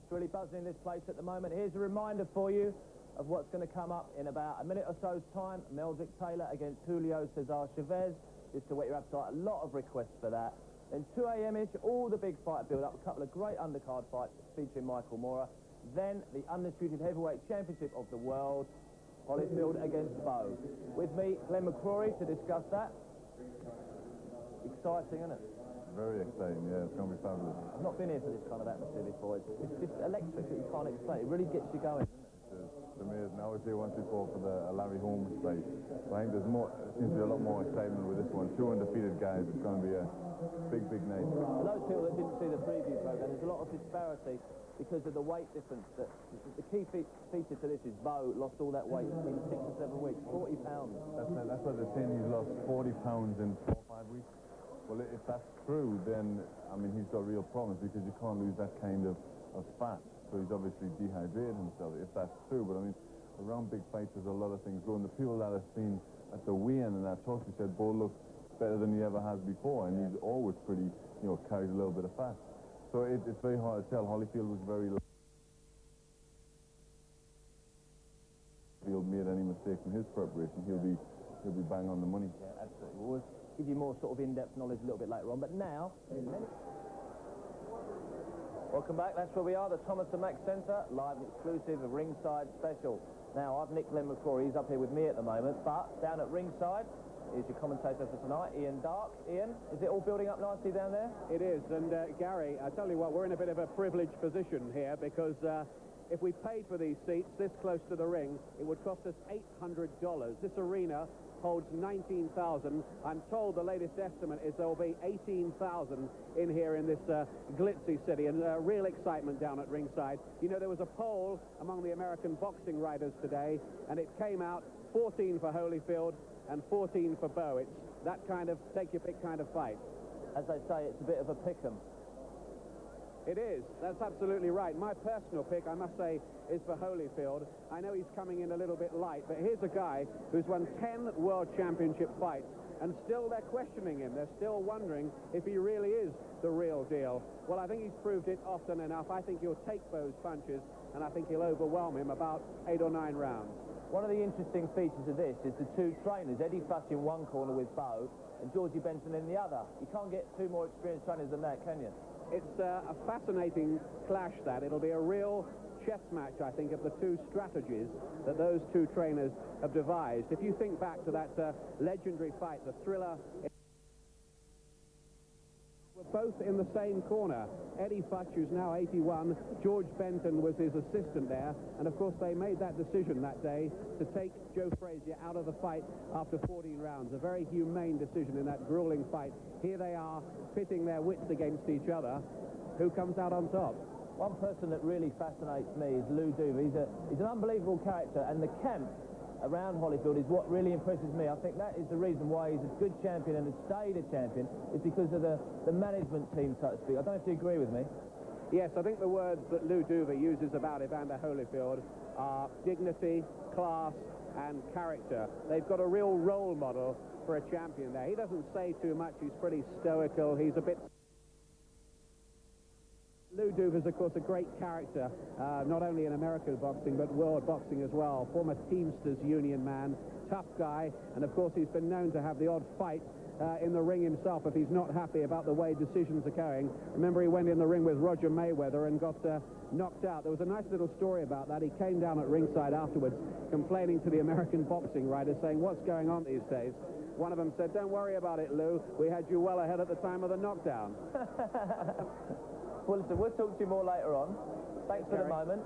Really buzzing in this place at the moment. Here's a reminder for you of what's going to come up in about a minute or so's time. Meldrick Taylor against Julio Cesar Chavez, just to whet your appetite. A lot of requests for that. Then 2 a.m.-ish, all the big fight build-up. A couple of great undercard fights featuring Michael Moorer. Then the undisputed heavyweight championship of the world, Holyfield against Bowe. With me, Glenn McCrory, to discuss that. Exciting, isn't it? Very exciting, yeah, it's going to be fabulous. I've not been here for this kind of atmosphere before. It's just electric that you can't explain. It really gets you going, isn't it? It's amazing. I was here once before for the Larry Holmes fight. So I think there's more, seems to be a lot more excitement with this one. 2 undefeated guys. It's going to be a big, big night. For those people that didn't see the preview program, there's a lot of disparity because of the weight difference. The key feature to this is Bowe lost all that weight in 6 or 7 weeks, 40 pounds. That's what they're saying. He's lost 40 pounds in 4 or 5 weeks. Well, if that's true, then, I mean, he's got real problems because you can't lose that kind of fat. So he's obviously dehydrated himself, if that's true. But, I mean, around big fights, there's a lot of things going. The people that I've seen at the weigh-in and that talk, he said, Bowe looks better than he ever has before. And he's always pretty, you know, carries a little bit of fat. So it's very hard to tell. Holyfield was very low. Holyfield made any mistakes in his preparation, he'll be bang on the money. Yeah, absolutely. We'll give you more sort of in-depth knowledge a little bit later on. But now, welcome back. That's where we are, the Thomas & Mack Centre, live and exclusive, a ringside special. Now, I've Nick Glenn McCrory. He's up here with me at the moment, but down at ringside is your commentator for tonight, Ian Dark. Ian, is it all building up nicely down there? It is, and Gary, I tell you what, we're in a bit of a privileged position here because if we paid for these seats this close to the ring, it would cost us $800. This arena holds 19,000. I'm told the latest estimate is there will be 18,000 in here in this glitzy city, and real excitement down at ringside. You know, there was a poll among the American boxing writers today, and it came out 14 for Holyfield and 14 for Bowe. It's that kind of take-your-pick kind of fight. As they say, it's a bit of a pick-em. It is. That's absolutely right. My personal pick, I must say, is for Holyfield. I know he's coming in a little bit light, but here's a guy who's won 10 World Championship fights, and still they're questioning him. They're still wondering if he really is the real deal. Well, I think he's proved it often enough. I think he'll take Bowe's punches, and I think he'll overwhelm him about 8 or 9 rounds. One of the interesting features of this is the 2 trainers, Eddie Futch in one corner with Bowe, and Georgie Benson in the other. You can't get 2 more experienced trainers than that, can you? It's a fascinating clash, that. It'll be a real chess match, I think, of the 2 strategies that those 2 trainers have devised. If you think back to that legendary fight, the thriller... We're both in the same corner. Eddie Futch, who's now 81, George Benton was his assistant there, and of course they made that decision that day to take Joe Frazier out of the fight after 14 rounds. A very humane decision in that grueling fight. Here they are, pitting their wits against each other. Who comes out on top? One person that really fascinates me is Lou Duva. He's an unbelievable character, and the camp around Holyfield is what really impresses me. I think that is the reason why he's a good champion and has stayed a champion, is because of the management team, so to speak. I don't know if you agree with me. Yes, I think the words that Lou Duva uses about Evander Holyfield are dignity, class, and character. They've got a real role model for a champion there. He doesn't say too much. He's pretty stoical. He's a bit... Lou Duva is, of course, a great character, not only in American boxing, but world boxing as well. Former Teamsters union man, tough guy, and, of course, he's been known to have the odd fight in the ring himself if he's not happy about the way decisions are going. Remember, he went in the ring with Roger Mayweather and got knocked out. There was a nice little story about that. He came down at ringside afterwards, complaining to the American boxing writers, saying, what's going on these days? One of them said, don't worry about it, Lou. We had you well ahead at the time of the knockdown. Well, listen, we'll talk to you more later on. Thanks for the moment.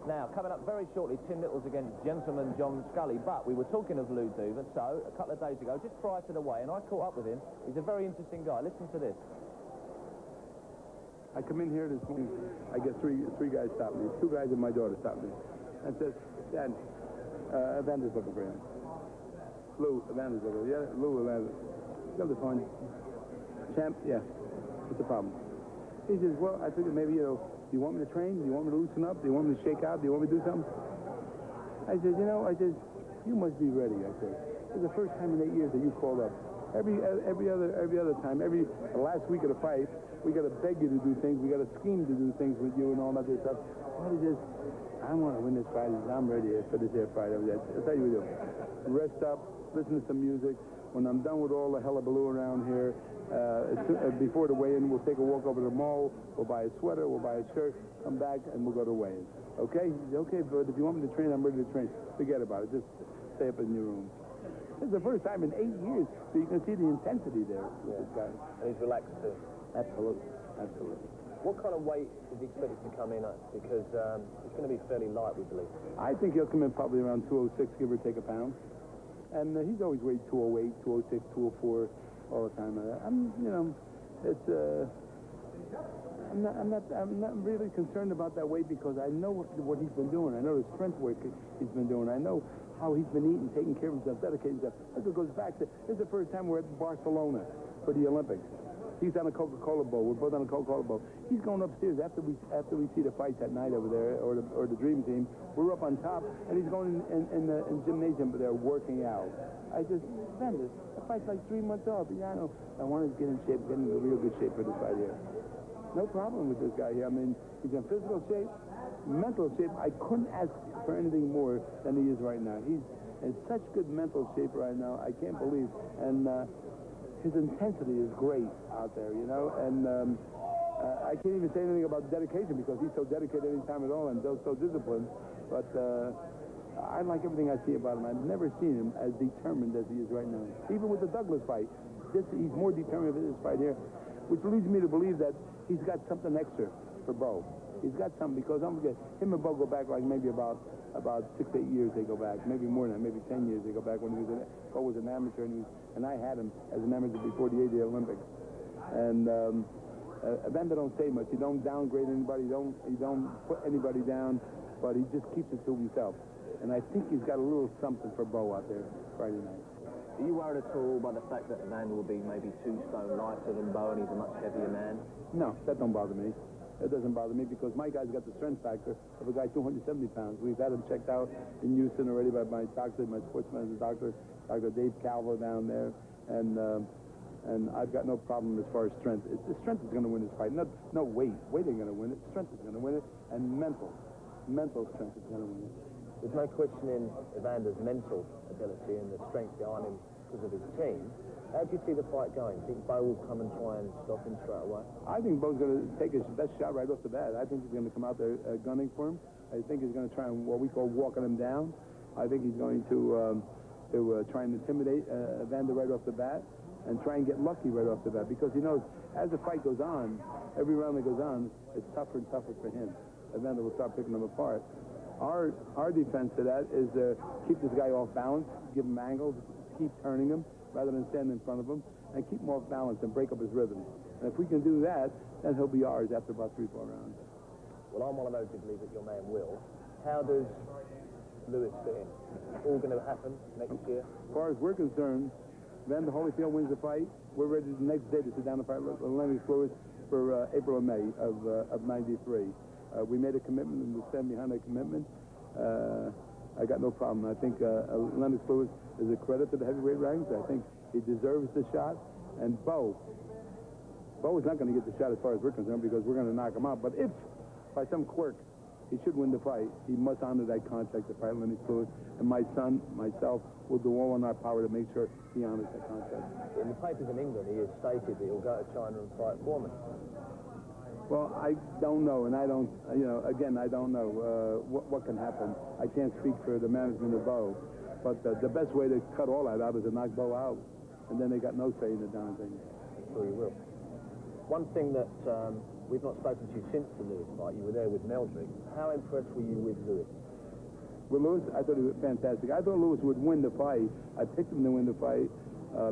Now, coming up very shortly, Tim Little's against Gentleman John Scully. But we were talking of Lou Duva, so a couple of days ago, just prior to the weigh, and I caught up with him. He's a very interesting guy. Listen to this. I come in here this morning, I get three guys stop me. 2 guys and my daughter stop me. And says, Dad, Evander's looking for him. Lou, Evander's looking for him. Yeah, Lou, Evander. Got the phone. Champ, yeah. What's the problem? He says, well, I figured maybe, you know, do you want me to train? Do you want me to loosen up? Do you want me to shake out? Do you want me to do something? I said, you know, You must be ready, I said. It's the first time in 8 years that you called up. Every other time, the last week of the fight, we got to beg you to do things. We got to scheme to do things with you and all that other stuff. What is this? I want to win this fight. I'm ready for this here fight. I'll tell you what we do. Rest up, listen to some music. When I'm done with all the hullabaloo around here, before the weigh-in, we'll take a walk over to the mall. We'll buy a sweater. We'll buy a shirt. Come back, and we'll go to weigh-in. Okay? Okay, bud. If you want me to train, I'm ready to train. Forget about it. Just stay up in your room. This is the first time in 8 years, so you can see the intensity there with this guy. And he's relaxed too. Absolutely. Absolutely. What kind of weight is he expected to come in at? Because it's going to be fairly light, we believe. I think he'll come in probably around 206, give or take a pound. And he's always weighed 208, 206, 204 all the time. I'm not really concerned about that weight because I know what he's been doing. I know the strength work he's been doing. I know how he's been eating, taking care of himself, dedicating himself. This goes back to, this is the first time we're at Barcelona for the Olympics. He's on a Coca-Cola boat. We're both on a Coca-Cola boat. He's going upstairs after we see the fights at night over there, or the Dream Team. We're up on top, and he's going in the gymnasium over there working out. I just, Evander, the fight's like 3 months off. Yeah, I know. I want to get in shape, get into real good shape for this fight here. No problem with this guy here. I mean, he's in physical shape, mental shape. I couldn't ask for anything more than he is right now. He's in such good mental shape right now. I can't believe. And his intensity is great out there, you know. And I can't even say anything about dedication because he's so dedicated any time at all and so disciplined. But I like everything I see about him. I've never seen him as determined as he is right now. Even with the Douglas fight, he's more determined with this fight here, which leads me to believe that he's got something extra for Bowe. He's got something because I'm gonna him and Bowe go back like maybe about 6 to 8 years. They go back, maybe more than that, maybe 10 years. They go back when Bowe was an amateur, and I had him as an amateur before the '80 Olympics. And Evander don't say much. He don't downgrade anybody. He don't put anybody down, but he just keeps it to himself. And I think he's got a little something for Bowe out there Friday night. Are you worried at all by the fact that Evander will be maybe 2 stone lighter than Bowe and he's a much heavier man? No, that don't bother me. It doesn't bother me because my guy's got the strength factor of a guy 270 pounds. We've had him checked out in Houston already by my doctor, my sports medicine doctor, Dr. Dave Calvo down there. And I've got no problem as far as strength. Strength is going to win this fight. No weight. Weight ain't going to win it. Strength is going to win it. And mental strength is going to win it. There's no questioning Evander's mental ability and the strength behind him because of his team. How do you see the fight going? Do you think Bowe will come and try and stop him straight away? I think Bowe's going to take his best shot right off the bat. I think he's going to come out there gunning for him. I think he's going to try and what we call walking him down. I think he's going to try and intimidate Evander right off the bat and try and get lucky right off the bat because he knows as the fight goes on, every round that goes on, it's tougher and tougher for him. Evander will start picking him apart. Our defense to that is keep this guy off balance, give him angles, keep turning him rather than stand in front of him, and keep him off balance and break up his rhythm. And if we can do that, then he'll be ours after about 3-4 rounds. Well, I'm one of those who believe that your man will. How does Lewis fit in? All going to happen next year? As far as we're concerned, Evander Holyfield wins the fight. We're ready the next day to sit down and fight Lennox Lewis for April or May of '93. We made a commitment and we'll stand behind that commitment. I got no problem. I think Lennox Lewis is a credit to the heavyweight ranks. I think he deserves the shot. And Bowe is not going to get the shot as far as we're concerned because we're going to knock him out. But if, by some quirk, he should win the fight, he must honor that contract to fight Lennox Lewis. And my son, myself, will do all in our power to make sure he honors that contract. In the papers in England, he has stated that he'll go to China and fight Foreman. Well, I don't know, and I don't, again, I don't know what can happen. I can't speak for the management of Bowe, but the best way to cut all that out is to knock Bowe out, and then they got no say in the darn thing. I'm sure you will. One thing that we've not spoken to you since the Lewis fight, you were there with Meldrick. How impressed were you with Lewis? With Lewis, I thought he was fantastic. I thought Lewis would win the fight. I picked him to win the fight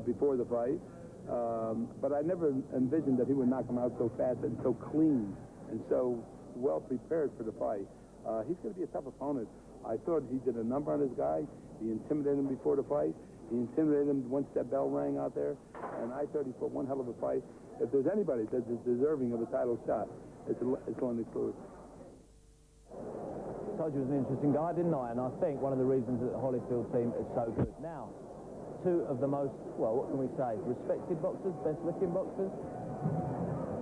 before the fight. But I never envisioned that he would knock him out so fast and so clean and so well prepared for the fight. He's going to be a tough opponent. I thought he did a number on his guy. He intimidated him before the fight. He intimidated him once that bell rang out there. And I thought he put one hell of a fight. If there's anybody that's deserving of a title shot, it's Lennox Lewis. Told you he was an interesting guy, didn't I? And I think one of the reasons that the Holyfield team is so good. Now, two of the most, well, what can we say, respected boxers, best-looking boxers,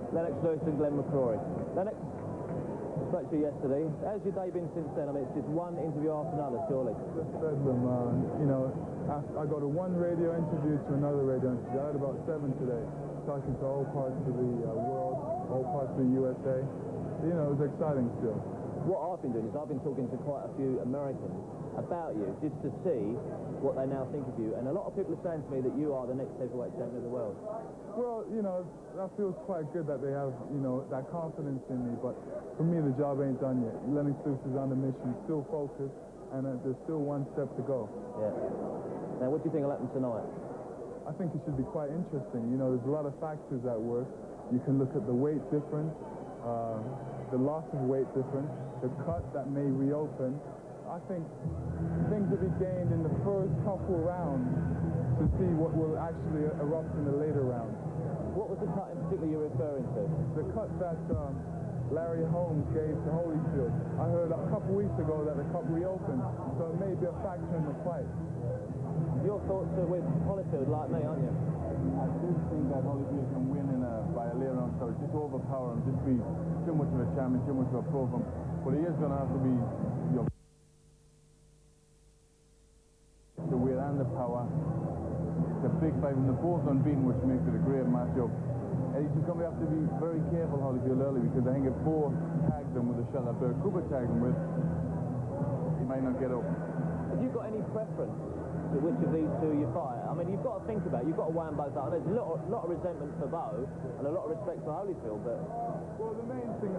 Lennox Lewis and Glenn McCrory. Lennox, I spoke to you yesterday. How's your day been since then? I mean, it's just one interview after another, surely. Just said them, you know, I got one radio interview to another radio interview. I had about 7 today, talking to all parts of the world, all parts of the USA. You know, it was exciting still. What I've been doing is I've been talking to quite a few Americans about you, just to see what they now think of you. And a lot of people are saying to me that you are the next heavyweight champion of the world. Well, you know, that feels quite good that they have, you know, that confidence in me. But for me, the job ain't done yet. Lennox Lewis is on the mission, still focused, and there's still one step to go. Yeah. Now, what do you think will happen tonight? I think it should be quite interesting. You know, there's a lot of factors at work. You can look at the weight difference, the loss of weight difference, the cut that may reopen. I think things will be gained in the first couple rounds to see what will actually erupt in the later rounds. What was the cut in particular you're referring to? The cut that Larry Holmes gave to Holyfield. I heard a couple weeks ago that the cut reopened, so it may be a factor in the fight. Your thoughts are with Holyfield, like me, aren't you? I do think that Holyfield can win by a later round, so just overpower him, just be too much of a champion, too much of a pro from. But he is going to have to be the weight and the power. It's a big fight, and they're both unbeaten, which makes it a great matchup. And he's just going to have to be very careful, Holyfield, early, because I think if Bowe tags him with a shot that Bert Cooper tagged him with, he might not get up. Have you got any preference to which of these two you fight? I mean, you've got to think about it. You've got to weigh them both out. There's a lot of resentment for Bowe and a lot of respect for Holyfield, but... Well, the main thing,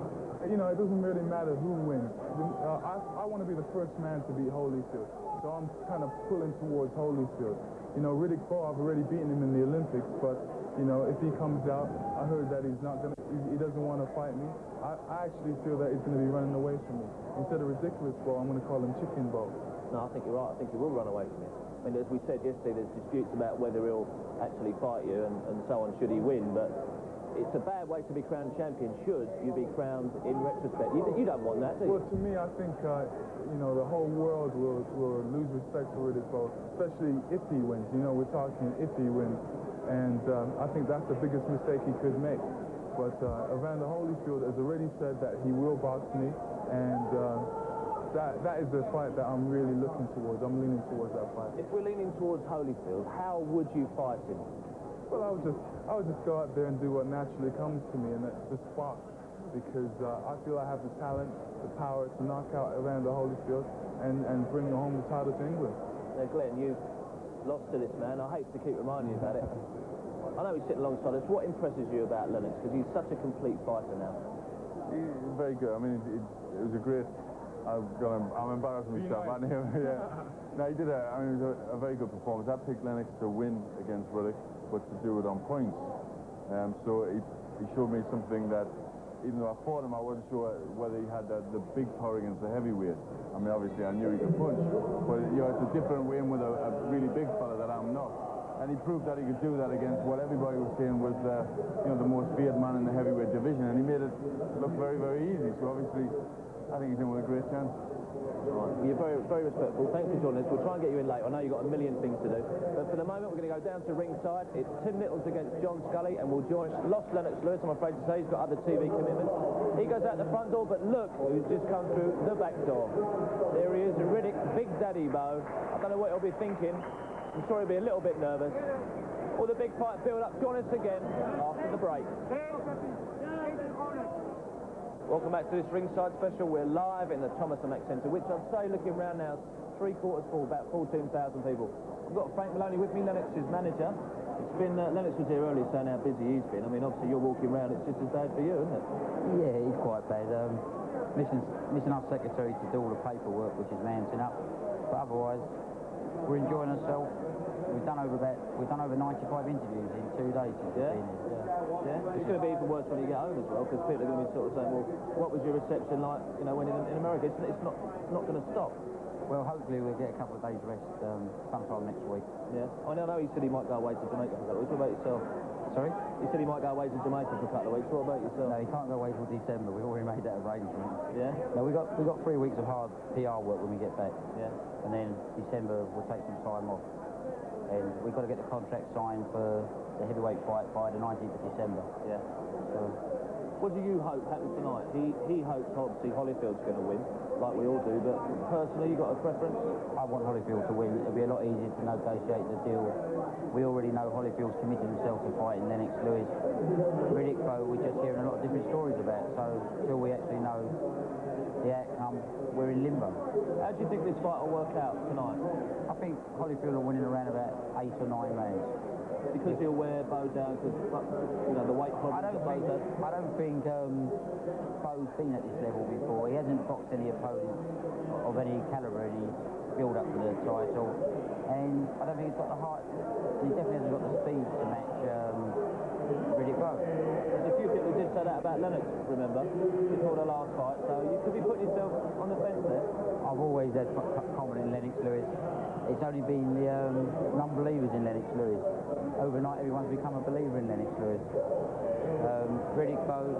you know, it doesn't really matter who wins. I want to be the first man to beat Holyfield, so I'm kind of pulling towards Holyfield. You know, Riddick Bowe, I've already beaten him in the Olympics, but, you know, if he comes out, I heard that he's not going to, he doesn't want to fight me. I actually feel that he's going to be running away from me. Instead of Ridiculous Bowe, I'm going to call him Chicken Bowe. No, I think you're right. I think he will run away from you. I mean, as we said yesterday, there's disputes about whether he'll actually fight you and so on, should he win, but it's a bad way to be crowned champion, should you be crowned in retrospect. You don't want that, do you? Well, to me, I think, you know, the whole world will lose respect for Riddick Bowe, especially if he wins. You know, we're talking if he wins, and I think that's the biggest mistake he could make. But Evander Holyfield has already said that he will box me, and that is the fight that I'm really looking towards. I'm leaning towards that fight. If we're leaning towards Holyfield, how would you fight him? Well, I would just go out there and do what naturally comes to me, and that's just box. Because I feel I have the talent, the power to knock out Evander Holyfield and bring home the title to England. Now, Glenn, you've lost to this man. I hate to keep reminding you about it. I know he's sitting alongside us. What impresses you about Lennox? Because he's such a complete fighter now. He's very good. I mean, it was a great... I'm embarrassed of myself. Yeah. No, he did it was a very good performance. I picked Lennox to win against Riddick, but to do it on points. So he showed me something that, even though I fought him, I wasn't sure whether he had the big power against the heavyweight. I mean, obviously, I knew he could punch, but you know, it's a different win with a really big fella that I'm not. And he proved that he could do that against what everybody was saying was, you know, the most feared man in the heavyweight division, and he made it look very, very easy. So obviously, I think he's in with a great chance. Right. You're very, very respectful. Thanks for joining us. We'll try and get you in later. I know you've got a million things to do. But for the moment, we're going to go down to ringside. It's Tim Littles against John Scully, and we'll join lost Lennox Lewis, I'm afraid to say. He's got other TV commitments. He goes out the front door, but look who's just come through the back door. There he is, Riddick, Big Daddy Bowe. I don't know what he'll be thinking. I'm sure he'll be a little bit nervous. All the big fight build-up. Join us again after the break. Welcome back to this ringside special. We're live in the Thomas & Mack Centre, which I'd say, looking around now, is 3/4 full, about 14,000 people. I've got Frank Maloney with me, Lennox's manager. It's been, Lennox was here earlier saying how busy he's been. I mean, obviously you're walking around, it's just as bad for you, isn't it? Yeah, it's quite bad. Missing our secretary to do all the paperwork, which is mounting up. But otherwise, we're enjoying ourselves. We've done over 95 interviews in 2 days since we've been here. Yeah. It's going to be even worse when you get home as well, because people are going to be sort of saying, well, what was your reception like, you know, when in America? It's not going to stop. Well, hopefully we'll get a couple of days rest sometime next week. Yeah. I know he said he might go away to Jamaica for that week. What about yourself? Sorry? He said he might go away to Jamaica for a couple of weeks. What about yourself? No, he can't go away till December. We've already made that arrangement. Yeah? No, we got 3 weeks of hard PR work when we get back. Yeah. And then December we'll take some time off. And we've got to get the contract signed for the heavyweight fight by the 19th of December. Yeah. So, what do you hope happens tonight? He hopes, obviously, Holyfield's going to win, like we all do, but personally, you got a preference? I want Holyfield to win. It'll be a lot easier to negotiate the deal. We already know Holyfield's committed himself to fighting Lennox Lewis. Riddick Bowe, we're just hearing a lot of different stories about, so until we actually know the outcome, we're in limbo. How do you think this fight will work out tonight? I think Holyfield will win in around about 8 or 9 rounds. Because he'll wear Bowe down, because, you know, the weight problems I don't think Bowe's been at this level before. He hasn't boxed any opponents of any calibre in his build-up to the title. And I don't think he's got the height, and he definitely hasn't got the speed to match Riddick Bowe. There's a few people who did say that about Lennox, remember, before the last fight, so you could be putting yourself on the fence there. I've always had confidence in Lennox Lewis. It's only been the non-believers in Lennox Lewis. Overnight, everyone's become a believer in Lennox Lewis. Riddick Bowe,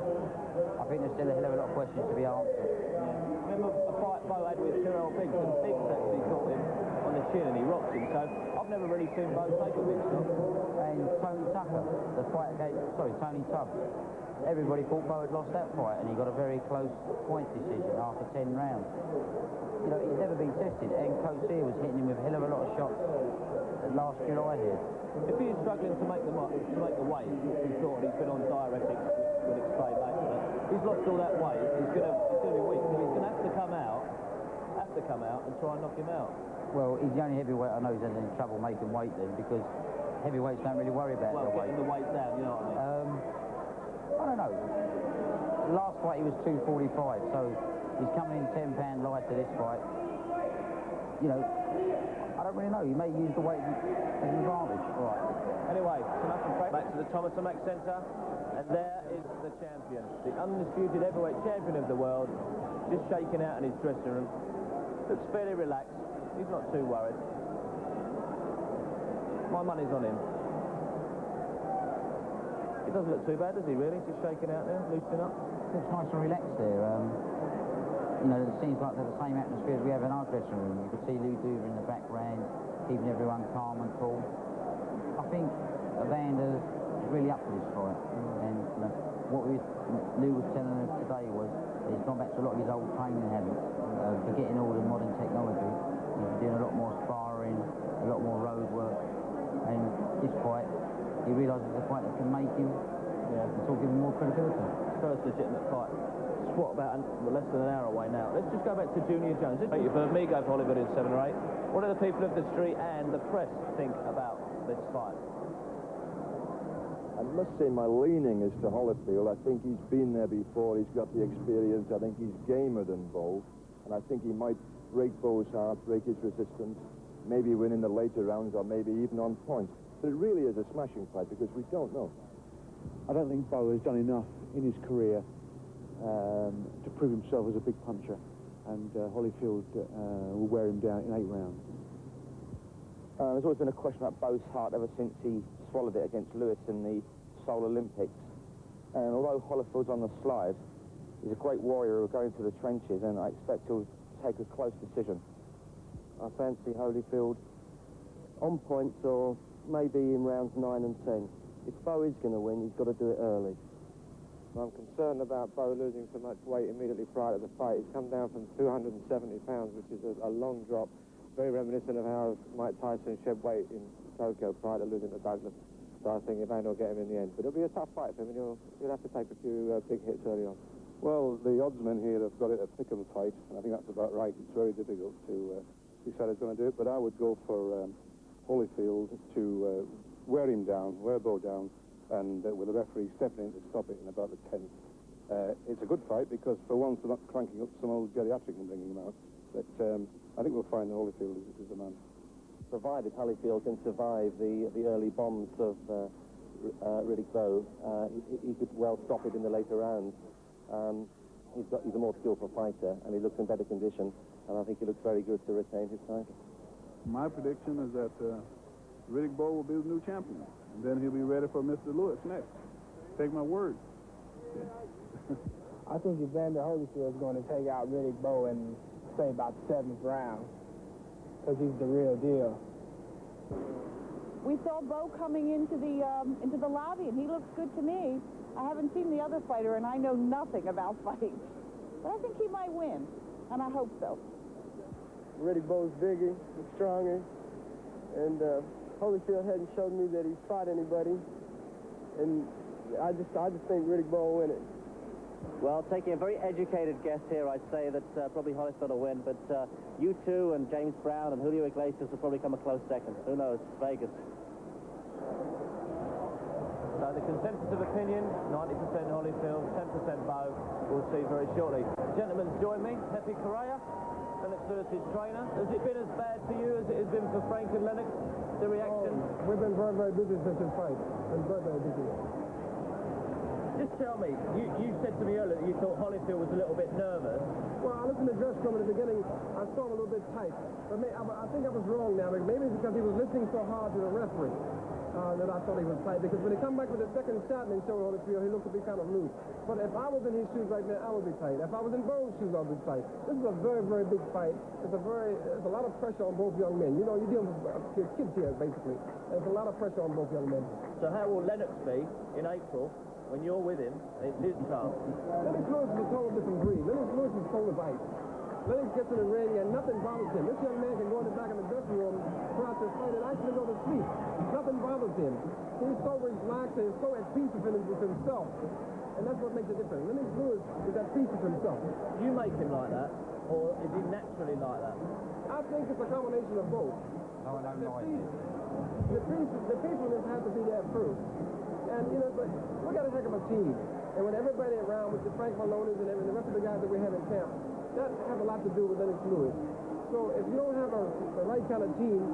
I think there's still a hell of a lot of questions to be answered. Yeah. Remember a fight Bowe had with Tyrrell Biggs, and Biggs actually caught him on the chin and he rocked him, so I've never really seen Bowe take a big shot. And Tony Tucker, the fight against, Tony Tubbs. Everybody thought Bowe had lost that fight, and he got a very close point decision after 10 rounds. You know, he's never been tested, and Coetzee was hitting him with a hell of a lot of shots last July here. If he's struggling to make the weight, he's thought he's been on diuretics, we'll explain later, but he's lost all that weight, he's going to be weak, so he's going to have to come out and try and knock him out. Well, he's the only heavyweight I know who's had any trouble making weight then, because heavyweights don't really worry about their weight. Getting the weight down, you know what I mean? I don't know. Last fight he was 245, so he's coming in 10 pound light to this fight. You know, I don't really know. He may use the weight as an advantage. All right. Anyway, back to the Thomas & Mack Centre, and there is the champion, the undisputed heavyweight champion of the world, just shaking out in his dressing room. Looks fairly relaxed. He's not too worried. My money's on him. He doesn't look too bad, does he, really? Just shaking out there, loosening up. Looks nice and relaxed there. You know, it seems like they're the same atmosphere as we have in our dressing room. You can see Lou Duver in the background, keeping everyone calm and cool. I think Evander is really up for this fight. And you know, what Lou was telling us today was that he's gone back to a lot of his old training habits, forgetting all the modern technology. He's been doing a lot more sparring, a lot more road work. And this fight, he realises it's a fight that can make him, and sort of give him more credibility. First legitimate fight. What, about less than an hour away now? Let's just go back to Junior Jones. You've heard me go for Hollywood in 7 or 8. What do the people of the street and the press think about this fight? I must say my leaning is to Holyfield. I think he's been there before. He's got the experience. I think he's gamer than Bowe. And I think he might break Bowe's heart, break his resistance, maybe win in the later rounds or maybe even on points. But it really is a smashing fight because we don't know. I don't think Bowe has done enough in his career to prove himself as a big puncher, and Holyfield will wear him down in 8 rounds. There's always been a question about Bowe's heart ever since he swallowed it against Lewis in the Seoul Olympics. And although Holyfield's on the slide, he's a great warrior who'll go into the trenches, and I expect he'll take a close decision. I fancy Holyfield on points or maybe in rounds 9 and 10. If Bowe is going to win, he's got to do it early. I'm concerned about Bowe losing so much weight immediately prior to the fight. He's come down from 270 pounds, which is a long drop, very reminiscent of how Mike Tyson shed weight in Tokyo prior to losing to Douglas. So I think Evander will get him in the end. But it'll be a tough fight for him, and you'll have to take a few big hits early on. Well, the oddsmen here have got it a pick 'em fight, and I think that's about right. It's very difficult to decide who's going to do it, but I would go for Holyfield to wear him down, wear Bowe down, and with the referee stepping in to stop it in about the 10th. It's a good fight because for once they're not cranking up some old geriatric and bringing him out. But I think we'll find that Holyfield is the man. Provided Holyfield can survive the early bombs of Riddick Bowe, he could well stop it in the later rounds. He's a more skillful fighter, and he looks in better condition, and I think he looks very good to retain his title. My prediction is that Riddick Bowe will be the new champion. And then he'll be ready for Mr. Lewis next. Take my word. I think Evander Holyfield is going to take out Riddick Bowe in, say, about the 7th round, because he's the real deal. We saw Bowe coming into the lobby, and he looks good to me. I haven't seen the other fighter, and I know nothing about fighting. But I think he might win, and I hope so. Riddick Bowe's bigger, he's stronger, and Holyfield hadn't shown me that he's fought anybody, and I just think Riddick Bowe will win it. Well, taking a very educated guess here, I'd say that probably Holyfield will win, but you two and James Brown and Julio Iglesias will probably come a close second. Who knows? Vegas. So the consensus of opinion, 90% Holyfield, 10% Bowe. We'll see very shortly. Gentlemen, join me. Pepe Correa, Lennox Lewis's trainer. Has it been as bad for you as it has been for Frank and Lennox, the reaction? Oh, we've been very, very busy since this fight. Been very, very busy. Just tell me, you said to me earlier that you thought Holyfield was a little bit nervous. Well, I listened to the dress room in the beginning. I saw him a little bit tight. But I think I was wrong now. Maybe it's because he was listening so hard to the referee that I thought he was tight. Because when he come back with the second shot and he showed Holyfield, he looked to be kind of loose. But if I was in his shoes right now, I would be tight. If I was in Bowe's shoes, I would be tight. This is a very, very big fight. There's a lot of pressure on both young men. You know, you're dealing with kids here, basically. There's a lot of pressure on both young men. So how will Lennox be in April? When you're with him, it's his chance. Lennox Lewis is a total different breed. Lennox Lewis is cold as ice. Lennox gets in the ring and nothing bothers him. This young man can go in the back of the dressing room throughout this fight and actually go to sleep. Nothing bothers him. He's so relaxed and so at peace with himself. And that's what makes it different. Lennox Lewis is at peace with himself. Do you make him like that, or is he naturally like that? I think it's a combination of both. No, I don't like it. The peacefulness has to be there first. And, you know, but we got a heck of a team. And when everybody around with the Frank Malone's and the rest of the guys that we have in camp, that has a lot to do with Lennox Lewis. So if you don't have the right kind of team,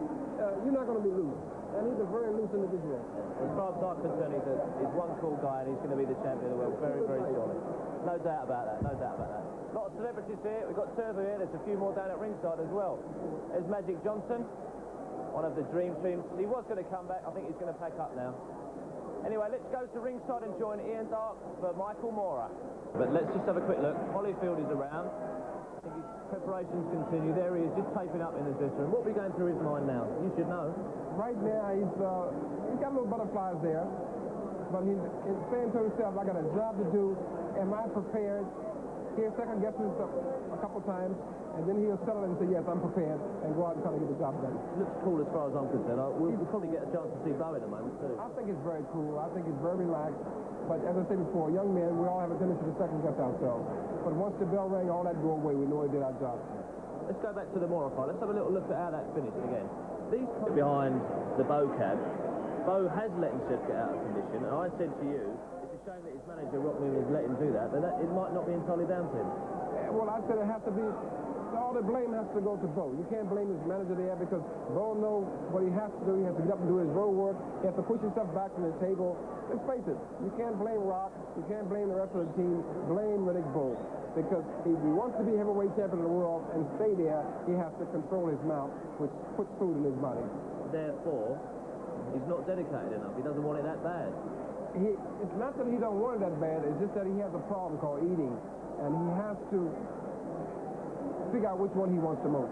you're not going to be loose. And he's a very loose individual. As far as I'm concerned, he's one cool guy and he's going to be the champion of the world very, very shortly. No doubt about that, no doubt about that. A lot of celebrities here. We've got Turbo here. There's a few more down at ringside as well. There's Magic Johnson, one of the dream teams. He was going to come back. I think he's going to pack up now. Anyway, let's go to ringside and join Ian Dark for Michael Mora. But let's just have a quick look. Holyfield is around. I think his preparations continue. There he is, just taping up in the dressing room. What will be going through his mind now? You should know. Right now, he's got little butterflies there. But he's saying to himself, I got a job to do. Am I prepared? He'll second guess himself a couple times. And then he'll settle and say, yes, I'm prepared, and go out and try to get the job done. Looks cool as far as I'm concerned. We'll probably get a chance to see Bowe in a moment, too. I think it's very cool. I think it's very relaxed. But as I said before, young men, we all have a tendency to second guess ourselves. But once the bell rang, all that go away. We know we did our job. Let's go back to the Mora fight. Let's have a little look at how that finished again. These behind the Bowe cab, Bowe has let himself get out of condition, and I said to you, it's a shame that his manager, Rockman, has let him do that, but it might not be entirely down to him. Well, I said it has to be... All the blame has to go to Bowe. You can't blame his manager there because Bowe knows what he has to do. He has to get up and do his road work. He has to push himself back from the table. Let's face it, you can't blame Rock. You can't blame the rest of the team. Blame Riddick Bowe. Because if he wants to be heavyweight champion of the world and stay there, he has to control his mouth, which puts food in his body. Therefore, he's not dedicated enough. He doesn't want it that bad. It's not that he don't want it that bad. It's just that he has a problem called eating. And he has to figure out which one he wants the most.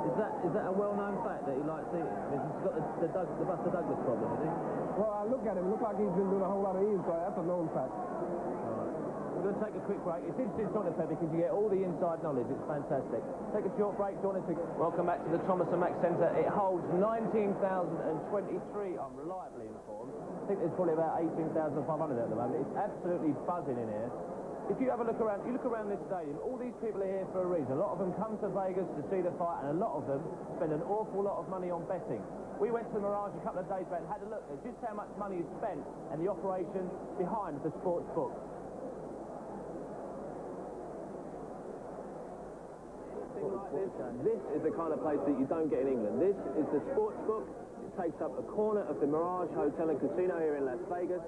Is that a well-known fact that he likes eating? I mean, he's got the Buster Douglas problem, has he? Well, I look at him. It looks like he's been doing a whole lot of eating, so that's a known fact. We're going to take a quick break. It's interesting talking to Pepe because you get all the inside knowledge. It's fantastic. Take a short break. Join us. Welcome back to the Thomas & Mack Centre. It holds 19,023, I'm reliably informed. I think there's probably about 18,500 at the moment. It's absolutely buzzing in here. If you have a look around, this stadium, all these people are here for a reason. A lot of them come to Vegas to see the fight, and a lot of them spend an awful lot of money on betting. We went to Mirage a couple of days back and had a look at just how much money is spent and the operation behind the sports book. This is the kind of place that you don't get in England. This is the sports book. It takes up a corner of the Mirage Hotel and Casino here in Las Vegas.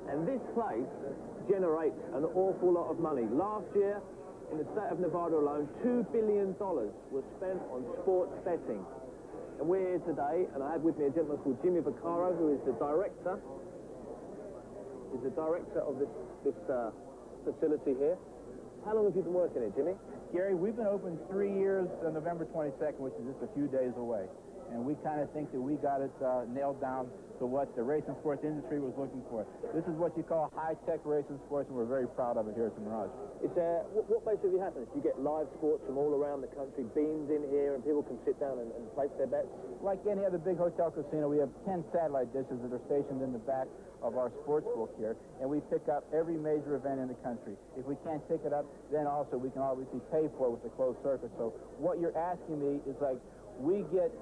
And this place generates an awful lot of money. Last year, in the state of Nevada alone, $2 billion was spent on sports betting. and we're here today, and I have with me a gentleman called Jimmy Vaccaro, who is the director. He's the director of this facility here. How long have you been working here, Jimmy? Gary, we've been open 3 years on November 22nd, which is just a few days away. And we kind of think that we got it nailed down to what the racing sports industry was looking for. This is what you call high-tech racing sports, and we're very proud of it here at the Mirage. Is there, what basically happens? You get live sports from all around the country, beams in here, and people can sit down and place their bets? Like any other big hotel casino, we have 10 satellite dishes that are stationed in the back of our sports book here, and we pick up every major event in the country. If we can't pick it up, then also we can obviously pay for it with the closed circuit. So what you're asking me is like, we get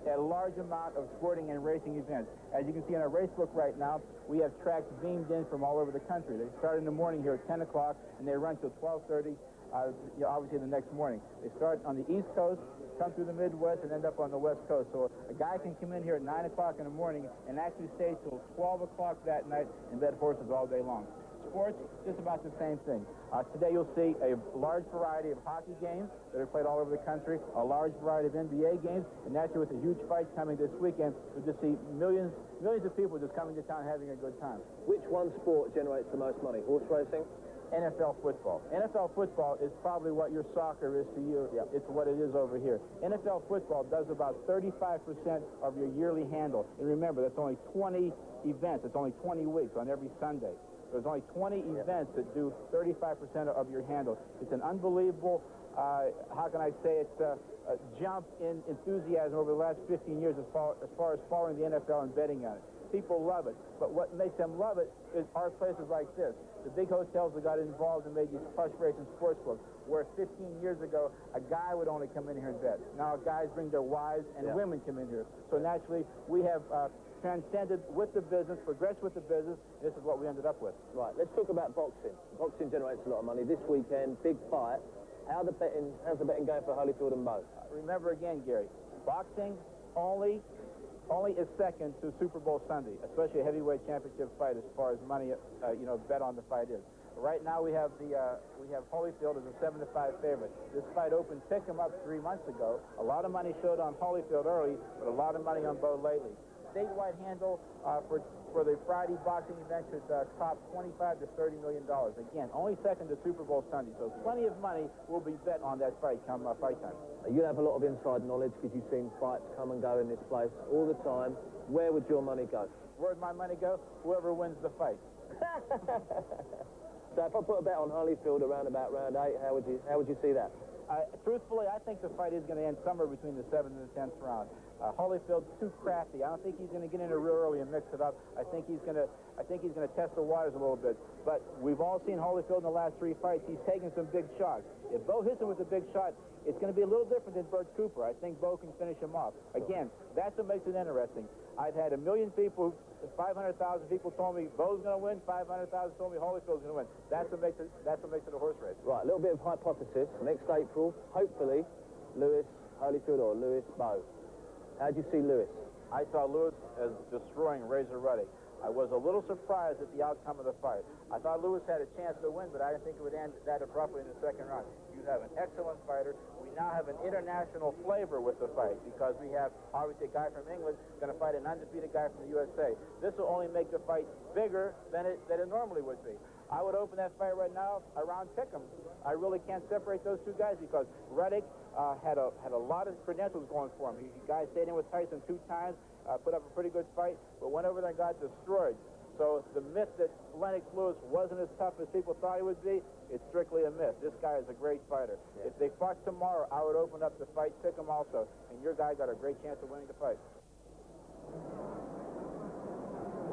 a large amount of sporting and racing events. As you can see in our race book right now, we have tracks beamed in from all over the country. They start in the morning here at 10 o'clock, and they run till 12:30, obviously the next morning. They start on the East Coast, come through the Midwest, and end up on the West Coast. So a guy can come in here at 9 o'clock in the morning and actually stay till 12 o'clock that night and bet horses all day long. Sports, just about the same thing. Today you'll see a large variety of hockey games that are played all over the country, a large variety of NBA games, and naturally with a huge fight coming this weekend, you'll just see millions of people just coming to town having a good time. Which one sport generates the most money? Horse racing? NFL football. NFL football is probably what your soccer is to you. Yep. It's what it is over here. NFL football does about 35% of your yearly handle. And remember, that's only 20 events. It's only 20 weeks on every Sunday. There's only 20 events that do 35% of your handle. It's an unbelievable, how can I say it, a jump in enthusiasm over the last 15 years as far as following the NFL and betting on it. People love it, but what makes them love it is our places like this. The big hotels that got involved and made these plush racing sports books, where 15 years ago, a guy would only come in here and bet. Now guys bring their wives and women come in here. So naturally, we have transcended with the business, progressed with the business. This is what we ended up with. Right, let's talk about boxing. Boxing generates a lot of money. This weekend, big fight. How's the betting going for Holyfield and Bowe? Remember again, Gary, boxing only is second to Super Bowl Sunday, especially a heavyweight championship fight as far as money, bet on the fight is. Right now we have Holyfield as a 7-5 favorite. This fight opened pick him up 3 months ago. A lot of money showed on Holyfield early, but a lot of money on Bowe lately. Statewide handle for the Friday boxing event should top $25 to $30 million. Again, only second to Super Bowl Sunday, so plenty of money will be bet on that fight come fight time. You have a lot of inside knowledge because you've seen fights come and go in this place all the time. Where would your money go? Where would my money go? Whoever wins the fight. So if I put a bet on Holyfield around about round 8, how would you see that? Truthfully, I think the fight is going to end somewhere between the 7th and the 10th round. Holyfield's too crafty. I don't think he's going to get in there real early and mix it up. I think he's going to test the waters a little bit. But we've all seen Holyfield in the last 3 fights. He's taken some big shots. If Bowe hits him with a big shot, it's going to be a little different than Bert Cooper. I think Bowe can finish him off. Again, that's what makes it interesting. I've had 1 million people, 500,000 people told me Bowe's going to win, 500,000 told me Holyfield's going to win. That's what makes it a horse race. Right, a little bit of hypothesis. Next April, hopefully, Lewis Holyfield or Lewis Bowe. How do you see Lewis? I saw Lewis as destroying Razor Riddick. I was a little surprised at the outcome of the fight. I thought Lewis had a chance to win, but I didn't think it would end that abruptly in the second round. You have an excellent fighter. We now have an international flavor with the fight because we have, obviously, a guy from England going to fight an undefeated guy from the USA. This will only make the fight bigger than it normally would be. I would open that fight right now around Pick'em. I really can't separate those two guys because Riddick had a lot of credentials going for him. The guy stayed in with Tyson 2 times, put up a pretty good fight, but went over there and got destroyed. So the myth that Lennox Lewis wasn't as tough as people thought he would be, it's strictly a myth. This guy is a great fighter. Yeah. If they fought tomorrow, I would open up the fight, pick him also, and your guy got a great chance of winning the fight.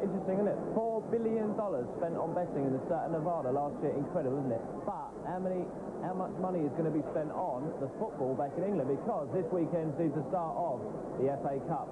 Interesting, isn't it? $4 billion spent on betting in the state of Nevada last year. Incredible, isn't it? But how much money is going to be spent on the football back in England? Because this weekend sees the start of the FA Cup.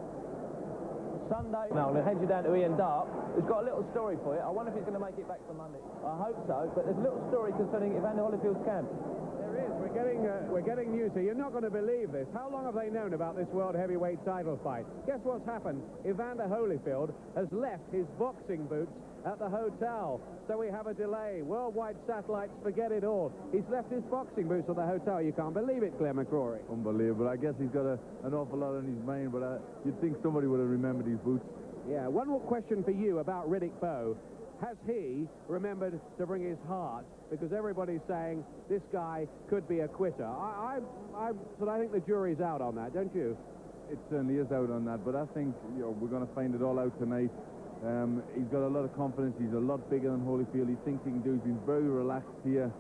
Sunday. Now, I'm going to head you down to Ian Dart, who's got a little story for you. I wonder if he's going to make it back for Monday. I hope so, but there's a little story concerning Evander Holyfield's camp. There is. We're getting news here. You're not going to believe this. How long have they known about this world heavyweight title fight? Guess what's happened? Evander Holyfield has left his boxing boots at the hotel. So we have a delay. Worldwide satellites, forget it all. He's left his boxing boots at the hotel. You can't believe it, Claire McCrory. Unbelievable. I guess he's got an awful lot on his mind, but you'd think somebody would have remembered these boots. Yeah, one more question for you about Riddick Bowe. Has he remembered to bring his heart? Because everybody's saying this guy could be a quitter. I think the jury's out on that, don't you? It certainly is out on that, but I think we're going to find it all out tonight. He's got a lot of confidence. He's a lot bigger than Holyfield. He thinks he can do. He's been very relaxed here.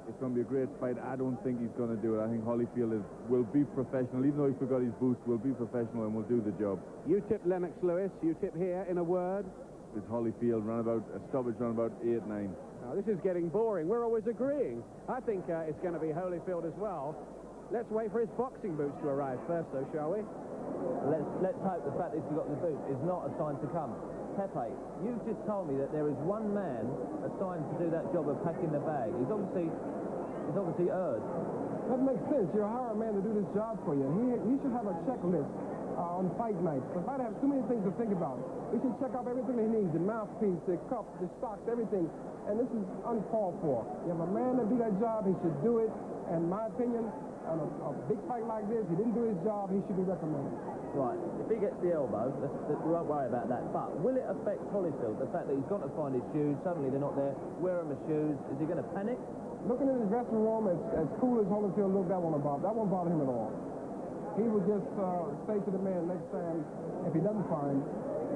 It's going to be a great fight. I don't think he's going to do it. I think Holyfield will be professional, even though he forgot his boots. Will be professional and will do the job. You tip Lennox Lewis. You tip here in a word. It's Holyfield a stoppage run about 8-9. Now, this is getting boring. We're always agreeing. I think it's going to be Holyfield as well. Let's wait for his boxing boots to arrive first, though, shall we? Let's hope the fact that he's got the boots is not a sign to come. Pepe, you've just told me that there is one man assigned to do that job of packing the bag. He's obviously urged. That makes sense. You're a hired man to do this job for you. He should have a checklist on fight nights. The fighter has too many things to think about. He should check off everything he needs, the mouthpiece, the cups, the stocks, everything. And this is uncalled for. You have a man to do that job, he should do it. And my opinion, on a big fight like this, he didn't do his job, he should be reprimanded. Right, if he gets the elbow, we won't worry about that. But will it affect Holyfield, the fact that he's got to find his shoes, suddenly they're not there, where are my shoes? Is he going to panic? Looking in his dressing room, as cool as Holyfield looked, that won't bother him at all. He would just say to the man next time, if he doesn't find,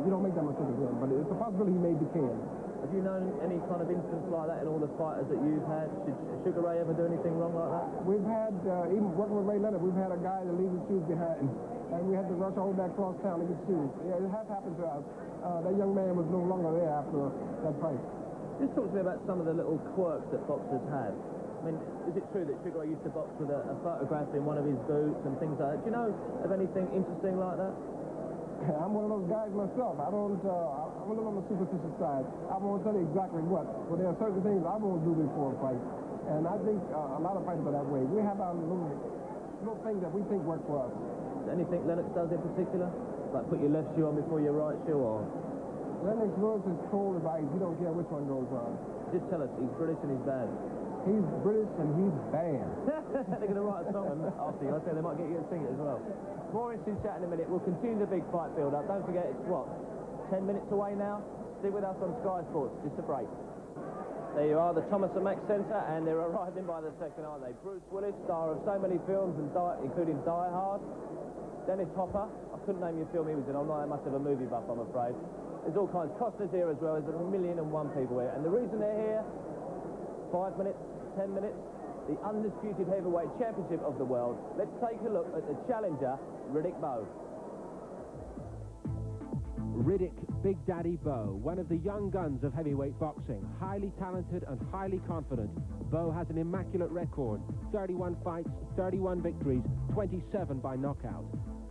you don't make that much of a good, but it's a possibility he maybe can. Have you known any kind of instance like that in all the fighters that you've had? Did Sugar Ray ever do anything wrong like that? We've had, even working with Ray Leonard, we've had a guy that leaves his shoes behind, and we had to rush all back across town to get shoes. Yeah, it has happened to us. That young man was no longer there after that fight. Just talk to me about some of the little quirks that boxers have. I mean, is it true that Sugar Ray used to box with a photograph in one of his boots and things like that? Do you know of anything interesting like that? I'm one of those guys myself. I'm a little on the superstitious side. I won't tell you exactly what, but there are certain things I won't do before a fight. And I think a lot of fighters are that way. We have our little things that we think work for us. Anything Lennox does in particular? Like put your left shoe on before your right shoe, or? Lennox Lewis is cold as ice. You don't care which one goes on. Just tell us, he's British and he's bad. He's British and he's bad. They're going to write a song after you. I say they might get you to sing it as well. More interesting chat in a minute. We'll continue the big fight build-up. Don't forget, it's what, 10 minutes away now? Stick with us on Sky Sports. Just a break. There you are, the Thomas and Mack Centre, and they're arriving by the second, aren't they? Bruce Willis, star of so many films, including Die Hard. Dennis Hopper. I couldn't name you a film he was in. I'm not that much of a movie buff, I'm afraid. There's all kinds. Costner's here as well. There's 1,001 people here. And the reason they're here, 5 minutes, 10 minutes, the undisputed heavyweight championship of the world. Let's take a look at the challenger, Riddick Bowe. Riddick Big Daddy Bowe, one of the young guns of heavyweight boxing, highly talented and highly confident. Bowe has an immaculate record, 31 fights, 31 victories, 27 by knockout.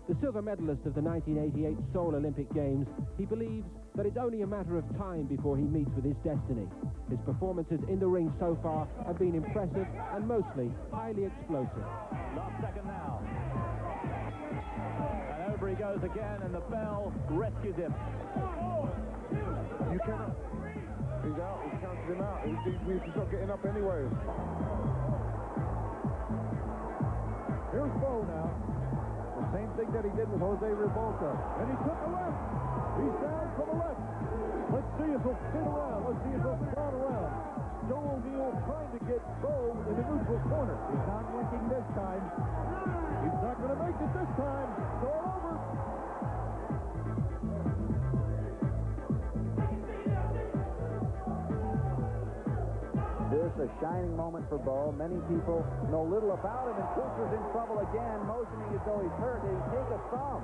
The silver medalist of the 1988 Seoul Olympic Games, he believes that it's only a matter of time before he meets with his destiny. His performances in the ring so far have been impressive and mostly highly explosive. Last second now. And over he goes again, and the bell rescues him. You cannot. He's out. He's counted him out. He's not getting up anyway. Here's Bowe now. The same thing that he did with Jose Revolta. And he took a left. He's down from the left. Let's see if he'll spin around. Let's see if he'll spin around. Joe O'Neill trying to get Bowe in the neutral corner. He's not winking this time. He's not going to make it this time. It's all over. This a shining moment for Bowe. Many people know little about him, and Kucher's in trouble again, motioning as though he's hurt. Did he take a thumb?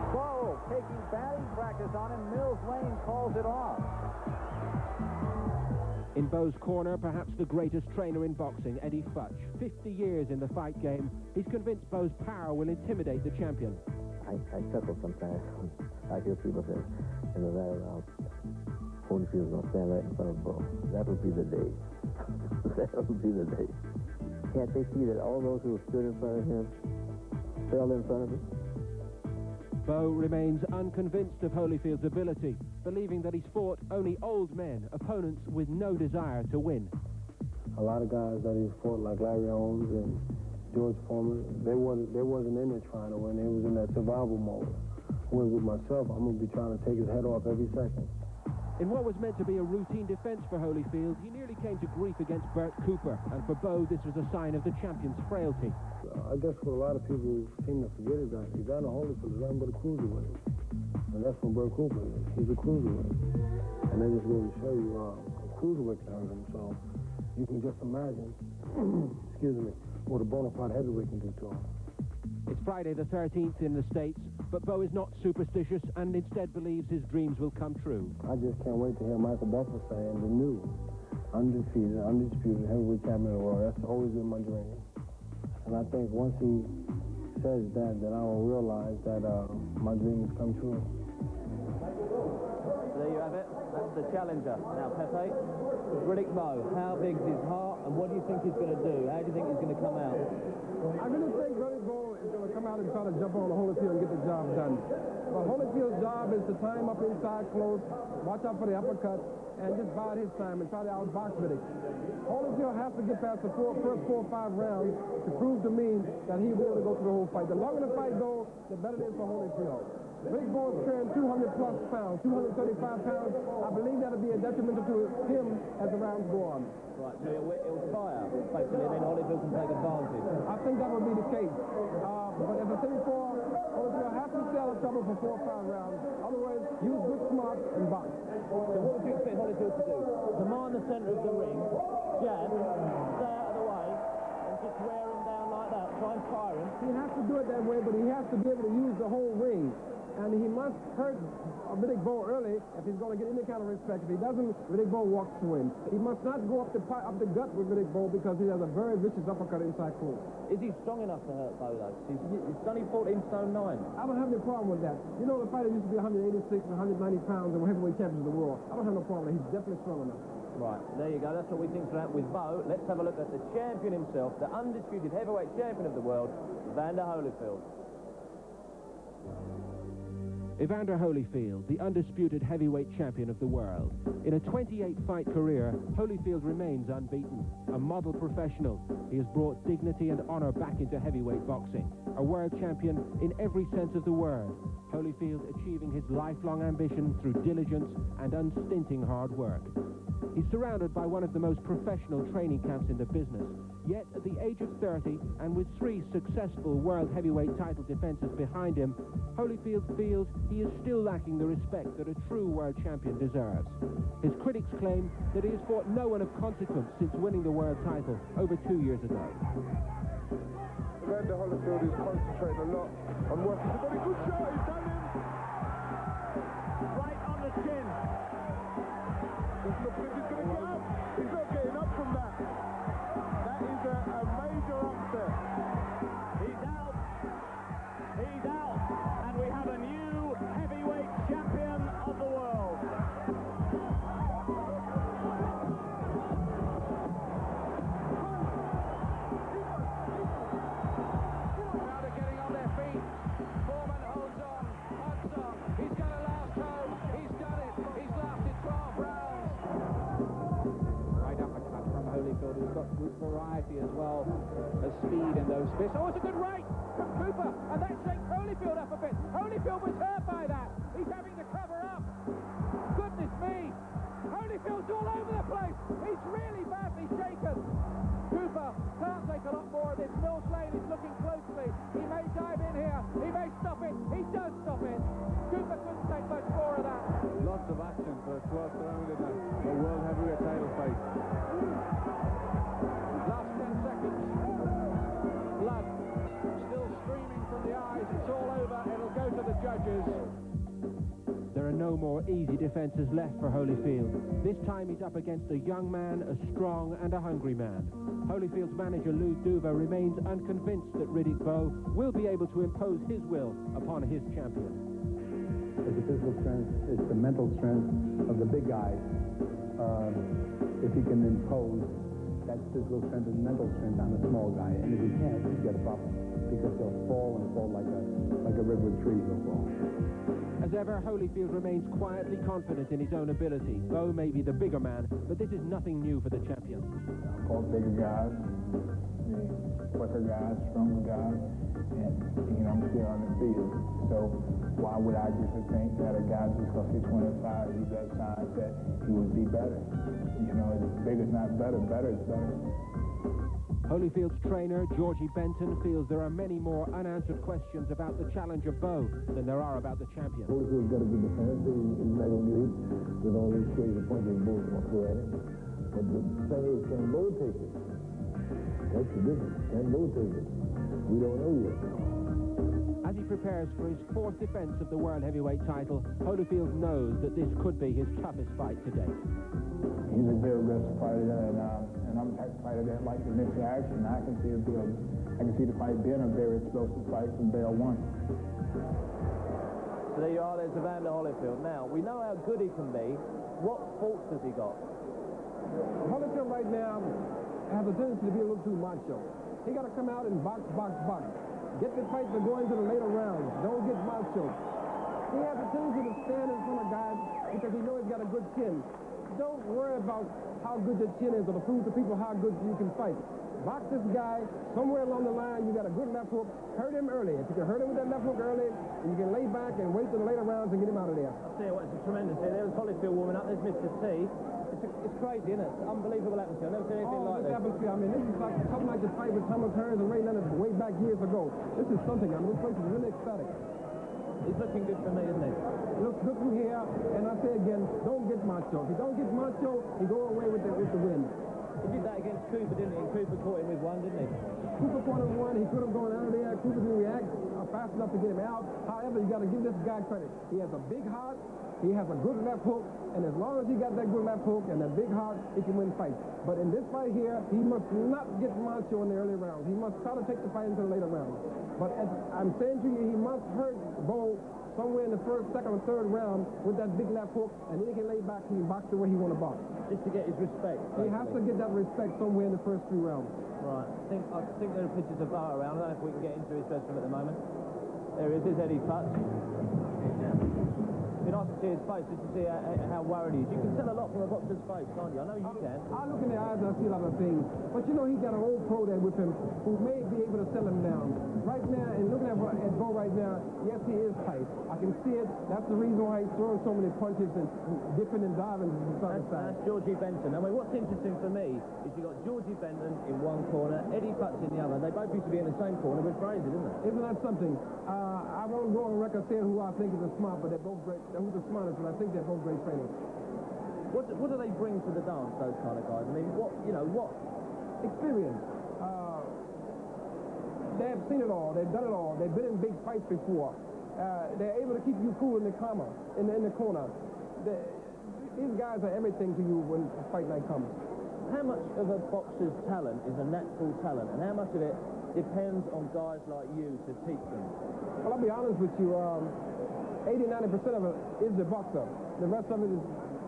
Bowe taking batting practice on him. Mills Lane calls it off. In Bowe's corner, perhaps the greatest trainer in boxing, Eddie Futch. 50 years in the fight game, he's convinced Bowe's power will intimidate the champion. I chuckle sometimes when I hear people say, in the right around, Holyfield's going to stand right in front of Bowe. That'll be the day. That'll be the day. Can't they see that all those who stood in front of him fell in front of him? Bowe remains unconvinced of Holyfield's ability, believing that he's fought only old men, opponents with no desire to win. A lot of guys that he's fought, like Larry Holmes and George Foreman, they wasn't in there trying to win. They was in that survival mode. Whereas with myself, I'm going to be trying to take his head off every second. In what was meant to be a routine defense for Holyfield, he nearly came to grief against Burt Cooper, and for Bowe, this was a sign of the champion's frailty. I guess what a lot of people seem to forget is that Evander Holyfield is nothing but a cruiserweight. And that's what Burt Cooper is. He's a cruiserweight. And they just go to show you a cruiserweight can hurt him, so you can just imagine, excuse me, what a bona fide heavyweight can do to him. It's Friday the 13th in the States, but Bowe is not superstitious and instead believes his dreams will come true. I just can't wait to hear Michael Buffer saying the new, undefeated, undisputed heavyweight champion of the world. That's always been my dream. And I think once he says that, then I will realize that my dream has come true. There you have it. That's the challenger. Now, Pepe, Riddick Bowe, how big's his heart and what do you think he's going to do? How do you think he's going to come out? I really think Riddick Bowe is going to come out and try to jump on Holyfield and get the job done. But Holyfield's job is to tie him up inside close, watch out for the uppercut, and just bide his time and try to outbox Riddick. Holyfield has to get past the first 4 or 5 rounds to prove to me that he will go through the whole fight. The longer the fight goes, the better it is for Holyfield. Riddick Bowe is carrying 200-plus pounds, 235 pounds. I believe that'll be a detrimental to him as the rounds go on. Right, so it'll fire, basically, and then Holyfield can take advantage. I think that will be the case. But as I said before, Holyfield has to stay out of trouble for 4 or 5 rounds. Otherwise, use good smarts and box. So what would you expect Holyfield to do? Command the centre of the ring, jab, stay out of the way, and just wear him down like that, try and fire him? He has to do it that way, but he has to be able to use the whole ring. And he must hurt Riddick Bowe early if he's going to get any kind of respect. If he doesn't, Riddick Bowe walks through him. He must not go up the gut with Riddick Bowe because he has a very vicious uppercut inside close. Is he strong enough to hurt Bowe, though? He's only 14 stone 9. I don't have any problem with that. You know, the fighter used to be 186 and 190 pounds and were heavyweight champions of the world. I don't have no problem. He's definitely strong enough. Right, there you go. That's what we think tonight with Bowe. Let's have a look at the champion himself, the undisputed heavyweight champion of the world, Evander Holyfield. Evander Holyfield, the undisputed heavyweight champion of the world. In a 28-fight career, Holyfield remains unbeaten. A model professional, he has brought dignity and honor back into heavyweight boxing. A world champion in every sense of the word. Holyfield achieving his lifelong ambition through diligence and unstinting hard work. He's surrounded by one of the most professional training camps in the business. Yet, at the age of 30, and with 3 successful world heavyweight title defenses behind him, Holyfield feels he is still lacking the respect that a true world champion deserves. His critics claim that he has fought no one of consequence since winning the world title over 2 years ago. Evander Holyfield is concentrating a lot on working. He's got a good shot, he's done him! Right on the chin. Doesn't look like he's going to get up. He's not getting up from that. That is a major upset. He's out. He's out. And we have a new heavyweight champion of the world. Crowd are getting on their feet. Foreman holds on. He's got a last home. He's done it. He's lasted 12 rounds. Right uppercut from Holyfield, who's got good variety as well as speed in those fists. Oh, it's a good right from Cooper, and that shakes Holyfield up a bit. Holyfield was hurt by that. He's having to cover up. Goodness me. Holyfield's all over the place. He's really badly shaken. Cooper can't take a lot more of this. Mills Lane is looking closely. He may dive in here. He may stop it. He does stop it. Cooper couldn't take much more of that. Lots of action for a 12th round in a world heavyweight title fight. Last 10 seconds. Blood still streaming from the eyes. It's all over. It'll go to the judges. There are no more easy defenses left for Holyfield. This time he's up against a young man, a strong and a hungry man. Holyfield's manager Lou Duva remains unconvinced that Riddick Bowe will be able to impose his will upon his champion. It's the physical strength, it's the mental strength of the big guys. If he can impose that physical strength and mental strength on a small guy, and if he can't, he's got a problem because he'll fall and fall like a regular trade no more. As ever, Holyfield remains quietly confident in his own ability. Bowe may be the bigger man, but this is nothing new for the champion. I fought bigger guys, quicker guys, stronger guys, and, you know, I'm still undefeated. So why would I just think that a guy just because he's 25, he's that size, that he would be better? You know, bigger is not better, better is better. Holyfield's trainer, Georgie Benton, feels there are many more unanswered questions about the challenger Bowe than there are about the champion. Holyfield's got a good defense. He's not going to get hit with all these crazy punches Bowe want to throw at him. But the thing is, can Bowe take it? That's the difference. Can Bowe take it? We don't know yet. As he prepares for his fourth defense of the world heavyweight title, Holyfield knows that this could be his toughest fight to date. He's a very aggressive fighter, and I'm the type of fighter that likes to mix the action. I can see the fight being a very explosive fight from day one. So there you are, there's Evander Holyfield. Now, we know how good he can be. What faults has he got? Holyfield right now has a tendency to be a little too macho. He got to come out and box, box, box. Get the fight to go into the later rounds. Don't get macho. He has a tendency to stand in front of guys because he knows he's got a good chin. Don't worry about how good your chin is or to prove to people how good you can fight. Box this guy somewhere along the line. You got a good left hook. Hurt him early. If you can hurt him with that left hook early, you can lay back and wait till the later rounds and get him out of there. I'll tell you what, it's a tremendous thing. There's Holyfield warming up. There's Mr. T. It's crazy, isn't it? It's unbelievable atmosphere. I've never seen anything like this. Atmosphere. I mean, this is like something like the fight with Thomas Hearns and Ray Leonard way back years ago. This is something. I mean, this place is really ecstatic. He's looking good for me, isn't he? He looks good from here, and I say again, don't get macho. If you don't get macho, you go away with the win. He did that against Cooper, didn't he? And Cooper caught him with one, didn't he? Cooper caught him one. He could have gone out of there. Cooper didn't react fast enough to get him out. However, you got to give this guy credit. He has a big heart. He has a good left hook, and as long as he got that good left hook and that big heart, he can win fights. But in this fight here, he must not get macho in the early rounds. He must try to take the fight into the later rounds. But as I'm saying to you, he must hurt Bowe somewhere in the first, second, or third round with that big left hook, and then he can lay back and box the way he want to box. Just to get his respect. He has to get that respect somewhere in the first 3 rounds. Right. I think there are pictures of Bowe around. I don't know if we can get into his bedroom at the moment. There he is. There's Eddie Putz. It'd be nice to see his face, just to see how worried he is. You can tell a lot from a boxer's face, can't you? I know you can. I look in the eyes and I see a lot of things. But you know, he got an old pro there with him who may be able to settle him down. Right now, and looking at Bowe right now, yes, he is tight. I can see it. That's the reason why he's throwing so many punches and dipping and diving from side to side. That's Georgie Benton. I mean, what's interesting for me is you got Georgie Benton in one corner, Eddie Putz in the other. They both used to be in the same corner with Fraser, didn't they? Isn't that something? I won't go on record saying who I think is the smart, but they're both great. Who's the smartest, but I think they're both great trainers. What do they bring to the dance, those kind of guys? I mean, what experience? They have seen it all. They've done it all. They've been in big fights before. They're able to keep you cool in the corner. These guys are everything to you when fight night comes. How much of a boxer's talent is a natural talent, and how much of it depends on guys like you to teach them? Well, I'll be honest with you. 80–90% of it is the boxer. The rest of it is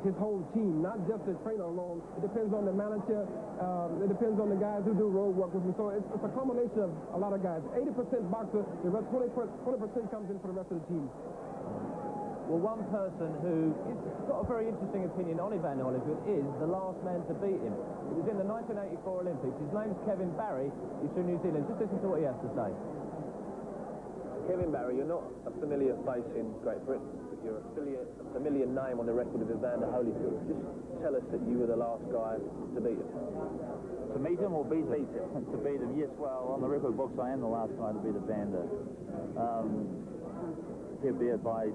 his whole team, not just the trainer alone. It depends on the manager. It depends on the guys who do road work with him. So it's a combination of a lot of guys. 80% boxer, the rest 20% comes in for the rest of the team. Well, one person who's got a very interesting opinion on Evander Holyfield is the last man to beat him. It was in the 1984 Olympics. His name's Kevin Barry. He's from New Zealand. Just listen to what he has to say. Kevin Barry, you're not a familiar face in Great Britain, but you're a familiar name on the record of Evander Holyfield. Just tell us that you were the last guy to beat him. To meet him or beat him? To beat him, yes. Well, on the record books, I am the last guy to beat Evander. Albeit by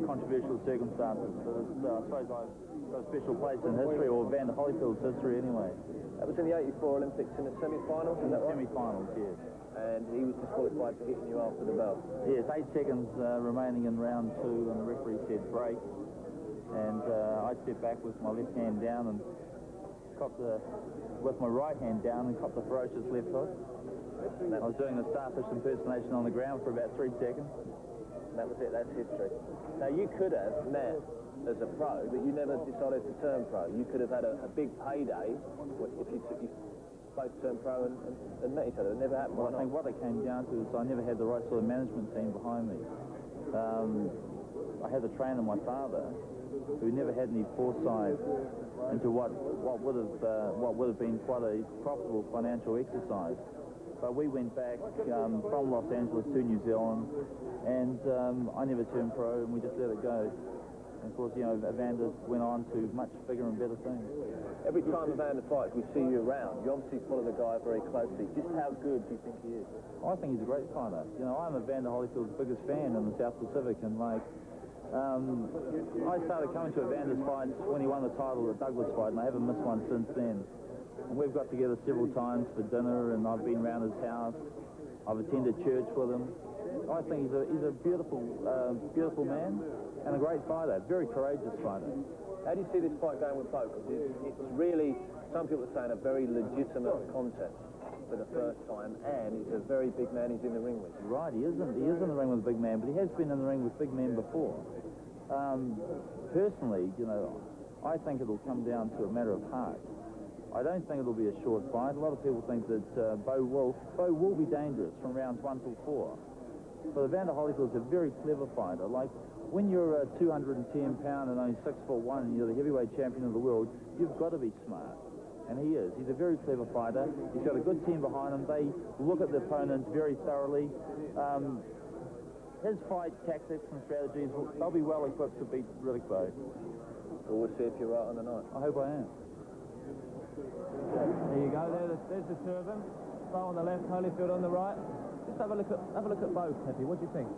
controversial circumstances, but I suppose I've got a special place in history, or Evander Holyfield's history anyway. That was in the 84 Olympics in the semi-finals, is that right? Semi-finals, yes. And he was disqualified for hitting you after the bell. Yes, 8 seconds remaining in round 2, and the referee said break. And I stepped back with my left hand down and with my right hand down and copped the ferocious left hook. I was doing a starfish impersonation on the ground for about 3 seconds. That was it, that's history. Now, you could have met as a pro, but you never decided to turn pro. You could have had a big payday if you both turned pro and met each other. It never happened. Well, I think what it came down to is I never had the right sort of management team behind me. I had a trainer, my father, who never had any foresight into what would have been quite a profitable financial exercise. But we went back from Los Angeles to New Zealand, and I never turned pro, and we just let it go. And of course, you know, Evander went on to much bigger and better things. Every time Evander fights, we see you around. You obviously follow the guy very closely. Just how good do you think he is? I think he's a great fighter. You know, I'm Evander Holyfield's biggest fan in the South Pacific, and like, I started coming to Evander's fights when he won the title at the Douglas fight, and I haven't missed one since then. And we've got together several times for dinner, and I've been around his house. I've attended church with him. I think he's a beautiful, beautiful man and a great fighter, very courageous fighter. How do you see this fight going with Bowe? Because it's really, some people are saying, a very legitimate contest for the first time, and he's a very big man he's in the ring with. Right, he is in the ring with a big man, but he has been in the ring with big men before. Personally, you know, I think it'll come down to a matter of heart. I don't think it'll be a short fight. A lot of people think that Bowe will be dangerous from rounds 1 till 4. But Evander Holyfield's a very clever fighter. Like, when you're 210 pound and only 6'1" and you're the heavyweight champion of the world, you've got to be smart. And he is. He's a very clever fighter. He's got a good team behind him. They look at the opponents very thoroughly. His fight tactics and strategies, they'll be well equipped to beat Riddick Bowe. Well, we'll see if you're right on the night. I hope I am. There you go. There's the two of them. Bowe on the left, Holyfield on the right. Just have a look at Bowe, Peppy. What do you think?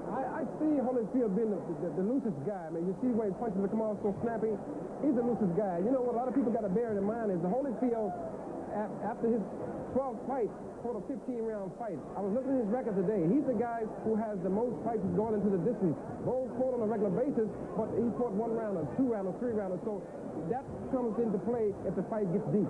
I see Holyfield being the loosest guy. I mean, you see where his punches come off so snappy. He's the loosest guy. You know what a lot of people got to bear in mind is the Holyfield, after his 12th fight, fought a 15-round fight. I was looking at his record today. He's the guy who has the most fights going into the distance. Bowe fought on a regular basis, but he fought 1 rounder, 2 rounders, 3 rounders. So that comes into play if the fight gets deep.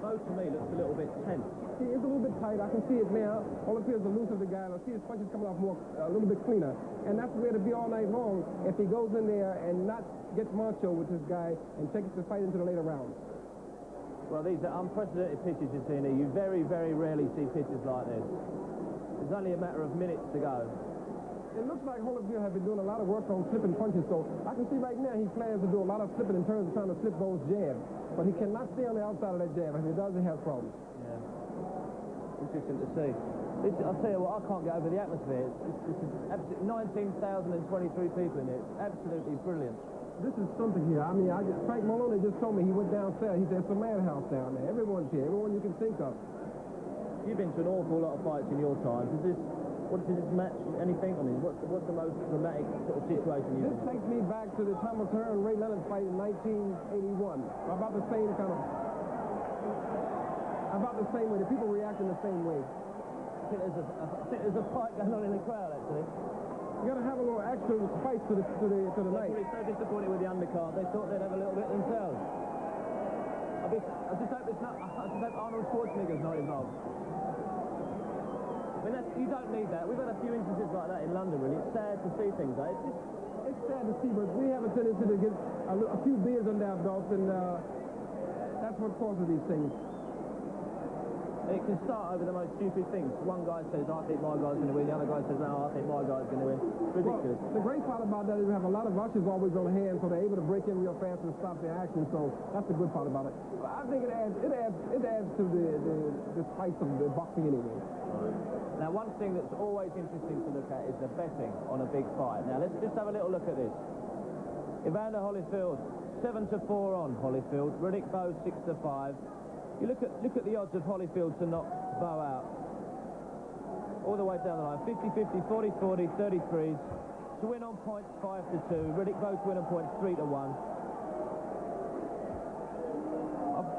Bowe, to me, looks a little bit tense. It's a little bit tight. I can see it now. Holyfield's the loose of the guy, and I see his punches coming off a little bit cleaner. And that's where to be all night long if he goes in there and not gets macho with this guy and takes the fight into the later rounds. Well, these are unprecedented pitches you've seen here. You very, very rarely see pitches like this. There's only a matter of minutes to go. It looks like Holyfield has been doing a lot of work on slipping punches, so I can see right now he plans to do a lot of slipping in terms of trying to slip Bowe's jab. But he cannot stay on the outside of that jab. If he does, he has problems. Yeah. Interesting to see. I'll tell you what, I can't get over the atmosphere. This is absolutely 19,023 people in here. It's absolutely brilliant. This is something here. I mean, Frank Maloney just told me he went downstairs. He said, it's a madhouse down there. Everyone's here. Everyone you can think of. You've been to an awful lot of fights in your time. What does this match anything? I mean, what's the most dramatic sort of situation you've This takes me back to the Thomas Hearn and Ray Leonard fight in 1981. About the same kind of... About the same way. The people react in the same way. I think there's a fight going on in the crowd, actually. You got to have a little actual spice to the night. They're so disappointed with the undercard. They thought they'd have a little bit themselves. I just hope Arnold Schwarzenegger's not involved. I mean, you don't need that. We've had a few instances like that in London, really. It's sad to see things like that. It's sad to see, but we have a tendency to get a few beers under our belts, and that's what causes these things. It can start over the most stupid things. One guy says, I think my guy's going to win. The other guy says, no, I think my guy's going to win. It's ridiculous. Well, the great part about that is we have a lot of rushes always on hand, so they're able to break in real fast and stop their action. So that's the good part about it. I think it adds to the spice of the boxing anyway. Right. Now, one thing that's always interesting to look at is the betting on a big fight. Now, let's just have a little look at this. Evander Holyfield, 7-4 on Holyfield. Riddick Bowe, 6-5. You look at the odds of Holyfield to knock Bowe out. All the way down the line. 50-50, 40-40, 33s. To win on points, 5-2. Riddick Bowe to win on points, 3-1.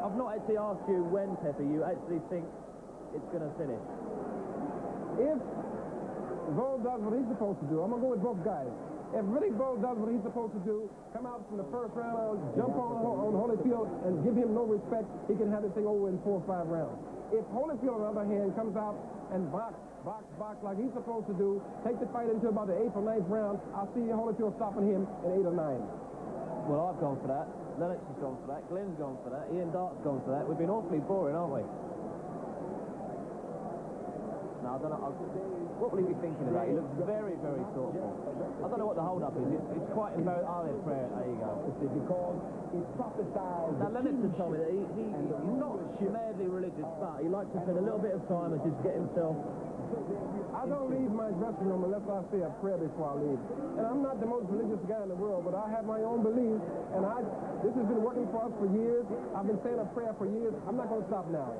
I've not actually asked you when, Peppy, you actually think it's going to finish. If Bowe does what he's supposed to do, I'm going to go with both guys. If Riddick Bowe does what he's supposed to do, come out from the first round, jump on Holyfield, and give him no respect, he can have this thing over in 4 or 5 rounds. If Holyfield, on the other hand, comes out and box like he's supposed to do, take the fight into about the 8th or 9th round, I'll see Holyfield stopping him in 8 or 9. Well, I've gone for that. Lennox has gone for that. Glenn's gone for that. Ian Dart's gone for that. We've been awfully boring, aren't we? now. I don't know. What will he be thinking about? He looks very, very thoughtful. I don't know what the hold-up is. It's quite embarrassing. Oh, there's prayer. There you go. Because it's prophesied. Now, Lennox has told me that he's not madly religious, but he likes to spend a little bit of time and just get himself... I don't leave my dressing room unless I say a prayer before I leave. And I'm not the most religious guy in the world, but I have my own beliefs, and this has been working for us for years. I've been saying a prayer for years. I'm not going to stop now.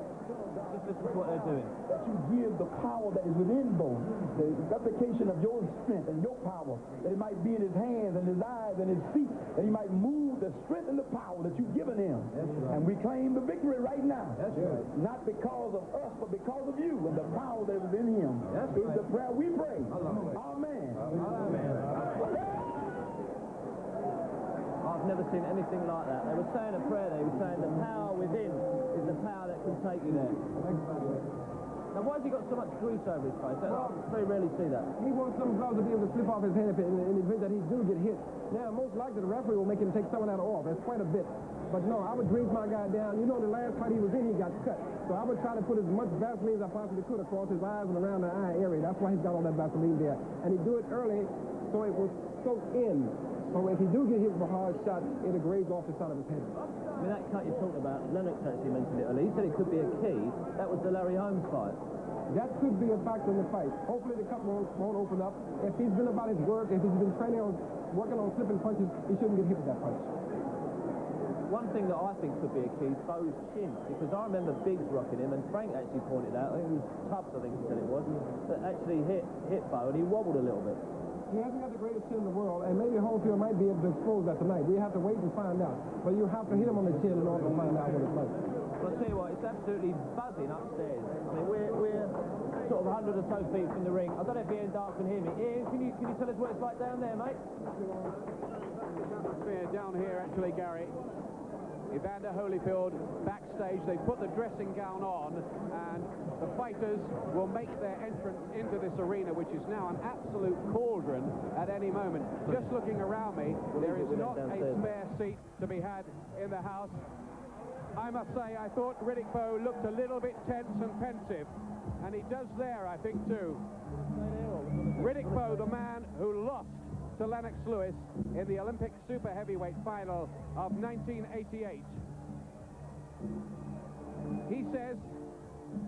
This is what they're doing. That you give the power that is within Bowe, the replication of your strength and your power, that it might be in his hands and his eyes and his feet, that he might move the strength and the power that you've given him. Right. And we claim the victory right now. That's right. Not because of us, but because of you and the power that is in him. That's right. Is the prayer we pray. Amen. I've never seen anything like that. They were saying a prayer, they were saying the power within is the power that can take you there. Now, why has he got so much grease over his face? I very rarely see that. He wants some gloves to be able to slip off his hand in the event that he do get hit. Now, most likely the referee will make him take some of that off. That's quite a bit. But no, I would grease my guy down. You know, the last fight he was in, he got cut. So I would try to put as much Vaseline as I possibly could across his eyes and around the eye area. That's why he's got all that Vaseline there. And he do it early so it will soak in. So if he do get hit with a hard shot, it'll graze off the side of his head. I mean, that cut you talked about, Lennox actually mentioned it earlier. He said it could be a key. That was the Larry Holmes fight. That could be a factor in the fight. Hopefully the cut won't open up. If he's been about his work, if he's been training on working on slipping punches, he shouldn't get hit with that punch. One thing that I think could be a key is Bowe's chin, because I remember Biggs rocking him, and Frank actually pointed out, I think it was Tubbs, I think he said it was, that actually hit Bowe, and he wobbled a little bit. He hasn't got the greatest chin in the world, and maybe Holyfield might be able to expose that tonight. We have to wait and find out. But you have to hit him on the chin in order to find out what it's like. Well, I'll tell you what, it's absolutely buzzing upstairs. I mean, we're sort of 100 or so feet from the ring. I don't know if Ian Dark can hear me. Ian, can you tell us what it's like down there, mate? Atmosphere down here, actually, Gary. Evander Holyfield backstage. They put the dressing gown on, and the fighters will make their entrance into this arena, which is now an absolute cauldron at any moment. Just looking around me, there is not a spare seat to be had in the house. I must say, I thought Riddick Bowe looked a little bit tense and pensive, and he does there, I think, too. Riddick Bowe, the man who lost to Lennox Lewis in the Olympic super heavyweight final of 1988. He says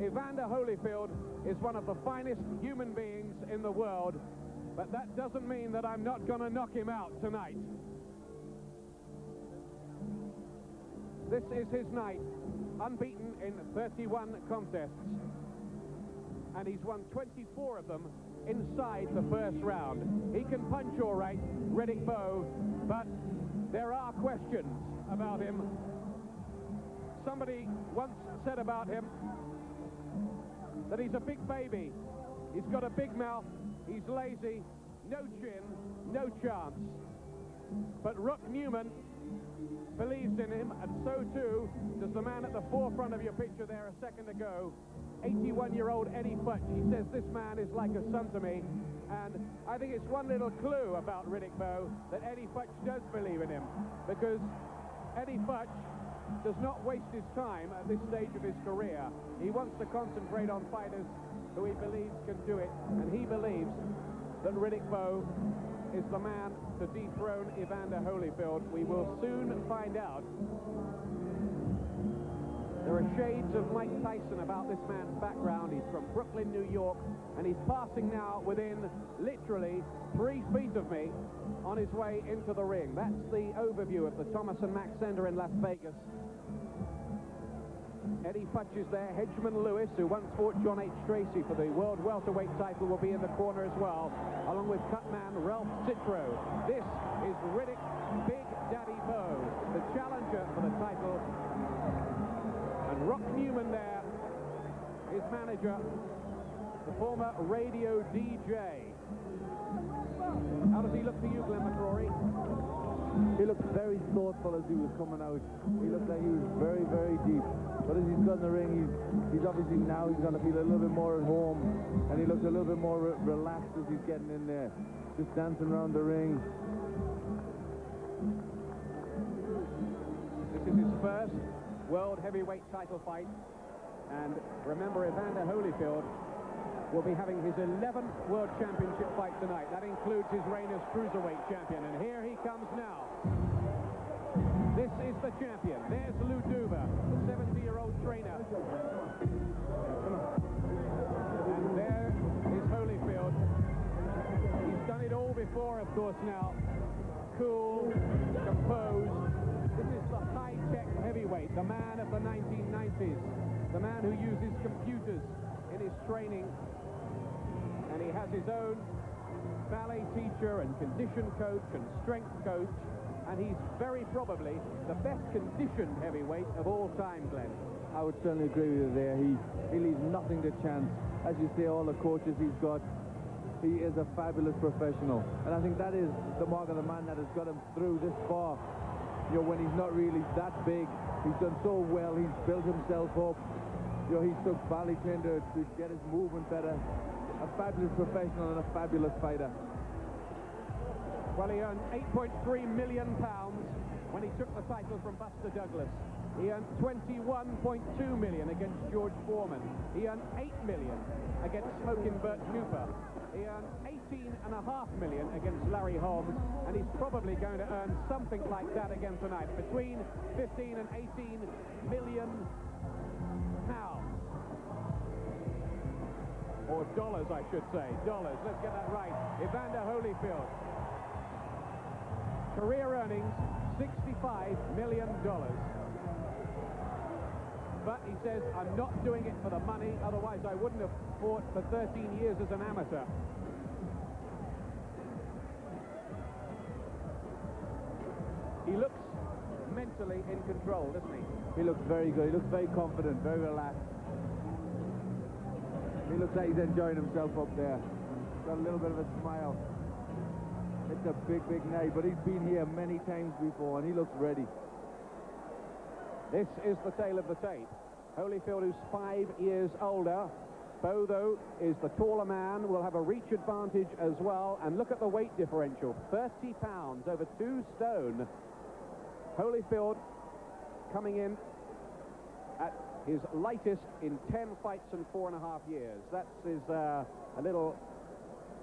Evander Holyfield is one of the finest human beings in the world, but that doesn't mean that I'm not going to knock him out tonight. This is his night, unbeaten in 31 contests, and he's won 24 of them inside the first round. He can punch all right, Riddick Bowe, but there are questions about him. Somebody once said about him that he's a big baby. He's got a big mouth, he's lazy, no chin, no chance. But Rook Newman believes in him, and so too does the man at the forefront of your picture there a second ago, 81-year-old Eddie Futch. He says this man is like a son to me, and I think it's one little clue about Riddick Bowe that Eddie Futch does believe in him, because Eddie Futch does not waste his time at this stage of his career. He wants to concentrate on fighters who he believes can do it, and he believes that Riddick Bowe is the man to dethrone Evander Holyfield. We will soon find out. There are shades of Mike Tyson about this man's background. He's from Brooklyn, New York, and he's passing now within literally 3 feet of me on his way into the ring. That's the overview of the Thomas and Mack Center in Las Vegas. Eddie Futch is there. Hedgeman Lewis, who once fought John H. Tracy for the world welterweight title, will be in the corner as well, along with cutman Ralph Citro. This is Riddick Big Daddy Bowe, the challenger for the title. And Rock Newman there, his manager, the former radio DJ. How does he look to you, Glenn McCrory? He looked very thoughtful as he was coming out. He looked like he was very, very deep. But as he's got in the ring, he's obviously now he's going to feel a little bit more at home, and he looks a little bit more relaxed as he's getting in there, just dancing around the ring. This is his first world heavyweight title fight, and remember, Evander Holyfield will be having his 11th World Championship fight tonight. That includes his reign as Cruiserweight champion. And here he comes now. This is the champion. There's Lou Duva, the 70-year-old trainer. And there is Holyfield. He's done it all before, of course, now. Cool, composed. This is the high-tech heavyweight, the man of the 1990s, the man who uses computers in his training. And he has his own ballet teacher and condition coach and strength coach. And he's very probably the best conditioned heavyweight of all time, Glenn. I would certainly agree with you there. He leaves nothing to chance. As you say, all the coaches he's got, he is a fabulous professional. And I think that is the mark of the man that has got him through this far. You know, when he's not really that big, he's done so well. He's built himself up. You know, he's took ballet training to get his movement better. A fabulous professional and a fabulous fighter. Well, he earned £8.3 million when he took the title from Buster Douglas. He earned $21.2 million against George Foreman. He earned $8 million against Smokin' Bert Cooper. He earned $18.5 million against Larry Holmes, and he's probably going to earn something like that again tonight, between 15 and 18 million pounds. Or dollars, I should say. Dollars. Let's get that right. Evander Holyfield. Career earnings, $65 million. But he says, I'm not doing it for the money, otherwise I wouldn't have fought for 13 years as an amateur. He looks mentally in control, doesn't he? He looks very good. He looks very confident, very relaxed. He looks like he's enjoying himself up there. Got a little bit of a smile. It's a big, big night, but he's been here many times before, and he looks ready. This is the tale of the tape. Holyfield, who's 5 years older. Bowe, though, is the taller man, will have a reach advantage as well. And look at the weight differential, 30 pounds over 2 stone. Holyfield coming in at his lightest in 10 fights and 4.5 years. That's his a little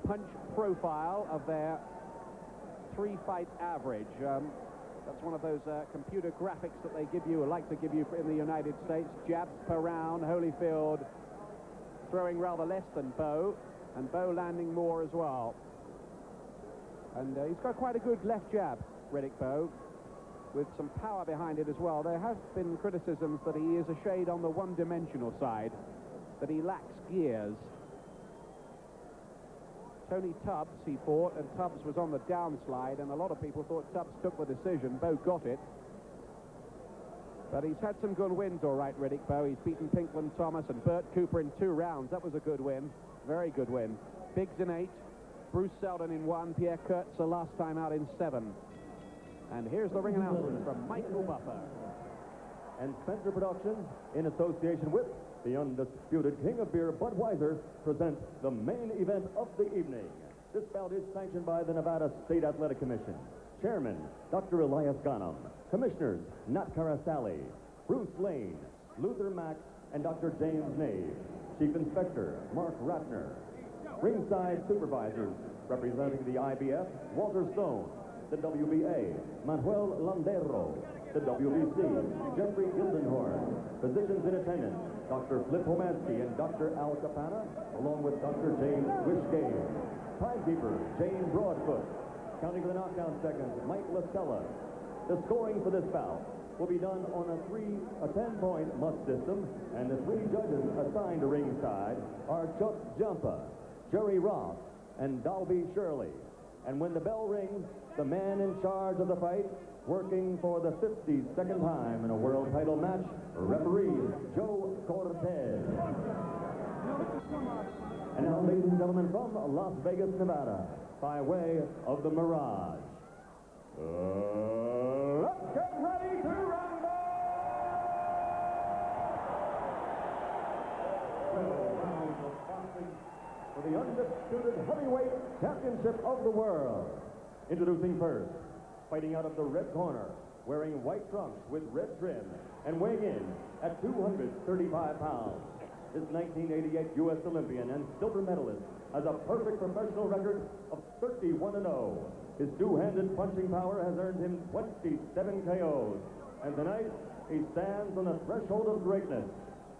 punch profile of their 3-fight average. That's one of those computer graphics that they give you, or like to give you in the United States. Jabs per round. Holyfield throwing rather less than Bowe, and Bowe landing more as well. And he's got quite a good left jab, Riddick Bowe, with some power behind it as well. There have been criticisms that he is a shade on the one-dimensional side, that he lacks gears. Tony Tubbs he fought, and Tubbs was on the downslide, and a lot of people thought Tubbs took the decision. Bowe got it. But he's had some good wins, all right, Riddick Bowe. He's beaten Pinkland Thomas and Bert Cooper in 2 rounds. That was a good win. Very good win. Biggs in 8, Bruce Seldon in 1, Pierre Kurtzer last time out in 7. And here's the ring announcement from Michael Buffer. And Spencer Production, in association with the undisputed King of Beer, Budweiser, presents the main event of the evening. This bout is sanctioned by the Nevada State Athletic Commission. Chairman, Dr. Elias Ghanem. Commissioners, Nat Carasali, Bruce Lane, Luther Mack, and Dr. James Nave. Chief Inspector, Mark Ratner. Ringside Supervisors, representing the IBF, Walter Stone. The WBA, Manuel Landero. The WBC, Jeffrey Gildenhorn. Physicians in attendance, Dr. Flip Homansky and Dr. Al Capana, along with Dr. James Wishgame. Timekeeper, Jane Broadfoot. Counting the knockdown seconds, Mike Lascella. The scoring for this bout will be done on a 10-point must system, and the 3 judges assigned to ringside are Chuck Jumpa, Jerry Ross, and Dalby Shirley. And when the bell rings, the man in charge of the fight, working for the 52nd time in a world title match, referee Joe Cortez. And now, ladies and gentlemen, from Las Vegas, Nevada, by way of the Mirage, let's get ready to rumble! For the undisputed heavyweight championship of the world. Introducing first, fighting out of the red corner, wearing white trunks with red trim, and weighing in at 235 pounds, this 1988 U.S. Olympian and silver medalist, has a perfect professional record of 31-0. His two-handed punching power has earned him 27 KOs. And tonight, he stands on the threshold of greatness.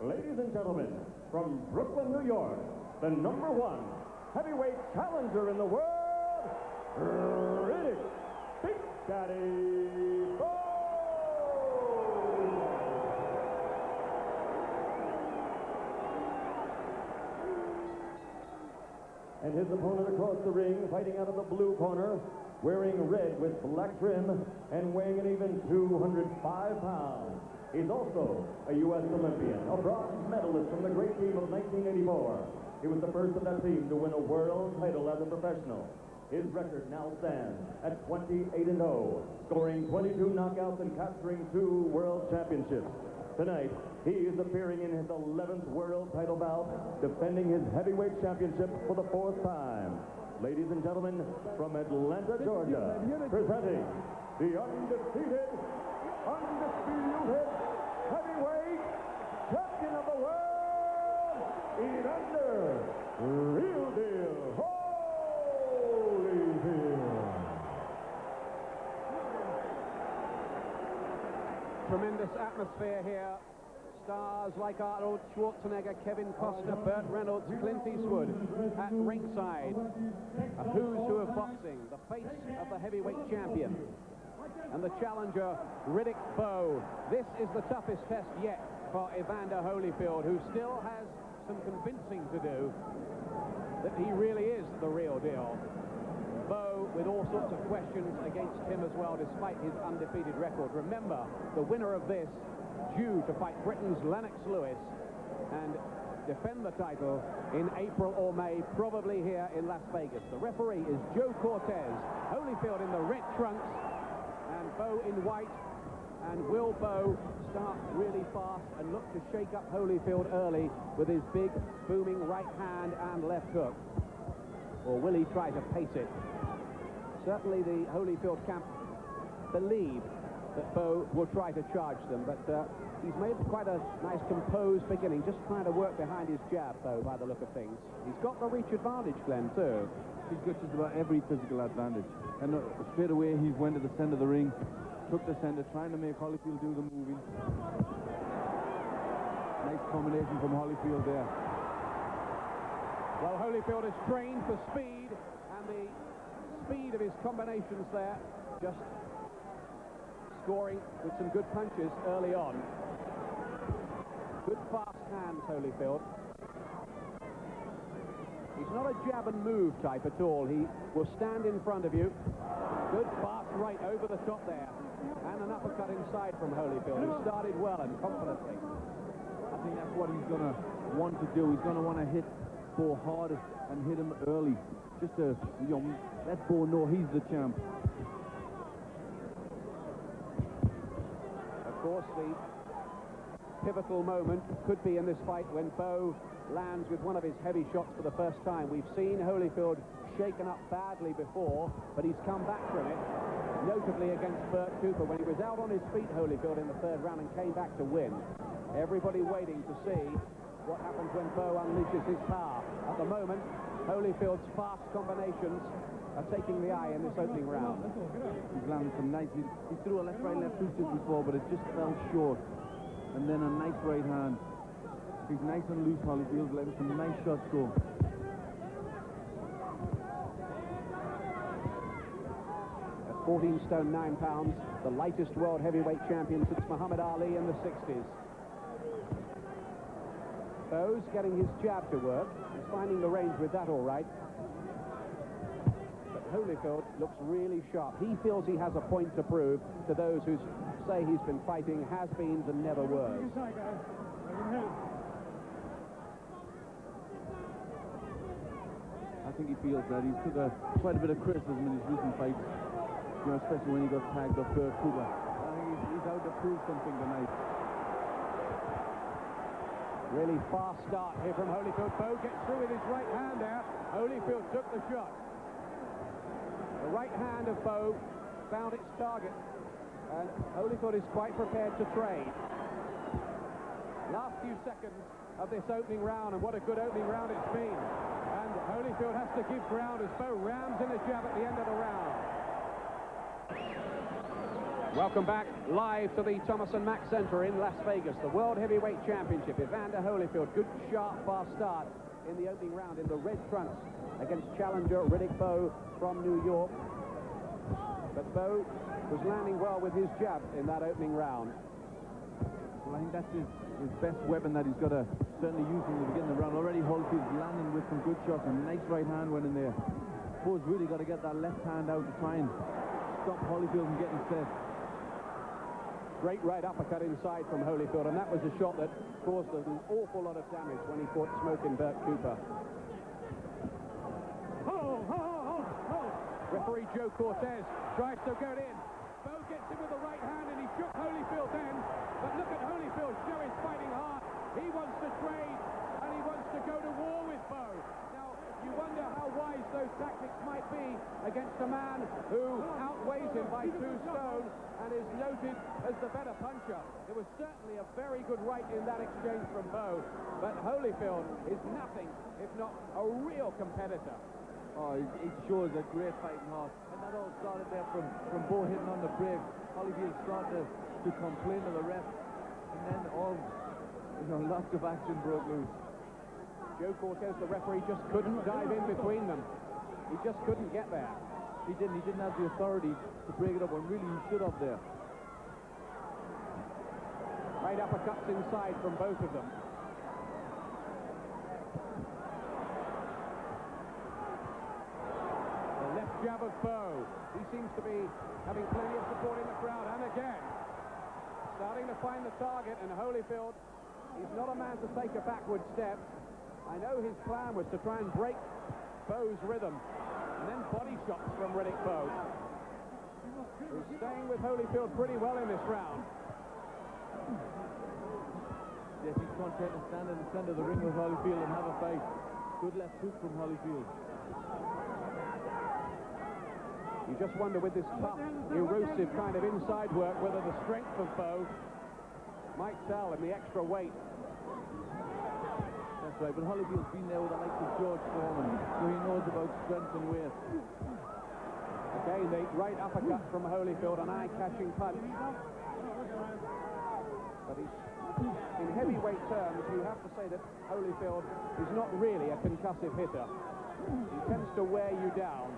Ladies and gentlemen, from Brooklyn, New York, the #1 heavyweight challenger in the world, Riddick Big Daddy Bowe! And his opponent across the ring, fighting out of the blue corner, wearing red with black trim and weighing an even 205 pounds. He's also a U.S. Olympian, a bronze medalist from the great team of 1984. He was the first of that team to win a world title as a professional. His record now stands at 28-0, scoring 22 knockouts and capturing 2 world championships. Tonight, he is appearing in his 11th world title bout, defending his heavyweight championship for the 4th time. Ladies and gentlemen, from Atlanta, Georgia, presenting the undisputed heavyweight champion of the world, Evander Holyfield. Tremendous atmosphere here. Stars like Arnold Schwarzenegger, Kevin Costner, Burt Reynolds, Clint Eastwood at ringside. A who's who of boxing, the face of the heavyweight champion. And the challenger, Riddick Bowe. This is the toughest test yet for Evander Holyfield, who still has some convincing to do that he really is the real deal. Bowe with all sorts of questions against him as well, despite his undefeated record. Remember, the winner of this due to fight Britain's Lennox Lewis and defend the title in April or May, probably here in Las Vegas. The referee is Joe Cortez. Holyfield in the red trunks and Bowe in white. And will Bowe start really fast and look to shake up Holyfield early with his big, booming right hand and left hook? Or will he try to pace it? Certainly the Holyfield camp believe that Bowe will try to charge them, but he's made quite a nice composed beginning, just trying to work behind his jab, though, by the look of things. He's got the reach advantage, Glenn, too. He's got just about every physical advantage. And straight away, he went to the center of the ring, took the center, trying to make Holyfield do the moving. Nice combination from Holyfield there. Well, Holyfield is trained for speed, and the speed of his combinations there, just scoring with some good punches early on. Good fast hands, Holyfield. He's not a jab and move type at all. He will stand in front of you. Good fast right over the top there. And an uppercut inside from Holyfield, who started well and confidently. I think that's what he's going to want to do. He's going to want to hit Bowe hardest and hit him early. Just to, let Bowe know he's the champ. Of course, the pivotal moment could be in this fight when Bowe lands with one of his heavy shots for the first time. We've seen Holyfield shaken up badly before, but he's come back from it, notably against Burt Cooper when he was out on his feet, Holyfield, in the 3rd round and came back to win. Everybody waiting to see what happens when Bowe unleashes his power. At the moment, Holyfield's fast combinations are taking the eye in this opening round. He's landed some nice... He threw a left, right, left hook just before, but it just fell short. And then a nice right hand. He's nice and loose, Holyfield, letting some nice shots go. At 14 stone 9 pounds, the lightest world heavyweight champion since Muhammad Ali in the 60s. Bowe's getting his jab to work. He's finding the range with that all right. But Holyfield looks really sharp. He feels he has a point to prove to those who say he's been fighting has-beens and never were. I think he feels that. He took quite a bit of criticism in his recent fights, especially when he got tagged up Burt Cooper. I think he's out to prove something tonight. Really fast start here from Holyfield. Bowe gets through with his right hand there. Holyfield took the shot. The right hand of Bowe found its target, and Holyfield is quite prepared to trade. Last few seconds, of this opening round, and what a good opening round it's been. And Holyfield has to give ground as Bowe rams in a jab at the end of the round. Welcome back live to the Thomas & Mack Center in Las Vegas, the World Heavyweight Championship. Evander Holyfield, good, sharp, fast start in the opening round in the red trunks against challenger Riddick Bowe from New York. But Bowe was landing well with his jab in that opening round. Well, I think that's his best weapon that he's got to certainly use in the beginning of the round. Already Holyfield's landing with some good shots, and a nice right hand went in there. Bowe's really got to get that left hand out to try and stop Holyfield from getting set. Great right uppercut inside from Holyfield, and that was a shot that caused an awful lot of damage when he caught smoke in Burt Cooper. Referee Joe Cortez tries to get in. Bowe gets him with the right hand, and he shook Holyfield then. But look at Holyfield. Joe is fighting hard. He wants to trade, and he wants to go to war with Bowe. Now, you wonder how wise those tactics might be against a man who outweighs him by 2 stone and is noted as the better puncher. It was certainly a very good right in that exchange from Bowe, but Holyfield is nothing if not a real competitor. Oh, he shows a great fighting heart, and that all started there from Bowe hitting on the brakes. Holyfield started to complain to the ref, and then lots of action broke loose. Joe Cortez, the referee, just couldn't dive in between them. He just couldn't get there. He didn't have the authority to break it up, and really he should have there. Right uppercuts inside from both of them. The left jab of Bowe. He seems to be having plenty of support in the crowd, and again, starting to find the target, and Holyfield, he's not a man to take a backward step. I know his plan was to try and break Bowe's rhythm, and then body shots from Riddick Bowe, who's staying with Holyfield pretty well in this round. Yes, he's content to stand in the center of the ring with Holyfield and have a fight. Good left hook from Holyfield. You just wonder with this tough, elusive kind of inside work whether the strength of Bowe might tell in the extra weight. That's right, but Holyfield's been there with the likes of George Foreman, so he knows about strength and weight. Again, the right uppercut from Holyfield, an eye-catching punch. But in heavyweight terms, you have to say that Holyfield is not really a concussive hitter. He tends to wear you down.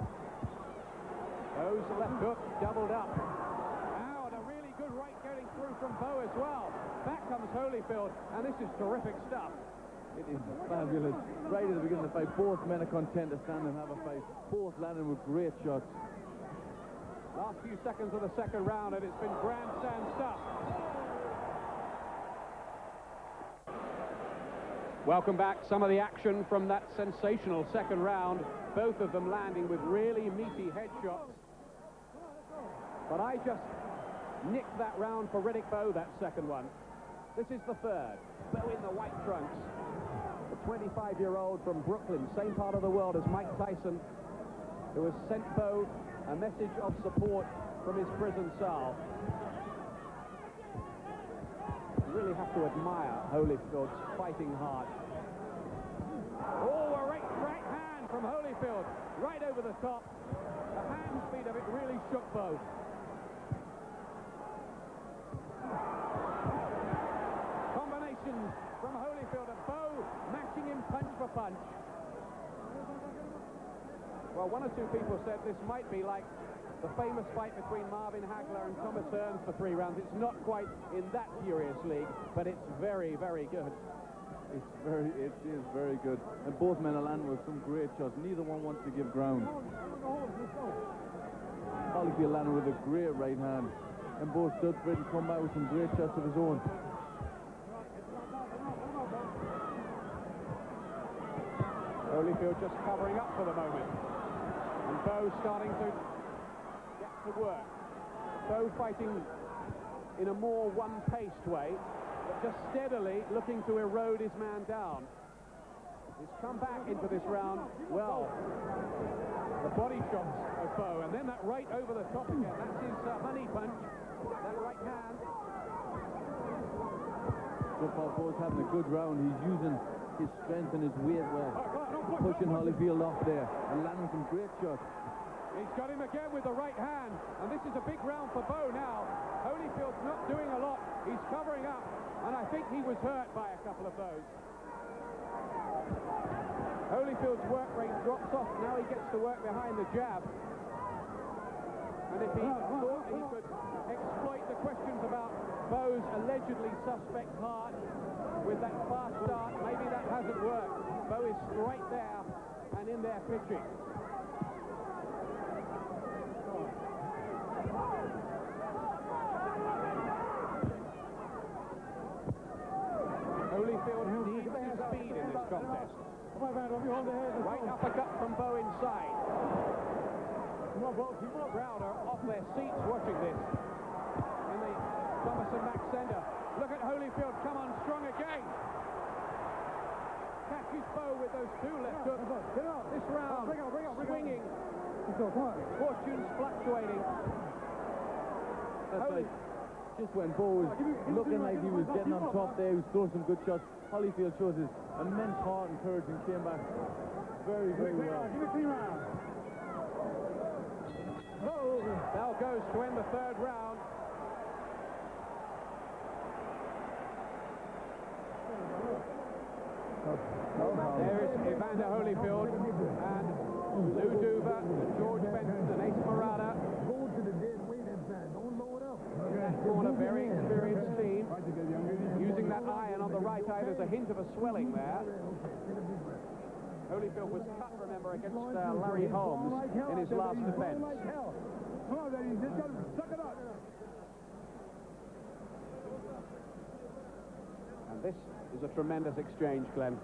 Bowe's left hook doubled up. Now, and a really good right getting through from Bowe as well. Back comes Holyfield, and this is terrific stuff. It is fabulous. Right at the beginning of the fight, both men are content to stand and have a fight. Both landing with great shots. Last few seconds of the second round, and it's been grandstand stuff. Welcome back. Some of the action from that sensational second round. Both of them landing with really meaty headshots. But I just nicked that round for Riddick Bowe, that second one. This is the third. Bowe in the white trunks. The 25-year-old from Brooklyn, same part of the world as Mike Tyson, who has sent Bowe a message of support from his prison cell. You really have to admire Holyfield's fighting heart. Oh, a right hand from Holyfield, right over the top. The hand speed of it really shook Bowe. Combinations from Holyfield, and Bowe matching him punch for punch. Well, one or two people said this might be like the famous fight between Marvin Hagler and Thomas Hearns for 3 rounds. It's not quite in that furious league, but it's very, very good. It is very good. And both men are landing with some great shots. Neither one wants to give ground. Holyfield landing with a great right hand. And both stood for it and come back with some great shots of his own. Holyfield just covering up for the moment. And Bowe starting to get to work. Bowe fighting in a more one-paced way, but just steadily looking to erode his man down. He's come back into this round well. The body shots of Bowe, and then that right over the top again. That's his money punch, that right hand. so far Bowe's having a good round. He's using his strength and his weight well, pushing Holyfield off there and landing some great shots. He's got him again with the right hand, and this is a big round for Bowe now. Holyfield's not doing a lot. He's covering up, and I think he was hurt by a couple of those. Holyfield's work rate drops off. Now he gets to work behind the jab. And if he thought he could exploit the questions about Bowe's allegedly suspect heart with that fast start, maybe that hasn't worked. Bowe is right there and in there pitching. Holyfield needs his speed in this contest. Right uppercut from Bowe inside. Crowd are off their seats watching this in the Thomas and Mack Center. Look at Holyfield come on strong again. Catches Bowe with those two left hooks. This round swinging. Fortunes fluctuating. That's right. Just when Bowe was looking like he was getting on top there, he was throwing some good shots. Holyfield shows his immense heart and courage and came back very, very well. Bell goes to end the third round. There is Evander Holyfield and Lou Duva, George Benson and Ace Murata. That corner, very experienced team. Using that iron on the right eye, there's a hint of a swelling there. Holyfield was cut, remember, against Larry Holmes in his last defense. And this is a tremendous exchange, Glenn.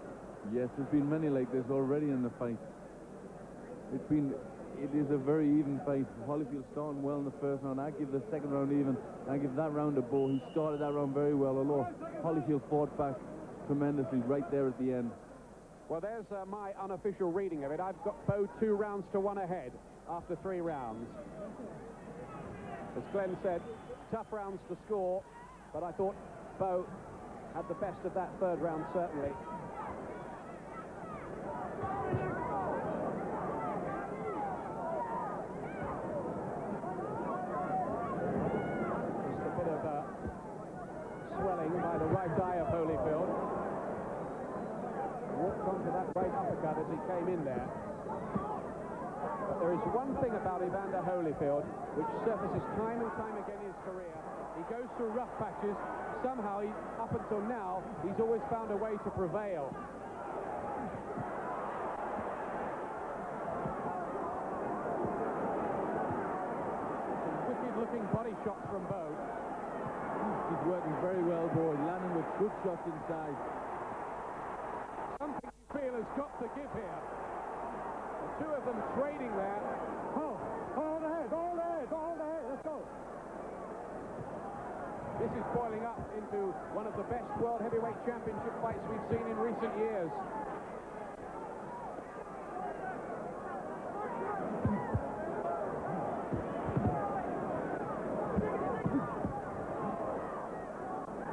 Yes, there's been many like this already in the fight. It is a very even fight. Holyfield starting well in the first round. I give the second round even. I give that round a Bowe. He started that round very well, although Holyfield fought back tremendously right there at the end. Well, there's my unofficial reading of it. I've got Bowe 2 rounds to 1 ahead after 3 rounds. As Glenn said, tough rounds to score, but I thought Bowe had the best of that third round, certainly. Just a bit of swelling by the right eye of Holyfield. Walked onto that right uppercut as he came in there. But there is one thing about Evander Holyfield which surfaces time and time again in his career. He goes through rough patches. Somehow, up until now, he's always found a way to prevail. Some wicked-looking body shots from Bowe. He's working very well, Bowe, landing with good shots inside. Something you feel has got to give here. The two of them trading there. Hold the head, let's go. This is boiling up into one of the best World Heavyweight Championship fights we've seen in recent years.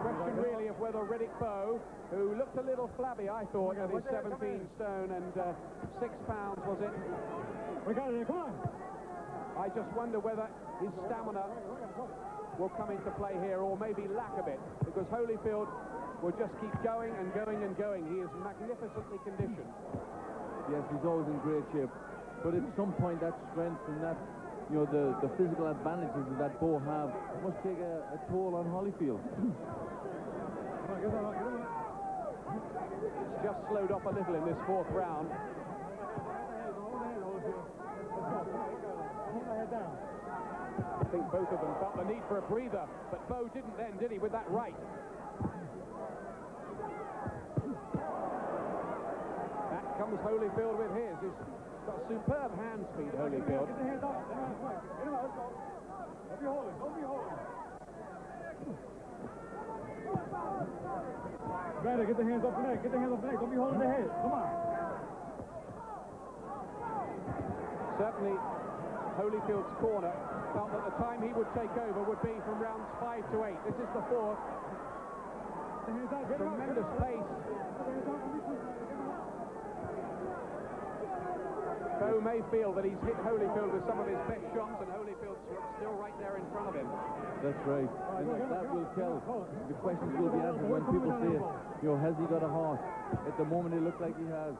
Question really of whether Riddick Bowe, who looked a little flabby, I thought, at his 17 stone and 6 pounds, was it? We got it, come on. I just wonder whether his stamina will come into play here, or maybe lack of it, because Holyfield will just keep going and going and going. He is magnificently conditioned. Yes, he's always in great shape. But at some point, that strength and that, you know, the physical advantages that Bowe have must take a toll on Holyfield. It's just slowed up a little in this 4th round. I think both of them felt the need for a breather, but Bowe didn't then, did he, with that right? Back comes Holyfield with his. He's got superb hand speed, Holyfield. Get the hands up. Don't be holding. Better get the hands off the neck. Don't be holding the head. Come on. Certainly, Holyfield's corner felt that the time he would take over would be from rounds 5 to 8. This is the 4th. Tremendous pace. Bowe may feel that he's hit Holyfield with some of his best shots, and Holyfield's still right there in front of him. That's right. And that will tell. The questions will be answered when people say it. You know, has he got a heart? At the moment, it looks like he has.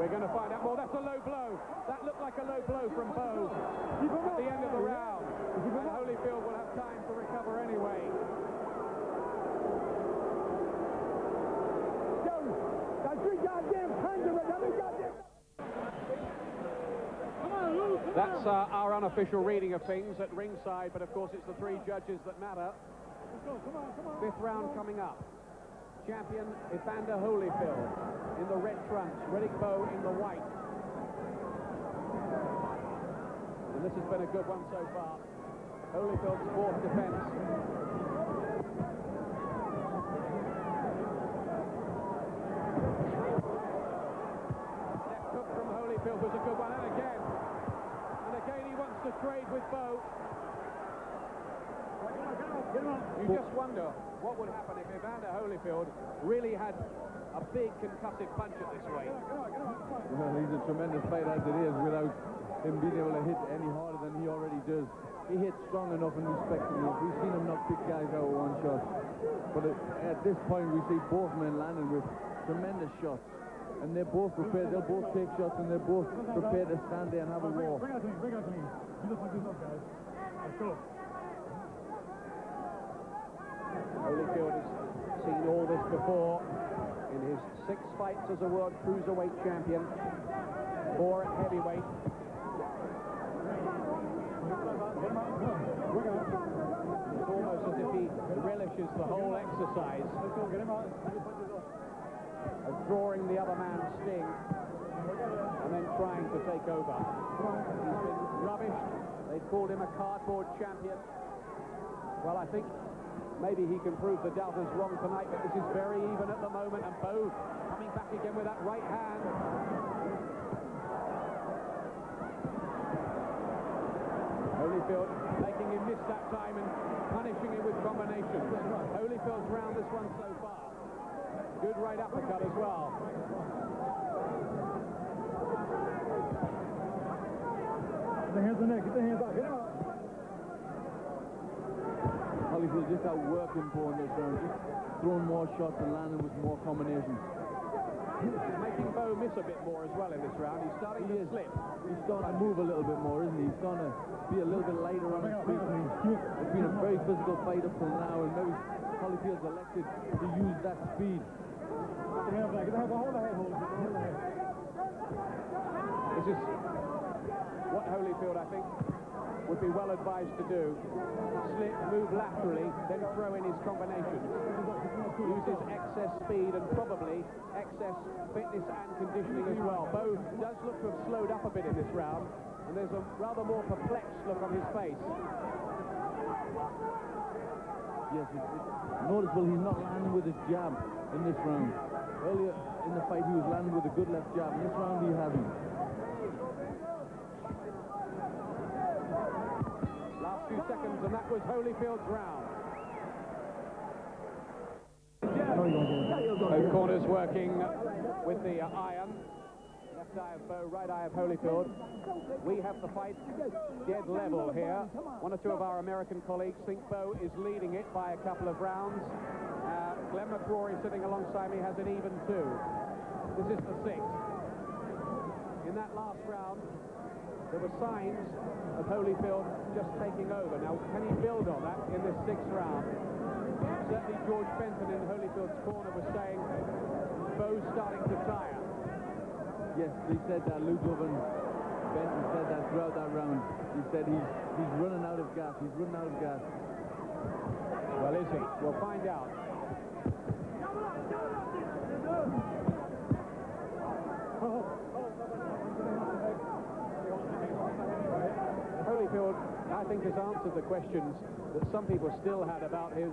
We're going to find out more. That's a low blow. That looked like a low blow from Bowe at the end of the round. And Holyfield will have time to recover anyway. That's our unofficial reading of things at ringside, but of course it's the three judges that matter. Fifth round coming up. Champion Evander Holyfield in the red trunks, Riddick Bowe in the white. And this has been a good one so far. Holyfield's fourth defense. Left hook from Holyfield was a good one, and again he wants to trade with Bowe. You just wonder what would happen if Evander Holyfield really had a big concussive punch at this weight. Well, he's a tremendous fight as it is without him being able to hit any harder than he already does. He hits strong enough and respected enough. We've seen him knock big guys out with one shot. But at this point, we see both men landing with tremendous shots. And they're both prepared. They'll both take shots, and they're both prepared to stand there and have a war. Bring it to me. You just want to do something, guys. Let's go. Holyfield has seen all this before in his 6 fights as a world cruiserweight champion, 4 at heavyweight. It's almost as if he relishes the whole exercise of drawing the other man's sting and then trying to take over. He's been rubbished. They've called him a cardboard champion. Well, I think maybe he can prove the doubters wrong tonight, but this is very even at the moment, and Bowe coming back again with that right hand. Holyfield making him miss that time and punishing him with combinations. Holyfield's round this one so far. Good right uppercut as well. Get the hands on the neck, get the hands out, get out. Holyfield just outworking Bowe in this round, just throwing more shots and landing with more combinations. He's making Bowe miss a bit more as well in this round. He's starting to slip. He's starting to move a little bit more, isn't he? He's starting to be a little bit lighter on his feet. It's been a very physical fight up till now, and maybe Holyfield's elected to use that speed. Get the hands back, get the hands back, hold the head, hold the head. This is what Holyfield, I think, would be well advised to do. Slip, move laterally, then throw in his combinations. Use his excess speed and probably excess fitness and conditioning as well. Bowe does look to have slowed up a bit in this round, and there's a rather more perplexed look on his face. Yes, it's noticeable he's not landing with his jab in this round. Earlier in the fight he was landing with a good left jab. In this round he hasn't. Last few seconds, and that was Holyfield's round. Both corners working with the iron. Left eye of Bowe, right eye of Holyfield. We have the fight dead level here. One or two of our American colleagues think Bowe is leading it by a couple of rounds. Glenn McCrory sitting alongside me has an even 2. This is the 6th. In that last round, there were signs of Holyfield just taking over. Now, can he build on that in this 6th round? Certainly George Benton in Holyfield's corner was saying Bowe's starting to tire. Yes, he said that. Lou Benton said that throughout that round. He said he's running out of gas. He's running out of gas. Well, is he? We'll find out. Holyfield, I think, has answered the questions that some people still had about his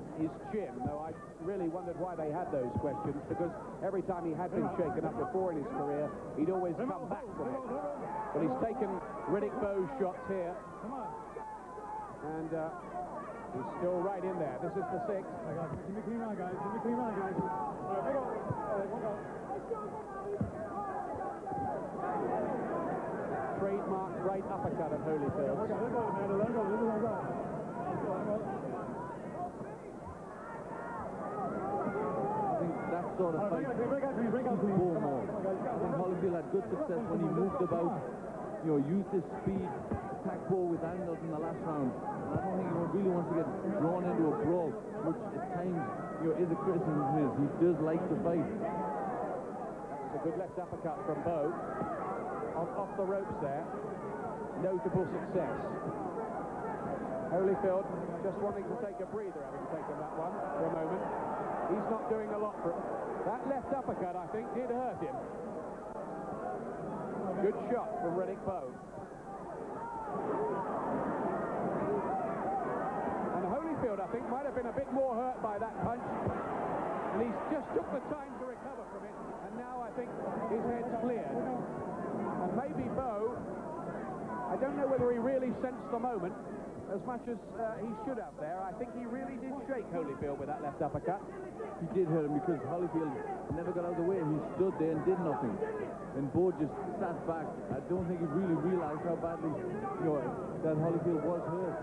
chin, though I really wondered why they had those questions, because every time he had been shaken up before in his career, he'd always come back from it. But he's taken Riddick Bowe's shots here, and He's still right in there. This is the sixth. Give me clean round, guys. Give me clean round, guys. All right, go. All right, one go. Trademark right uppercut of Holyfield. Let go, man. Let go. I think that sort of fight Bowe more. I think Holyfield had good success when he moved about, used his speed, attacked Bowe with angles in the last round. And I don't think he really wants to get drawn into a brawl, which at times, is a criticism of his. He does like to fight. It's a good left uppercut from Bowe. Off the ropes there. Notable success. Holyfield just wanting to take a breather, having taken that one for a moment. He's not doing a lot for it. That left uppercut, I think, did hurt him. Good shot from Riddick Bowe. And Holyfield, I think, might have been a bit more hurt by that punch. And he's just took the time to recover from it. And now I think his head's cleared. And maybe Bowe, I don't know whether he really sensed the moment as much as he should have there. I think he really did shake Holyfield with that left uppercut. He did hurt him because Holyfield never got out of the way. He stood there and did nothing. And Bowe just sat back. I don't think he really realized how badly, that Holyfield was hurt.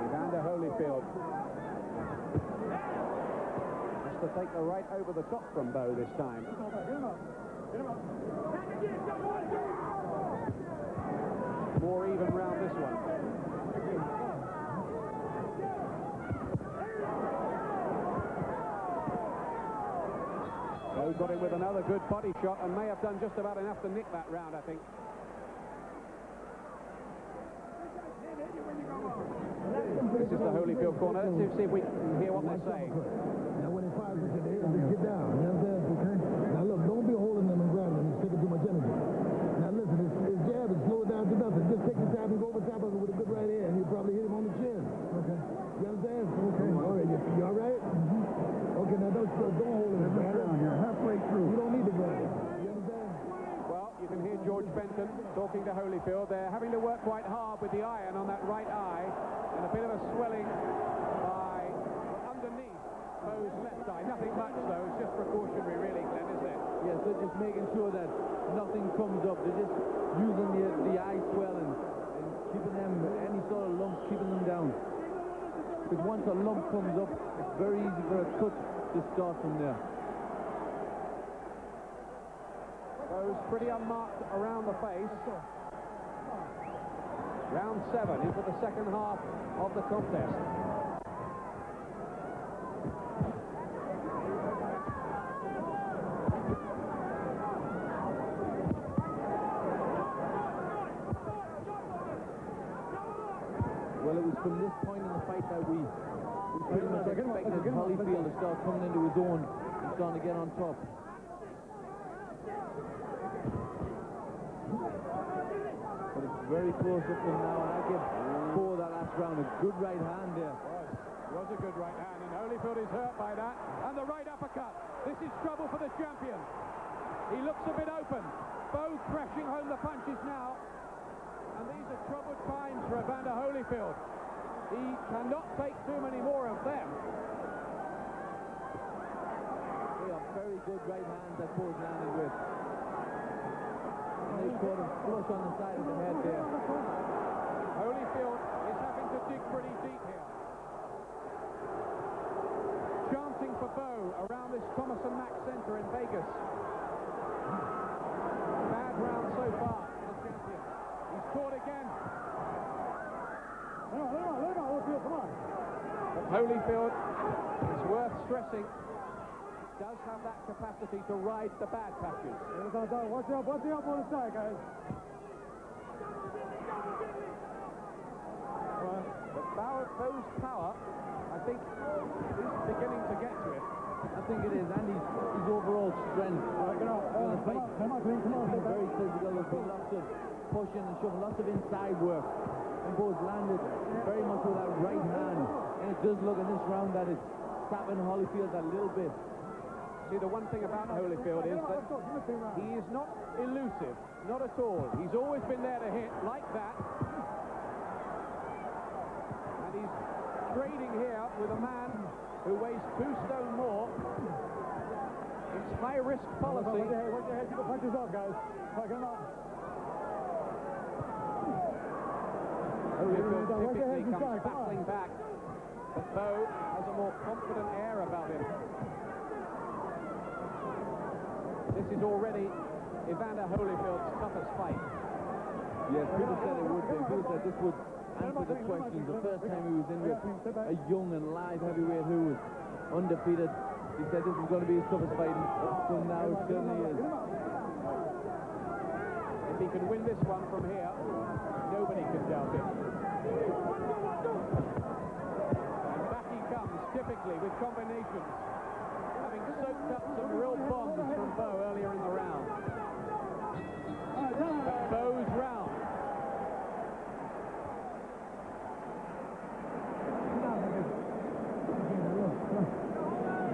Evander Holyfield has to take the right over the top from Bowe this time. More even round this one. Bowe got him with another good body shot and may have done just about enough to nick that round, I think. This is the Holyfield corner. Let's see if we can hear what they're saying. Now, when they fire into the air, just get down. You know what I'm saying? Okay. Now, look, don't be holding them and grabbing them. It's taking too much energy. Now, listen, his jab is slow it down to nothing. Just take your time and go over top of him with a good right hand. You'll probably hit him on the chin. Okay. You understand? Okay. All right. You all right? Mm-hmm. Okay, now don't hold him. Right down here. Halfway through. You don't need to grab him. You understand? Well, you can hear George Benton talking to Holyfield. They're having to work quite hard with the iron on that right eye. And a bit of a swelling by underneath Bowe's left eye. Nothing much, though. It's just precautionary, really, Glenn, isn't it? Yes, they're just making sure that nothing comes up. They're just using the eye swelling and keeping them, any sort of lumps, keeping them down. Because once a lump comes up, it's very easy for a cut to start from there. Bowe's pretty unmarked around the face. Round 7 into the second half of the contest. Well, it was from this point in the fight that we pretty much expected Holyfield to start coming into his own and starting to get on top. But it's very close up to him now, and I give Bowe that last round a good right hand there. Was a good right hand, and Holyfield is hurt by that. And the right uppercut. This is trouble for the champion. He looks a bit open. Bowe crashing home the punches now. And these are troubled times for Evander Holyfield. He cannot take too many more of them. They are very good right hands that Bowe's landing with. And they caught him flush on the side of the head there. Holyfield is having to dig pretty deep here. Chanting for Bowe around this Thomas & Mack Center in Vegas. Bad round so far for the champion. He's caught again. Come on. But Holyfield, it's worth stressing, does have that capacity to ride the bad patches. Watch up on the side, guys. But Bowe's power, I think, is beginning to get to it. I think it is, and his overall strength. The fight has been very physical. There's been lots of pushing and shoving, lots of inside work. And Bowe's landed very much with that right hand. And it does look in this round that it's tapping Holyfield a little bit. See, the one thing about Holyfield is that he is not elusive, not at all. He's always been there to hit, like that. And he's trading here with a man who weighs 2 stone more. It's high-risk policy. Work your head, keep the punches off, guys. Get him out. Holyfield typically comes battling back, but Bowe has a more confident air about him. This is already Evander Holyfield's toughest fight. Yes, people said it would be. People said this would answer the questions. The first time he was in with a young and live heavyweight who was undefeated, he said this was going to be his toughest fight, so now it certainly is. If he can win this one from here, nobody can doubt it. And back he comes, typically with combinations, having soaked up some real bombs from Bowe earlier in the round. But Bowe's round.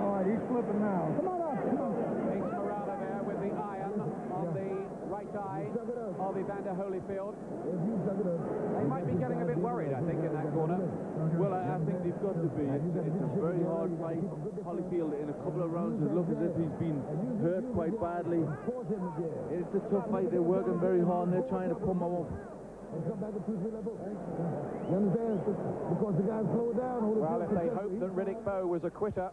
All right, he's flipping now. Come on up, come on. Ace Morala there with the iron on the right eye of Evander Holyfield. They might be getting a bit worried, I think, in that corner. Well, I think they've got to be. It's a very hard fight. Holyfield, in a couple of rounds, it looks as if he's been hurt quite badly. It's a tough fight. They're working very hard, and they're trying to pump him up. You understand? Because the guys slow down. Well, if they hoped that Riddick Bowe was a quitter,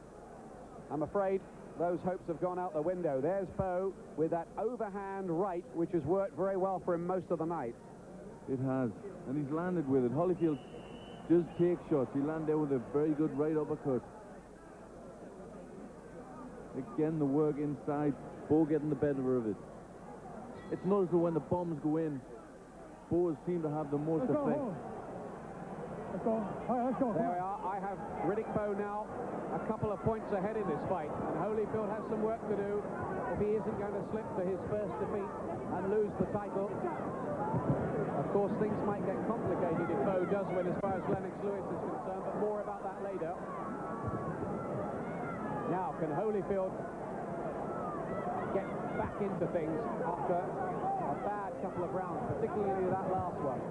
I'm afraid those hopes have gone out the window. There's Bowe with that overhand right, which has worked very well for him most of the night. It has, and he's landed with it. Holyfield does take shots. He landed there with a very good right uppercut. Again, the work inside. Bowe getting the better of it. It's noticeable when the bombs go in, Bowe seem to have the most effect. Let's go. All right, let's go. There we are. I have Riddick Bowe now a couple of points ahead in this fight, and Holyfield has some work to do if he isn't going to slip to his first defeat and lose the title. Of course, things might get complicated if Bowe does win as far as Lennox Lewis is concerned, but more about that later. Now, can Holyfield get back into things after a bad couple of rounds, particularly that last one?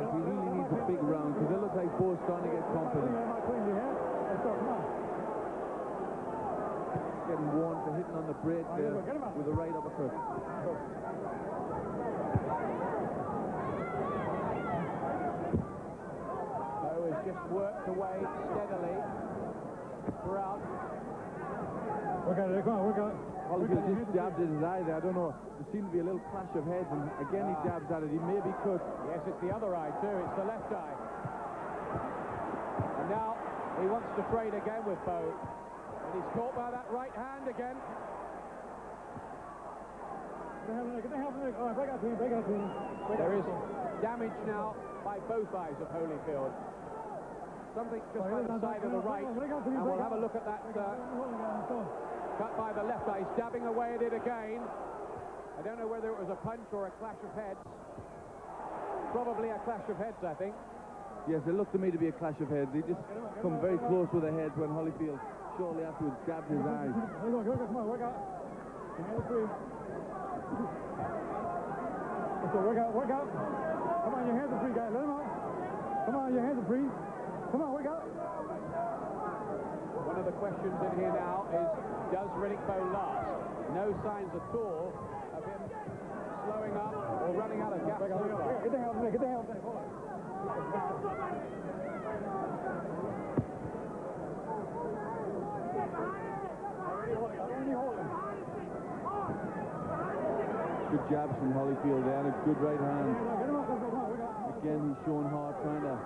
Yes, he really needs a big round, because it looks like Bowe's starting to get confident. Getting warned for hitting on the break there with a right uppercut. Bowe has just worked away steadily throughout. Work on it, come on, work on it. Holyfield just jabbed at his eye there. I don't know. There seemed to be a little clash of heads, and again he jabs at it. He may be cut. Yes, it's the other eye too. It's the left eye. And now he wants to trade again with Bowe. And he's caught by that right hand again. Get the help. All right, break out to him, break out to him. There is damage now by both eyes of Holyfield. Something just by the side of the right. And we'll have a look at that cut by the left eye. He's dabbing away at it again. I don't know whether it was a punch or a clash of heads. Probably a clash of heads, I think. Yes, it looked to me to be a clash of heads. He just come very close with the heads when Holyfield shortly afterwards jabbed his eyes. Come on, work out. Hands free. Let's go, work out. Come on, your hands are free, guys. Let him out. Come on, your hands are free. Come on, work out. One of the questions in here now is, does Riddick Bowe last? No signs at all of him slowing up or running out of gas. Get the hell out of there, get the hell out of there. Good jabs from Holyfield there, and a good right hand. Again, he's showing hard, trying to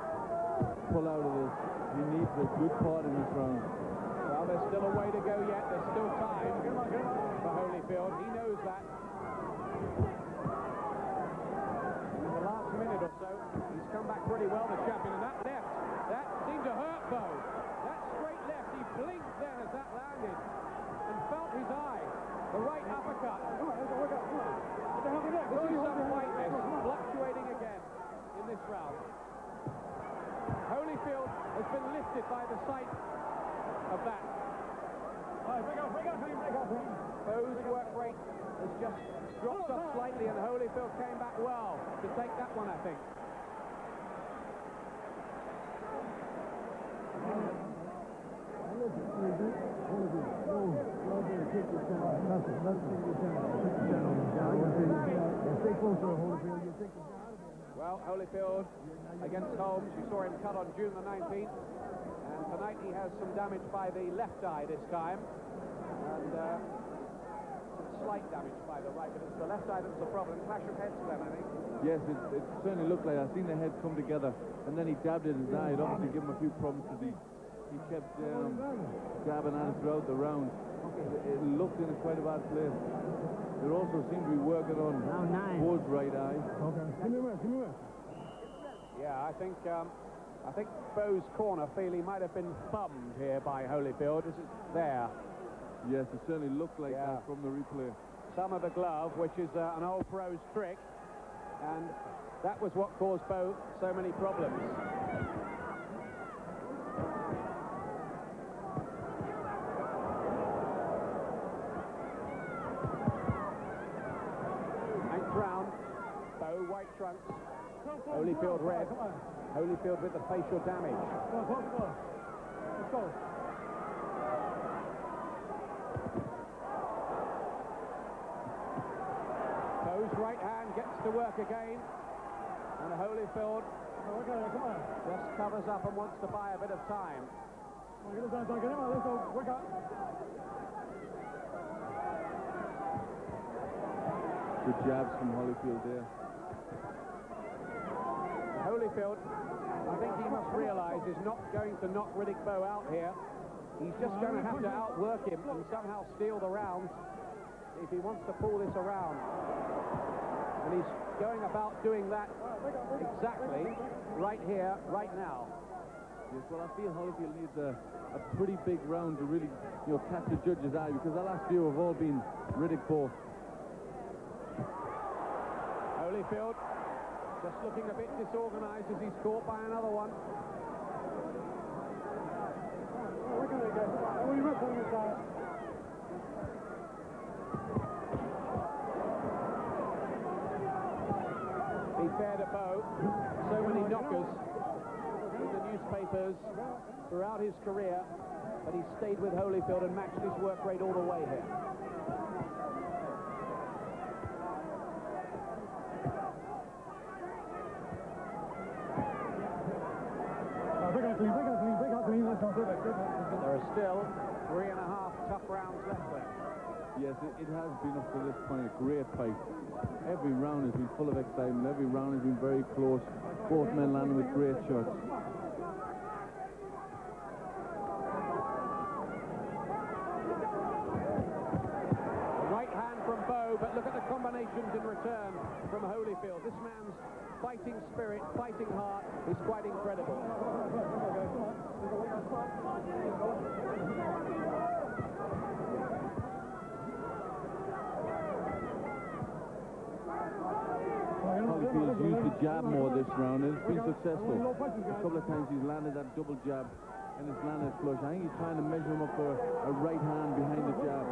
pull out of this. He needs a good part in this round. Well, there's still a way to go yet. There's still time for Holyfield. He knows that. In the last minute or so, he's come back pretty well, the champion. And that left, that seemed to hurt Bowe. That straight left, he blinked then as that landed and felt his eye. The right uppercut. This is some whiteness fluctuating again in this round. Holyfield has been lifted by the sight of that. Bowe's work rate has just dropped off slightly, and Holyfield came back well to take that one, I think. Well, Holyfield against Holmes, you saw him cut on June the 19th, and tonight he has some damage by the left eye this time, and some slight damage by the right, but it's the left eye that's the problem. Clash of heads then, I think. Yes, it certainly looked like. I've seen the head come together, and then he dabbed at his eye. It obviously gave him a few problems because he kept dabbing at it throughout the round. It looked in quite a bad place. There also seemed to be working on Bowe's right eye. Okay. Give me a minute. Yeah, I think Bowe's corner feel he might have been thumbed here by Holyfield. This is there. Yes, it certainly looked like that from the replay. Thumb of the glove, which is an old pro's trick, and that was what caused Bowe so many problems. White trunks, Holyfield red, Holyfield with the facial damage. Let's go. Bowe's right hand gets to work again, and Holyfield just covers up and wants to buy a bit of time. Good jabs from Holyfield there. Holyfield, I think he must realise, is not going to knock Riddick Bowe out here. He's just going to have to outwork him and somehow steal the rounds if he wants to pull this around. And he's going about doing that exactly right here, right now. Yes, well, I feel Holyfield needs a pretty big round to really, catch the judge's eye, because the last few have all been Riddick Bowe. Holyfield just looking a bit disorganised as he's caught by another one. Be fair to Bowe, so many knockers in the newspapers throughout his career, but he stayed with Holyfield and matched his work rate all the way here. There are still 3.5 tough rounds left there. Yes, it has been up to this point a great fight. Every round has been full of excitement. Every round has been very close. Both men landing with great shots. Right hand from Bowe, but look at the combinations in return from Holyfield. This man's fighting spirit, fighting heart is quite incredible. Holyfield's used the jab more this round, and it's been successful. A couple of times he's landed that double jab, and it's landed flush. I think he's trying to measure him up for a right hand behind the jab.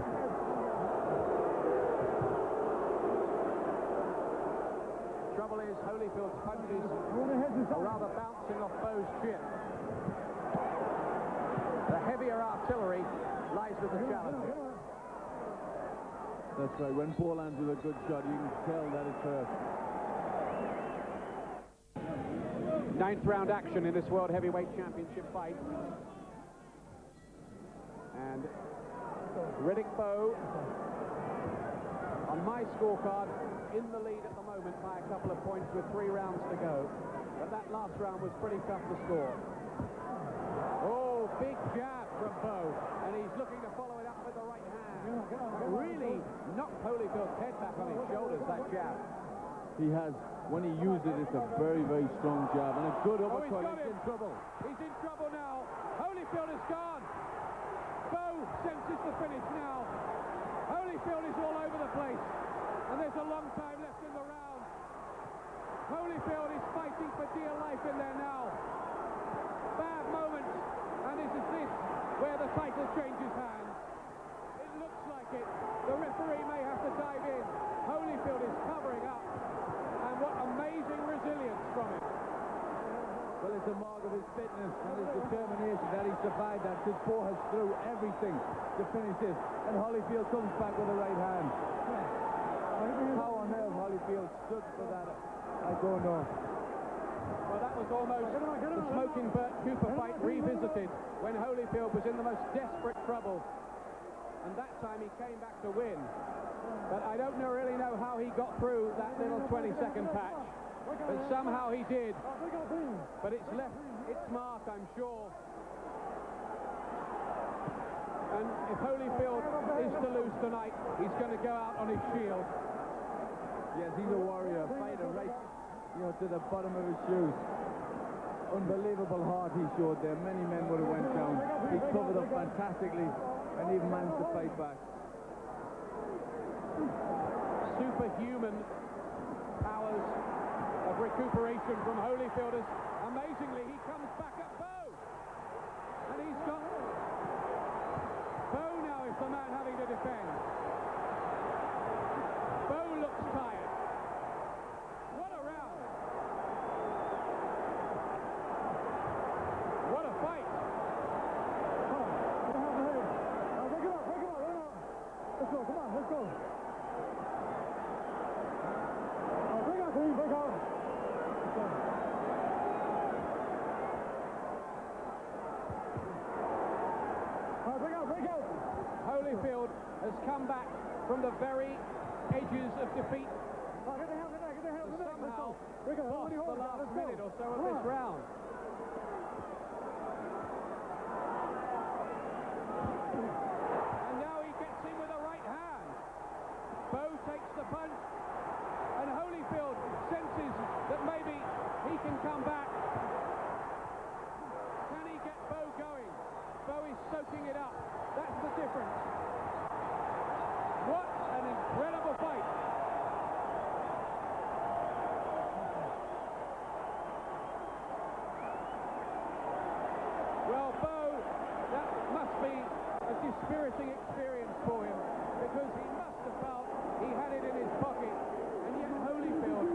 Trouble is, Holyfield's punches are rather bouncing off Bowe's chin. The heavier artillery lies with the challenger. That's right. When Bowe lands with a good shot, you can tell that it's hurt. 9th round action in this World Heavyweight Championship fight. And Riddick Bowe, on my scorecard, in the lead at the moment by a couple of points with 3 rounds to go. But that last round was pretty tough to score. Oh, big jab from Bowe, and he's looking to follow it up with the right hand. Really knocked Holyfield's head back on his shoulders, that jab. He has. When he used it, it's a very, very strong jab, and a good uppercut. He's in trouble. He's in trouble now. Holyfield is gone. Bowe senses the finish now. Holyfield is all over the place, and there's a long time left in the round. Holyfield is fighting for dear life in there now. Bad moment, and this is where the title changes hands. like it. The referee may have to dive in. Holyfield is covering up. And what amazing resilience from him. Well, it's a mark of his fitness and his determination that he survived that, because Bowe has threw everything to finish this. And Holyfield comes back with the right hand. How on earth Holyfield stood for that, I don't know. Well, that was almost the Smoking Bert Cooper fight revisited when Holyfield was in the most desperate trouble. And that time he came back to win. But I don't really know how he got through that little 20-second patch. But somehow he did. But it's left its mark, I'm sure. And if Holyfield is to lose tonight, he's going to go out on his shield. Yes, he's a warrior, a fighter, right, to the bottom of his shoes. Unbelievable heart he showed there. Many men would have went down. He covered up fantastically and even managed to fight back. Superhuman powers of recuperation from Holyfield. Amazingly, he comes back at Bowe. And he's got... Bowe now is the man having to defend. Bowe looks tired. What a round. What a fight. Let's go, come on, let's go. Break out, Clean, break out. Break out. Holyfield has come back from the very edges of defeat. Get the hell, Somehow break out. lost the last minute or so of this round. And now he gets in with a right hand. Bowe takes the punch, and Holyfield senses that maybe he can come back. Can he get Bowe going? Bowe is soaking it up. That's the difference. What an incredible fight. Well, Bowe, that must be a dispiriting experience for him, because he must have felt he had it in his pocket, and yet Holyfield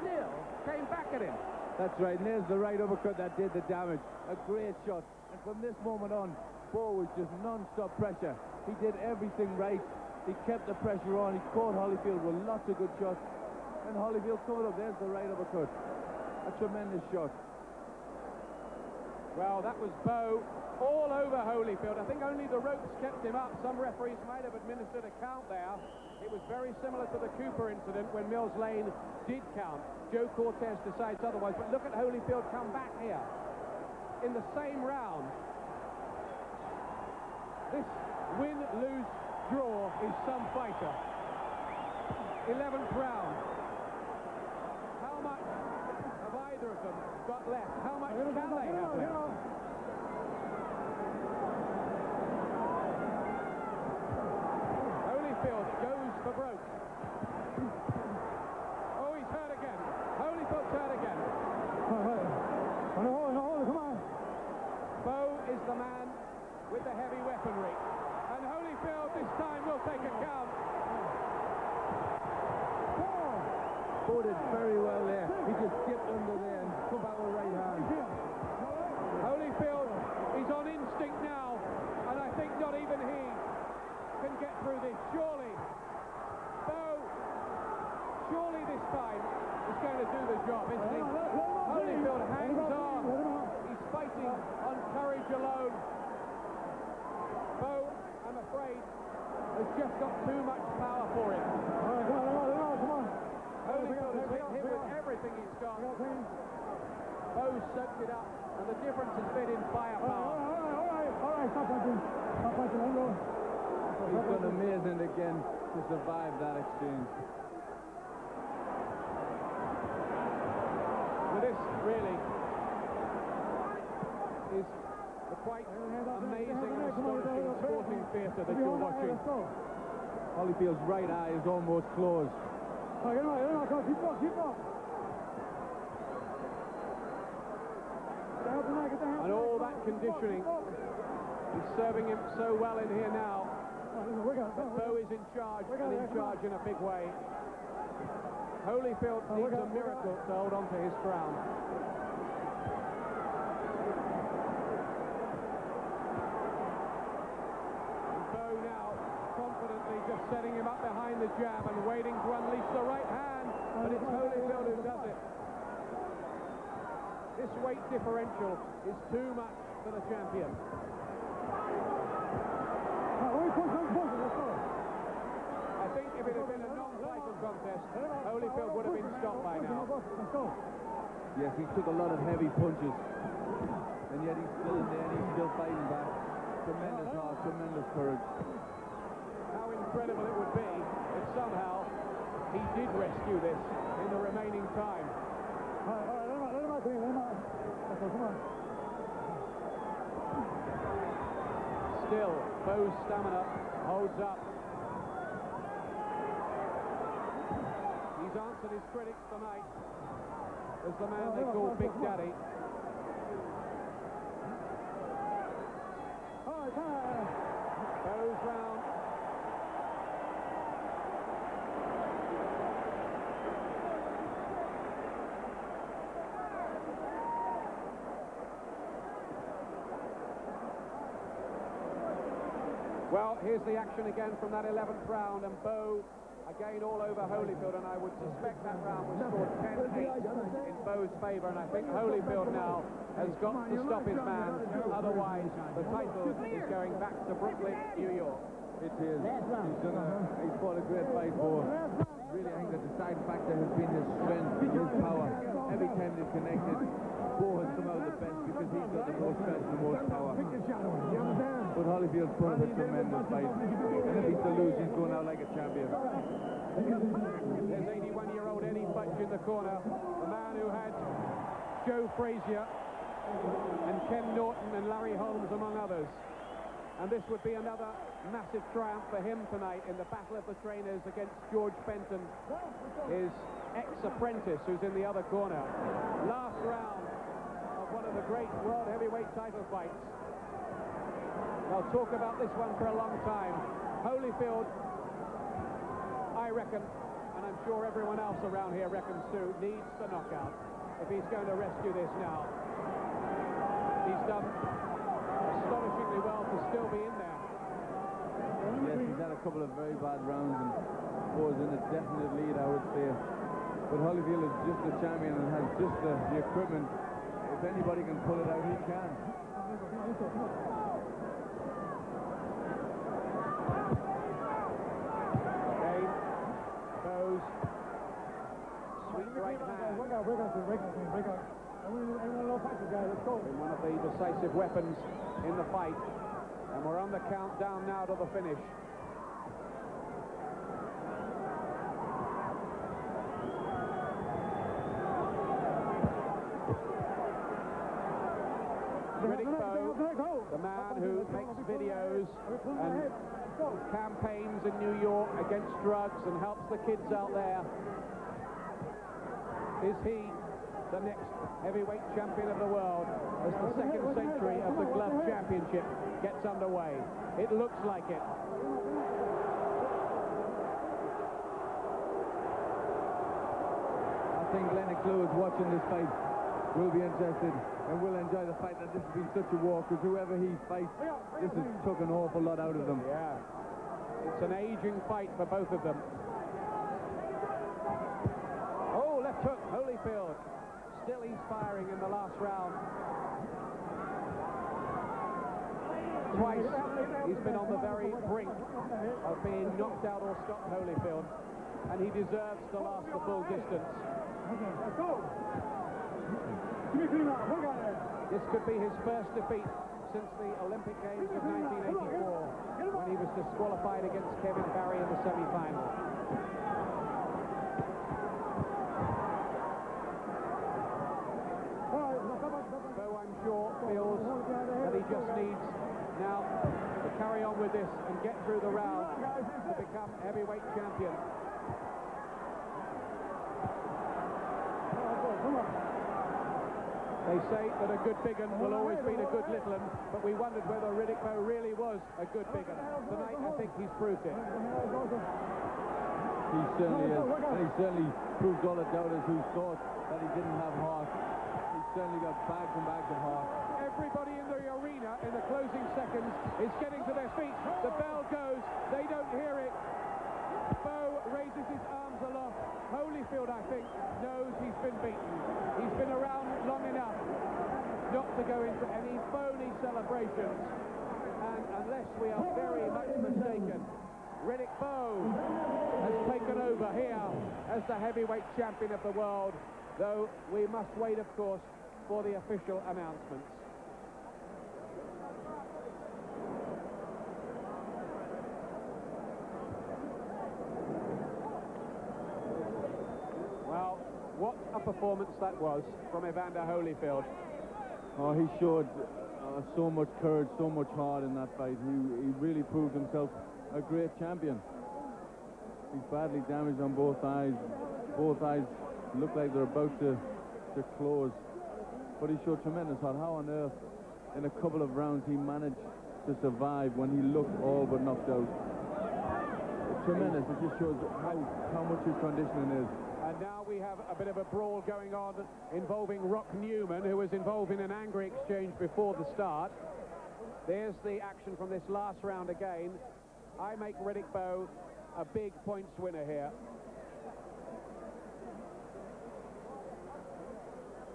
still came back at him. That's right, and there's the right uppercut that did the damage. A great shot. And from this moment on, Bowe was just non-stop pressure. He did everything right. He kept the pressure on. He caught Holyfield with lots of good shots. And Holyfield coming up. There's the right uppercut. A tremendous shot. Well, that was Bowe all over Holyfield. I think only the ropes kept him up. Some referees might have administered a count there. It was very similar to the Cooper incident when Mills Lane did count. Joe Cortez decides otherwise. But look at Holyfield come back here in the same round. This win, lose, draw is some fighter. 11th round. How much have either of them got left? How much can they have left? Holyfield goes for broke. Oh, he's hurt again. Holyfield's hurt again. Come on. Bowe is the man with the heavy weaponry. And Holyfield this time will take a count. Bowe did very well there. He just dipped under there and come back with right hand. Holyfield is on instinct now, and I think not even he can get through this. Surely, Bowe, surely this time is going to do the job, isn't he? Holyfield hangs on. He's fighting on courage alone. Bowe, I'm afraid, has just got too much power for him. Come on. Holyfield has hit him with everything he's got. Bowe soaked it up, and the difference has been in firepower. All right, stop punching. He's done amazing again to survive that exchange. Well, this really is the quite amazing and astonishing sporting theatre that you're watching. Holyfield's right eye is almost closed. Keep up. And all that conditioning is serving him so well in here now. But Bowe is in charge, and in charge in a big way. Holyfield needs a miracle to hold on to his crown. And Bowe now confidently just setting him up behind the jab and waiting to unleash the right hand, but it's Holyfield who does it. This weight differential is too much for the champion. I think if it had been a non-title contest, Holyfield would have been stopped by now. Yes, he took a lot of heavy punches, and yet he's still in there and he's still fighting back. Tremendous heart, tremendous courage. How incredible it would be if somehow he did rescue this in the remaining time. Still, Bowe's stamina holds up. He's answered his critics tonight as the man they call Big Daddy. Bowe's round. Well, here's the action again from that 11th round, and Bowe again all over Holyfield, and I would suspect that round was scored 10-8 in Bowe's favour, and I think Holyfield now has got to stop his man, otherwise the title is going back to Brooklyn, New York. It is. He's fought a great fight for. Really, I think the deciding factor has been his strength, his power. Every time they've connected, Bowe has come out the best because he's got the most strength and the most power. But Holyfield's put up a tremendous fight. And if he's to lose, he's going out like a champion. There's 81-year-old Eddie Futch in the corner, the man who had Joe Frazier and Ken Norton and Larry Holmes, among others. And this would be another massive triumph for him tonight in the Battle of the Trainers against George Benton, his ex-apprentice, who's in the other corner. Last round of one of the great world heavyweight title fights. They'll talk about this one for a long time. Holyfield, I reckon, and I'm sure everyone else around here reckons too, needs the knockout if he's going to rescue this now. He's done astonishingly well to still be in there. Yes, he's had a couple of very bad rounds and Bowe's in a definite lead, I would say. But Holyfield is just the champion and has just the equipment. If anybody can pull it out, he can. Okay, Bowe's sweet right hand. One of the decisive weapons in the fight, and we're on the countdown now to the finish. Riddick Bowe, the man who makes videos and campaigns in New York against drugs and helps the kids out there. Is he the next heavyweight champion of the world as the second century of the Glove Championship gets underway? It looks like it. I think Lennox Lewis watching this fight will be interested and will enjoy the fight. That this has been such a war, because whoever he fights, this has took an awful lot out of them. Yeah, it's an aging fight for both of them. Oh, left hook, Holyfield. Still he's firing in the last round. Twice he's been on the very brink of being knocked out or stopped, Holyfield, and he deserves to last the full distance. This could be his first defeat since the Olympic Games of 1984, when he was disqualified against Kevin Barry in the semi-final. Bowe, I'm sure, feels that he just needs now to carry on with this and get through the round to become heavyweight champion. They say that a good big un will always beat a good little un, but we wondered whether Riddick Bowe really was a good big un. Tonight, I think he's proved it. He certainly is, and he certainly proved all the doubters who thought that he didn't have heart. He certainly got bags and bags of heart. Everybody in the arena in the closing seconds is getting to their feet. The bell goes, they don't hear it. Bowe raises his arms aloft. Holyfield, I think, knows he's been beaten. He's been around long enough not to go into any phony celebrations. And unless we are very much mistaken, Riddick Bowe has taken over here as the heavyweight champion of the world, though we must wait, of course, for the official announcements. Well, what a performance that was from Evander Holyfield. Oh, he showed so much courage, so much heart in that fight. He really proved himself a great champion. He's badly damaged on both eyes. Both eyes look like they're about to close. But he showed tremendous heart. How on earth, in a couple of rounds, he managed to survive when he looked all but knocked out. Tremendous. It just shows how much his conditioning is. And now we have a bit of a brawl going on involving Rock Newman, who was involved in an angry exchange before the start. There's the action from this last round again. I make Riddick Bowe a big points winner here.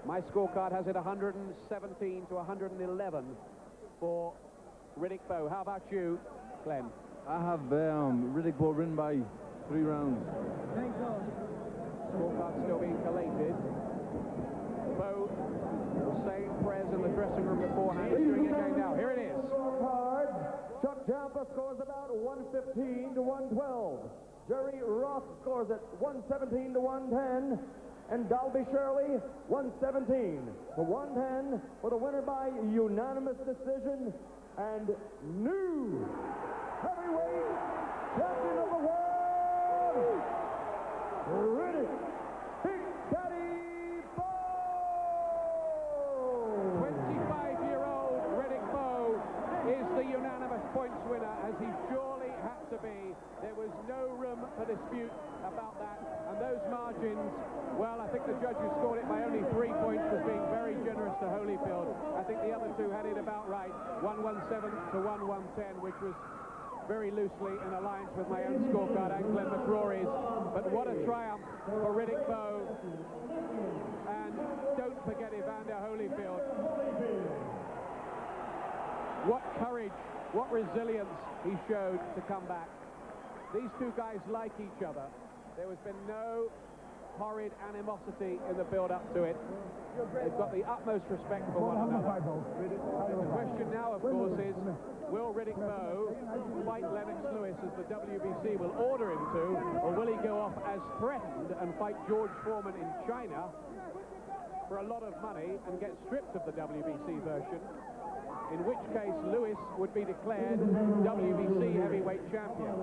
My scorecard has it 117 to 111 for Riddick Bowe. How about you, Glenn? I have Riddick Bowe written by 3 rounds. Scorecard still being collated. Bowe was saying prayers in the dressing room beforehand. He's doing it again now. Here it is. Chuck Champa scores about 115 to 112. Jerry Roth scores at 117 to 110. And Dalby Shirley, 117 to 110 for the winner by unanimous decision and new heavyweight champion of the world, Riddick Big Daddy Bowe. 25-year-old Riddick Bowe is the unanimous points winner, as he surely had to be. There was no room for dispute about that. And those margins, well, I think the judge who scored it by only 3 points was being very generous to Holyfield. I think the other two had it about right, 117 to 110, which was very loosely in alliance with my own scorecard and Glenn McCrory's. But what a triumph for Riddick Bowe. And don't forget Evander Holyfield. What courage, what resilience he showed to come back. These two guys like each other. There has been no horrid animosity in the build-up to it. They've got the utmost respect for one another. The question now, of course, is will Riddick Bowe fight Lennox Lewis as the WBC will order him to, or will he go off as threatened and fight George Foreman in China for a lot of money and get stripped of the WBC version? In which case Lewis would be declared WBC heavyweight champion,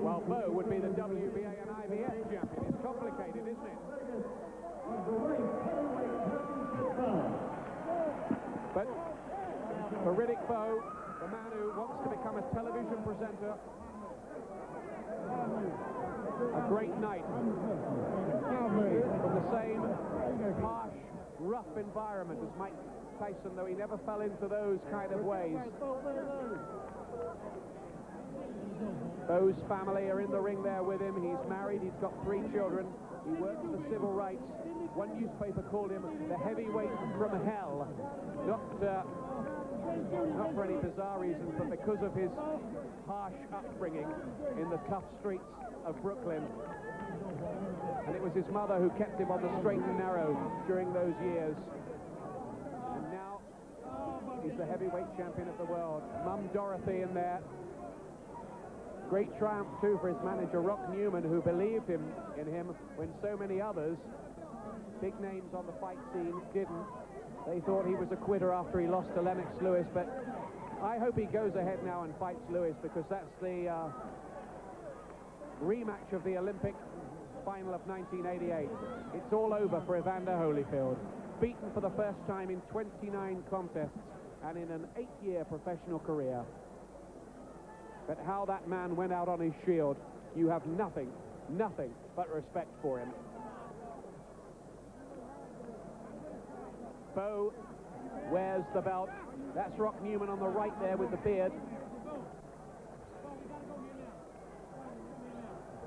while Bowe would be the WBA and IBF champion. It's complicated, isn't it? But for Riddick Bowe, the man who wants to become a television presenter, a great night from the same harsh, rough environment as Mike Tyson, though he never fell into those kind of ways. Bowe's family are in the ring there with him. He's married, he's got 3 children. He works for civil rights. One newspaper called him the heavyweight from hell. Not for any bizarre reasons, but because of his harsh upbringing in the tough streets of Brooklyn. And it was his mother who kept him on the straight and narrow during those years. And now he's the heavyweight champion of the world. Mum Dorothy in there. Great triumph too for his manager Rock Newman, who believed in him when so many others, big names on the fight scene, didn't. They thought he was a quitter after he lost to Lennox Lewis, but I hope he goes ahead now and fights Lewis, because that's the rematch of the Olympic final of 1988. It's all over for Evander Holyfield. beaten for the first time in 29 contests and in an 8-year professional career. But how that man went out on his shield, you have nothing but respect for him. Bowe wears the belt. That's Rock Newman on the right there with the beard.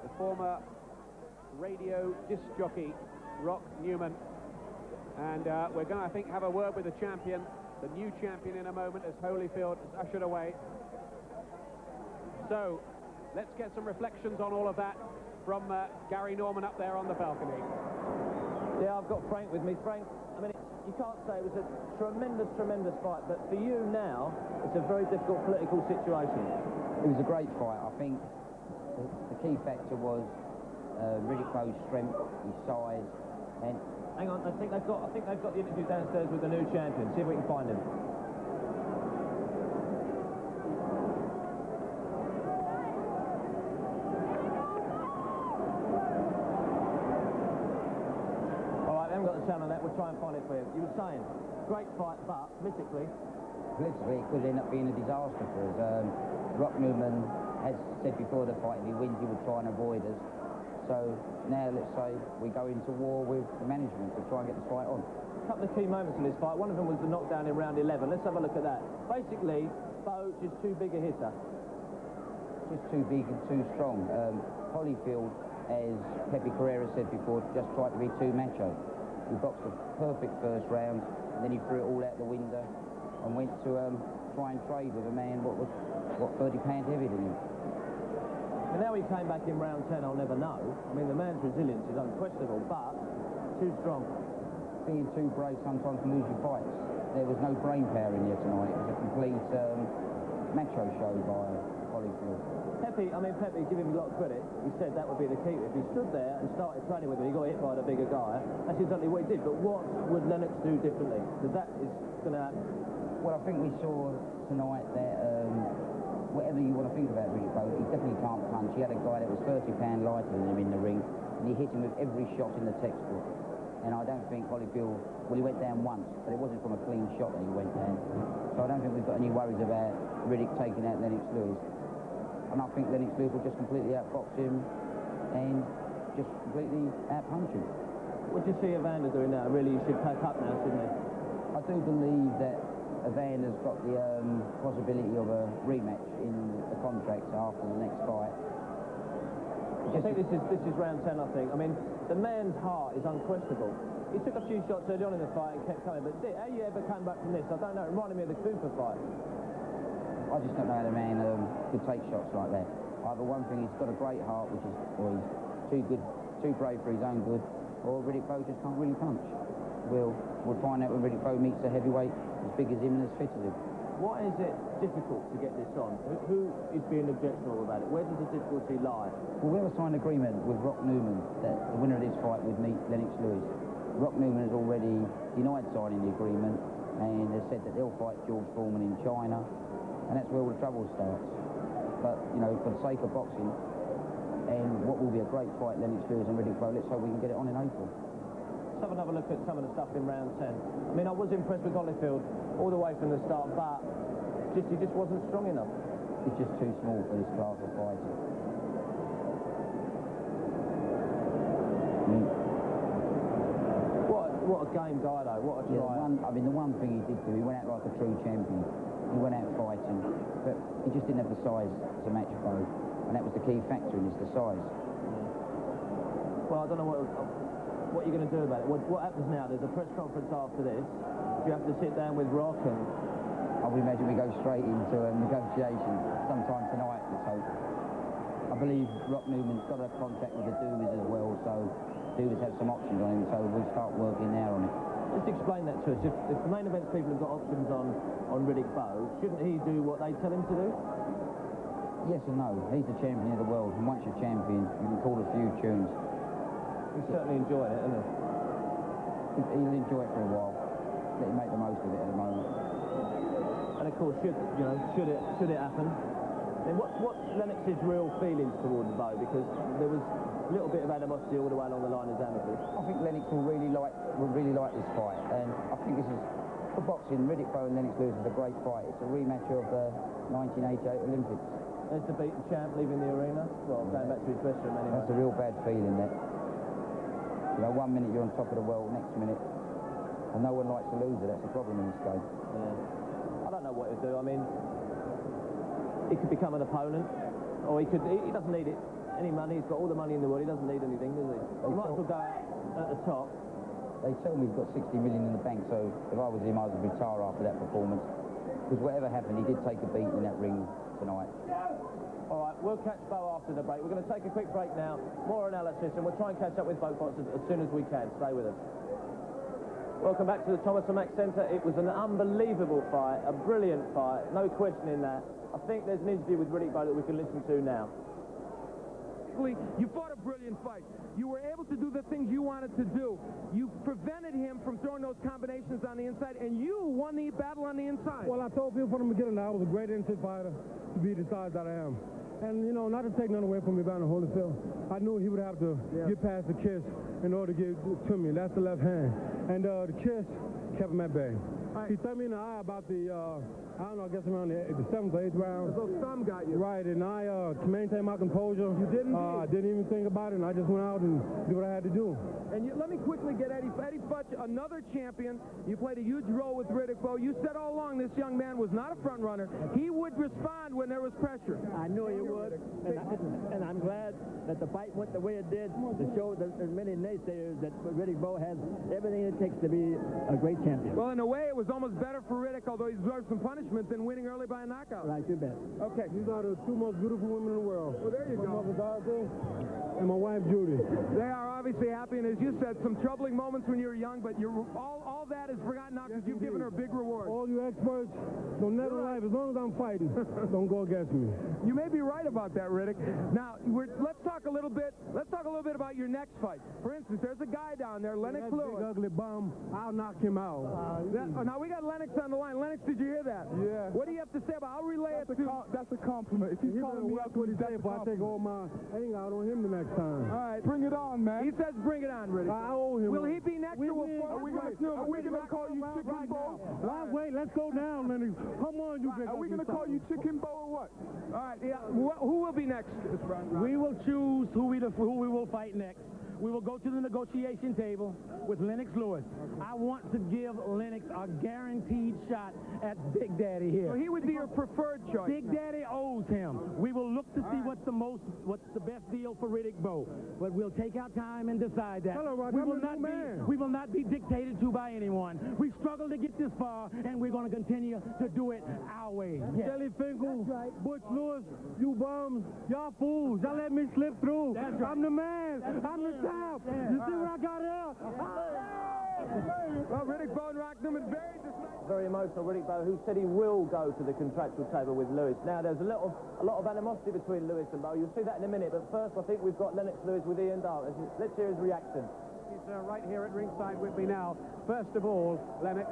The former radio disc jockey, Rock Newman. And we're going to, I think, have a word with the champion, the new champion, in a moment as Holyfield is ushered away. So, let's get some reflections on all of that from Gary Norman up there on the balcony. Yeah, I've got Frank with me. Frank, I mean, you can't say it was a tremendous fight, but for you now, it's a very difficult political situation. It was a great fight. I think the key factor was Riddick Bowe's strength, his size, and... Hang on, I think they've got the interview downstairs with the new champion. See if we can find him. On that, we'll try and find it for you. You were saying, great fight, but politically it could end up being a disaster for us. Rock Newman has said before the fight, if he wins, he would try and avoid us. So now, let's say, we go into war with the management to try and get the fight on. A couple of key moments in this fight. One of them was the knockdown in round 11. Let's have a look at that. Basically, Bowe just too big a hitter. Just too big and too strong. Holyfield, as Pepe Carrera said before, just tried to be too macho. He boxed a perfect first round, and then he threw it all out the window and went to try and trade with a man what 30 pounds heavier than him. And now he came back in round 10, I'll never know. I mean, the man's resilience is unquestionable, but too strong. Being too brave sometimes can lose your fights. There was no brain power in here tonight. It was a complete macho show by Holyfield. Pepe, give him a lot of credit. He said that would be the key. If he stood there and started training with him, he got hit by the bigger guy. That's exactly what he did. But what would Lennox do differently? Because that is going to happen. Well, I think we saw tonight that whatever you want to think about Riddick Bowe, he definitely can't punch. He had a guy that was 30 pounds lighter than him in the ring, and he hit him with every shot in the textbook. And I don't think Holyfield, well, he went down once, but it wasn't from a clean shot that he went down. So I don't think we've got any worries about Riddick taking out Lennox Lewis. And I think Lennox Lewis will just completely outbox him and just completely outpunch him. What do you see Evander doing now? Really, he should pack up now, shouldn't he? I do believe that Evander's got the possibility of a rematch in the contracts after the next fight. I think this is round 10, I think. I mean, the man's heart is unquestionable. He took a few shots early on in the fight and kept coming, but how you ever came back from this, I don't know. It reminded me of the Cooper fight. I just don't know how the man could take shots like that. Either one thing, he's got a great heart, which is, or he's too good, too brave for his own good, or Riddick Bowe just can't really punch. We'll find out when Riddick Bowe meets a heavyweight as big as him and as fit as him. Why is it difficult to get this on? Who is being objectionable about it? Where does the difficulty lie? Well, we have a signed agreement with Rock Newman that the winner of this fight would meet Lennox Lewis. Rock Newman has already denied signing the agreement and has said that they'll fight George Foreman in China, and that's where all the trouble starts. But, you know, for the sake of boxing, and what will be a great fight, Lennox Lewis and Riddick Bowe, let's hope we can get it on in April. Let's have another look at some of the stuff in round 10. I mean, I was impressed with Holyfield all the way from the start, but he just wasn't strong enough. He's just too small for this class of fighter. What a game guy, though. What a try. Yeah, the one thing he did do, he went out like a true champion. He went out fighting, but he just didn't have the size to match Bowe, and that was the key factor in the size. Yeah. Well, I don't know what you're going to do about it. What happens now? There's a press conference after this. You have to sit down with Rock and... I would imagine we go straight into a negotiation sometime tonight, let's hope. I believe Rock Newman's got a contact with the Doovers as well, so Doovers have some options on him, so we'll start working there on it. Just explain that to us. If the main events people have got options on Riddick Bowe, shouldn't he do what they tell him to do? Yes and no. He's the champion of the world, and once you're champion, you can call a few tunes. He's certainly enjoying it, isn't he? He'll enjoy it for a while. Let him make the most of it at the moment. And of course, should it happen, mean, what's Lennox's real feelings towards Bowe? Because there was a little bit of animosity all the way along the line as amateurs. I think Lennox will really like this fight, and I think this is, for boxing, Riddick Bowe and Lennox Lewis is a great fight. It's a rematch of the 1988 Olympics. There's the beaten champ leaving the arena. Well, going back to his dressing room anyway. That's a real bad feeling, that. You know, 1 minute you're on top of the world, next minute, and no one likes to lose it. That's the problem in this game. Yeah. I don't know what he'll do. I mean, he could become an opponent, or he doesn't need it. Any money, he's got all the money in the world, he doesn't need anything, does he? He might as well go out at the top. They tell me he's got 60 million in the bank, so if I was him, I would retire after that performance. Because whatever happened, he did take a beat in that ring tonight. All right, we'll catch Bowe after the break. We're going to take a quick break now, more analysis, and we'll try and catch up with both boxers as soon as we can. Stay with us. Welcome back to the Thomas & Mack Centre. It was an unbelievable fight, a brilliant fight, no questioning that. I think there's an interview with Riddick Bowe that we can listen to now. You fought a brilliant fight. You were able to do the things you wanted to do. You prevented him from throwing those combinations on the inside, and you won the battle on the inside. Well, I told people from the beginning that I was a great inside fighter to be the size that I am. And, you know, not to take none away from Evander Holyfield, I knew he would have to get past the kiss in order to get to me. That's the left hand. And the kiss kept him at bay. He threw me in the eye about the, I don't know, I guess around the 7th or 8th round. So some got you. Right, and I, to maintain my composure, you didn't I didn't even think about it, and I just went out and did what I had to do. And let me quickly get Eddie Futch, another champion. You played a huge role with Riddick Bowe. You said all along this young man was not a front runner. He would respond when there was pressure. I knew he would, and I'm glad that the fight went the way it did to show that there's many naysayers that Riddick Bowe has everything it takes to be a great champion. Well, in a way, it was almost better for Riddick, although he deserved some punishment, than winning early by a knockout. Right, you bet. Okay. These are the two most beautiful women in the world. Well, there you go. My mother Dorothy and my wife Judy. They are obviously happy, and as you said, some troubling moments when you were young, but all that is forgotten now because you've given her a big reward. All you experts, don't never life, as long as I'm fighting, don't go against me. You may be right about that, Riddick. Now, let's talk a little bit about your next fight. For instance, there's a guy down there, Lennox Lewis. Big ugly bum, I'll knock him out. Now, we got Lennox on the line. Lennox, did you hear that? Yeah. What do you have to say about it? I'll relay it to... That's a compliment. If he's calling me out, if I take all my anger out on him the next time. All right, bring it on, man. He says bring it on, Riddick. I owe him. Will he be next or will Are we gonna call you Chicken Bowe? Wait, let's go down, Lennox. Come on, you big. Are we gonna call you Chicken Bowe or what? All right, yeah. Who will be next? We will choose who we will fight next. We will go to the negotiation table with Lennox Lewis. I want to give Lennox a guaranteed shot at Big Daddy here. So he would be your preferred choice. Big Daddy owes him. We will look to see what's the best deal for Riddick Bowe. But we'll take our time and decide that. We will not be dictated to by anyone. We struggled to get this far, and we're going to continue to do it our way. Yes. Jelly Finkel, Butch Lewis, you bums, y'all fools. Y'all let me slip through. That's right. I'm the man. I'm the champ. You see what I got here? Well, Riddick Bowe and Rock Newman, very emotional, Riddick Bowe, who said he will go to the contractual table with Lewis. Now, there's a lot of animosity between Lewis and Bowe. You'll see that in a minute, but first, I think we've got Lennox Lewis with Ian Dartmouth. Let's hear his reaction. He's right here at ringside with me now. First of all, Lennox,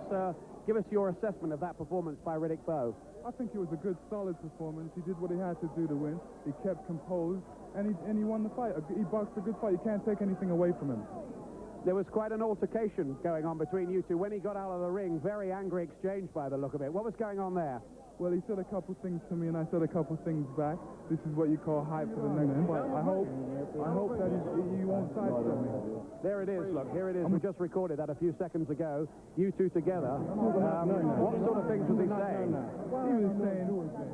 give us your assessment of that performance by Riddick Bowe. I think it was a good, solid performance. He did what he had to do to win. He kept composed, and he won the fight. He boxed a good fight. You can't take anything away from him. There was quite an altercation going on between you two. When he got out of the ring, very angry exchange by the look of it. What was going on there? Well, he said a couple things to me, and I said a couple things back. This is what you call hype for the next fight. I hope that he won't sidestep me. There it is, look, here it is. We just recorded that a few seconds ago. You two together. What sort of things was he saying?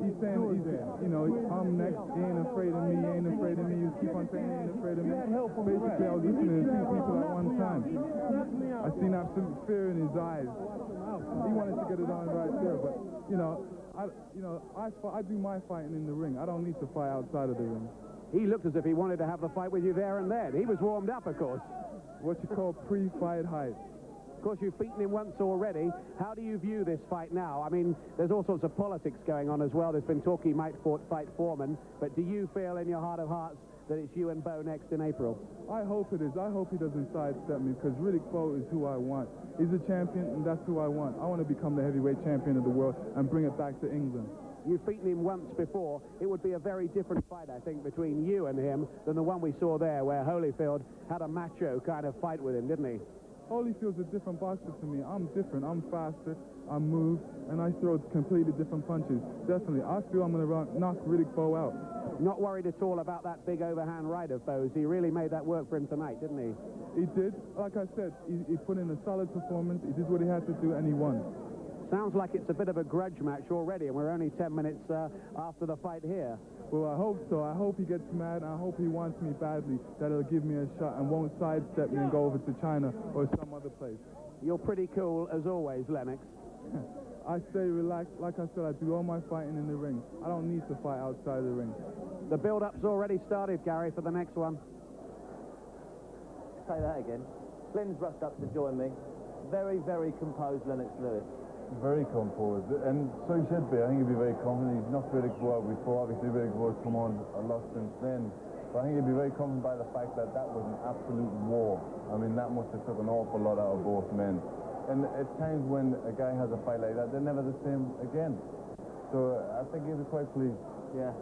He's saying, you know, I'm next. He ain't afraid of me. He ain't afraid of me. You keep on saying he ain't afraid of me. Basically, I was listening to two people at one time. I seen absolute fear in his eyes. He wanted to get it on right there, but I do my fighting in the ring. I don't need to fight outside of the ring. He looked as if he wanted to have the fight with you there and then. He was warmed up, of course. What you call pre-fight hype. Of course, you've beaten him once already. How do you view this fight now? I mean, there's all sorts of politics going on as well. There's been talk he might fight Foreman, but do you feel in your heart of hearts that it's you and Bowe next in April? I hope it is. I hope he doesn't sidestep me, because Riddick Bowe is who I want. He's a champion, and that's who I want. I want to become the heavyweight champion of the world and bring it back to England. You've beaten him once before. It would be a very different fight, I think, between you and him than the one we saw there, where Holyfield had a macho kind of fight with him, didn't he? Holyfield's a different boxer to me. I'm different. I'm faster, I move, and I throw completely different punches. Definitely. I feel I'm going to knock Riddick Bowe out. Not worried at all about that big overhand right of Bowe's. He really made that work for him tonight, didn't he? He did. Like I said, he put in a solid performance. He did what he had to do, and he won. Sounds like it's a bit of a grudge match already, and we're only 10 minutes after the fight here. Well, I hope so. I hope he gets mad, and I hope he wants me badly, that he'll give me a shot and won't sidestep me and go over to China or some other place. You're pretty cool, as always, Lennox. I stay relaxed. Like I said, I do all my fighting in the ring. I don't need to fight outside the ring. The build-up's already started, Gary, for the next one. Say that again. Glenn's rushed up to join me. Very, very composed, Lennox Lewis. Very composed, and so he should be. I think he'd be very confident. He's knocked Riddick Bowe before. Obviously, Riddick Bowe's come on a lot since then. But I think he'd be very confident by the fact that that was an absolute war. I mean, that must have took an awful lot out of both men. And at times when a guy has a fight like that, they're never the same again. So I think he'll be quite pleased. Yeah.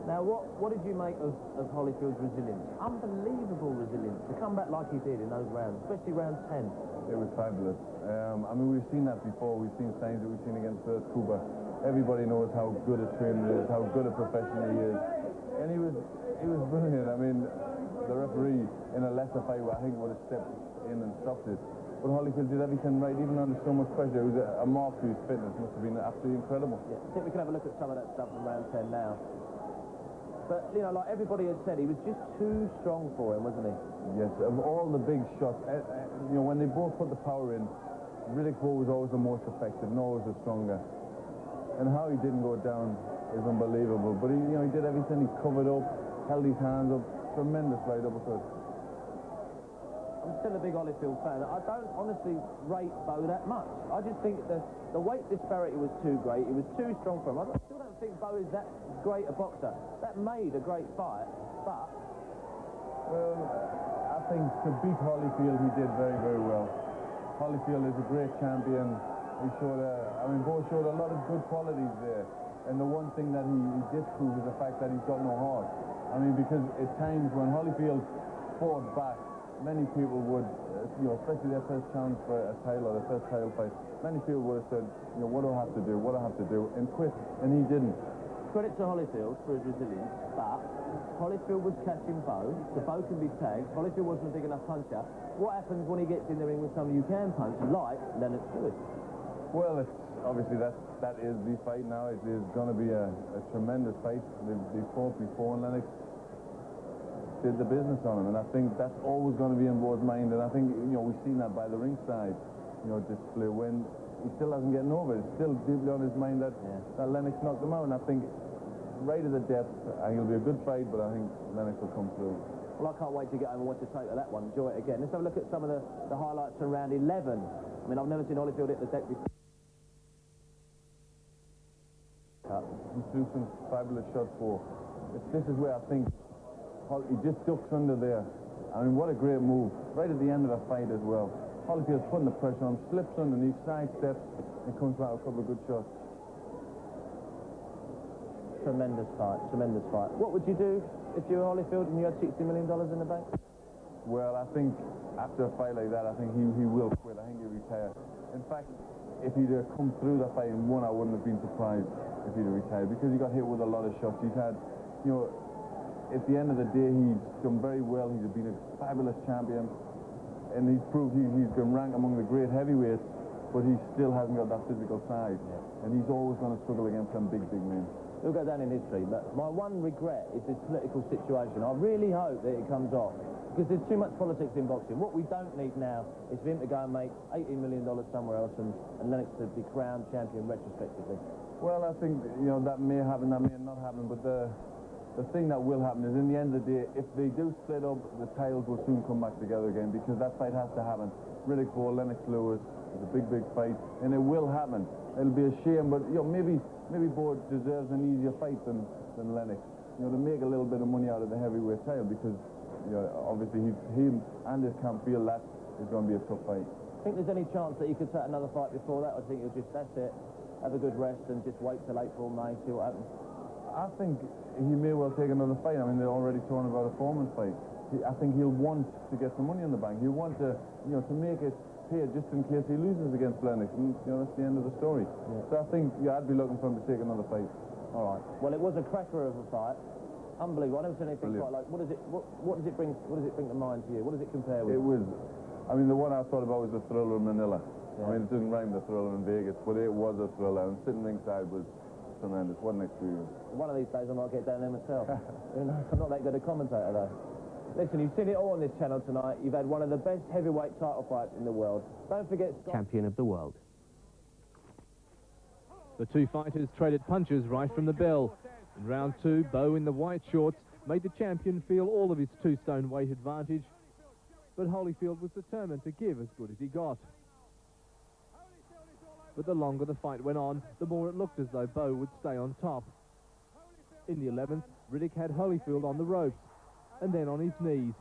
Now, what did you make of Holyfield's resilience? Unbelievable resilience to come back like he did in those rounds, especially round 10. It was fabulous. I mean, we've seen that before. We've seen signs that we've seen against Cuba. Everybody knows how good a trainer he is, how good a professional he is. And he was brilliant. I mean, the referee in a lesser fight, I think, would have stepped in and stopped it. But Holyfield did everything right, even under so much pressure. It was a mark to his fitness. Must have been absolutely incredible. Yeah, I think we can have a look at some of that stuff from round 10 now. But, you know, like everybody had said, he was just too strong for him, wasn't he? Yes, of all the big shots, you know, when they both put the power in, Riddick Bowe was always the most effective and always the stronger. And how he didn't go down is unbelievable. But he, you know, he did everything. He covered up, held his hands up, tremendous right uppercut. I'm still a big Holyfield fan. I don't honestly rate Bowe that much. I just think the weight disparity was too great. He was too strong for him. I still don't think Bowe is that great a boxer. That made a great fight, but... Well, I think to beat Holyfield, he did very, very well. Holyfield is a great champion. He showed Bowe showed a lot of good qualities there. And the one thing that he did prove is the fact that he's got no heart. I mean, because at times when Holyfield fought back, many people would, you know, especially their first challenge for a title or their first title fight, many people would have said, you know, what do I have to do, what do I have to do, and quit, and he didn't. Credit to Holyfield for his resilience, but Holyfield was catching Bowe, so Bowe can be tagged. Holyfield wasn't a big enough puncher. What happens when he gets in the ring with someone you can punch, like Lennox Lewis? Well, it's obviously that is the fight now. It is going to be a tremendous fight. They fought before, and Lennox did the business on him, and I think that's always going to be in Bowe's mind. And I think, you know, we've seen that by the ringside, you know, display when he still hasn't gotten over it. It's still deeply on his mind that Lennox knocked him out, and I think right at the depth, I think it'll be a good fight, but I think Lennox will come through. Well, I can't wait to get home and watch the tape of that one. Enjoy it again. Let's have a look at some of the highlights from round 11. I mean, I've never seen Holyfield hit the deck before. He threw some fabulous shots for. This is where I think he just ducks under there. I mean, what a great move. Right at the end of the fight as well. Holyfield's putting the pressure on, slips underneath, side steps, and comes out with a couple of good shots. Tremendous fight, tremendous fight. What would you do if you were Holyfield and you had $60 million in the bank? Well, I think after a fight like that, I think he will quit. I think he'll retire. In fact, if he'd come through the fight and won, I wouldn't have been surprised if he'd retired, because he got hit with a lot of shots. He's had, you know, at the end of the day, he's done very well. He's been a fabulous champion, and he's proved he's been ranked among the great heavyweights, but he still hasn't got that physical side, and he's always going to struggle against some big men. He'll go down in history, but my one regret is this political situation. I really hope that it comes off, because there's too much politics in boxing. What we don't need now is for him to go and make $18 million somewhere else and Lennox to be crowned champion retrospectively. Well, I think, you know, that may happen, that may not happen, but the thing that will happen is, in the end of the day, if they do split up, the titles will soon come back together again, because that fight has to happen. Riddick Bowe, Lennox Lewis, it's a big, big fight, and it will happen. It'll be a shame, but, you know, maybe Bowe deserves an easier fight than Lennox. You know, to make a little bit of money out of the heavyweight title, because, you know, obviously he and his camp feel that is going to be a tough fight. Think there's any chance that you could set another fight before that, or think you'll just, that's it? have a good rest and just wait till April, May, see what happens? I think he may well take another fight. I mean, they're already talking about a Foreman fight. I think he'll want to get some money in the bank. He'll want to, you know, to make it pay just in case he loses against Lennox. And, you know, that's the end of the story. Yeah. So I think, yeah, I'd be looking for him to take another fight. All right. Well, it was a cracker of a fight. Unbelievable. I never seen anything quite like. What does it bring to mind to you? What does it compare with? It was, I mean, the one I thought about was the Thriller in Manila. Yeah. I mean, it doesn't rhyme the Thriller in Vegas, but it was a thriller. And sitting ringside was tremendous. What an experience. One of these days I might get down there myself. I'm not that good a commentator though. Listen, you've seen it all on this channel tonight. You've had one of the best heavyweight title fights in the world. Don't forget... Champion of the world. The two fighters traded punches right from the bell. In round 2, Bowe in the white shorts made the champion feel all of his 2-stone weight advantage. But Holyfield was determined to give as good as he got. But the longer the fight went on, the more it looked as though Bowe would stay on top. In the 11th, Riddick had Holyfield on the ropes, and then on his knees.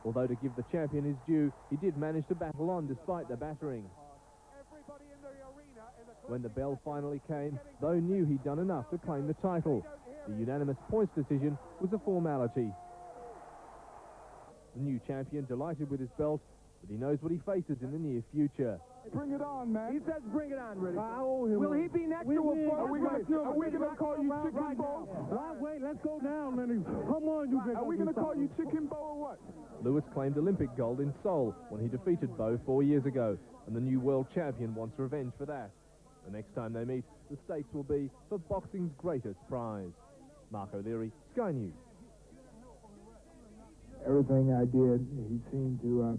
Although to give the champion his due, he did manage to battle on despite the battering. When the bell finally came, Bowe knew he'd done enough to claim the title. The unanimous points decision was a formality. The new champion delighted with his belt, but he knows what he faces in the near future. Bring it on, man. He says bring it on, Riddick. I owe him. Will he be next to a Are we going to call you Chicken Bowe? Wait, let's go down, Lennox. Come on, you guys. Are we going to call you Chicken Bowe or what? Lewis claimed Olympic gold in Seoul when he defeated Bowe 4 years ago, and the new world champion wants revenge for that. The next time they meet, the stakes will be for boxing's greatest prize. Mark O'Leary, Sky News. Everything I did, he seemed to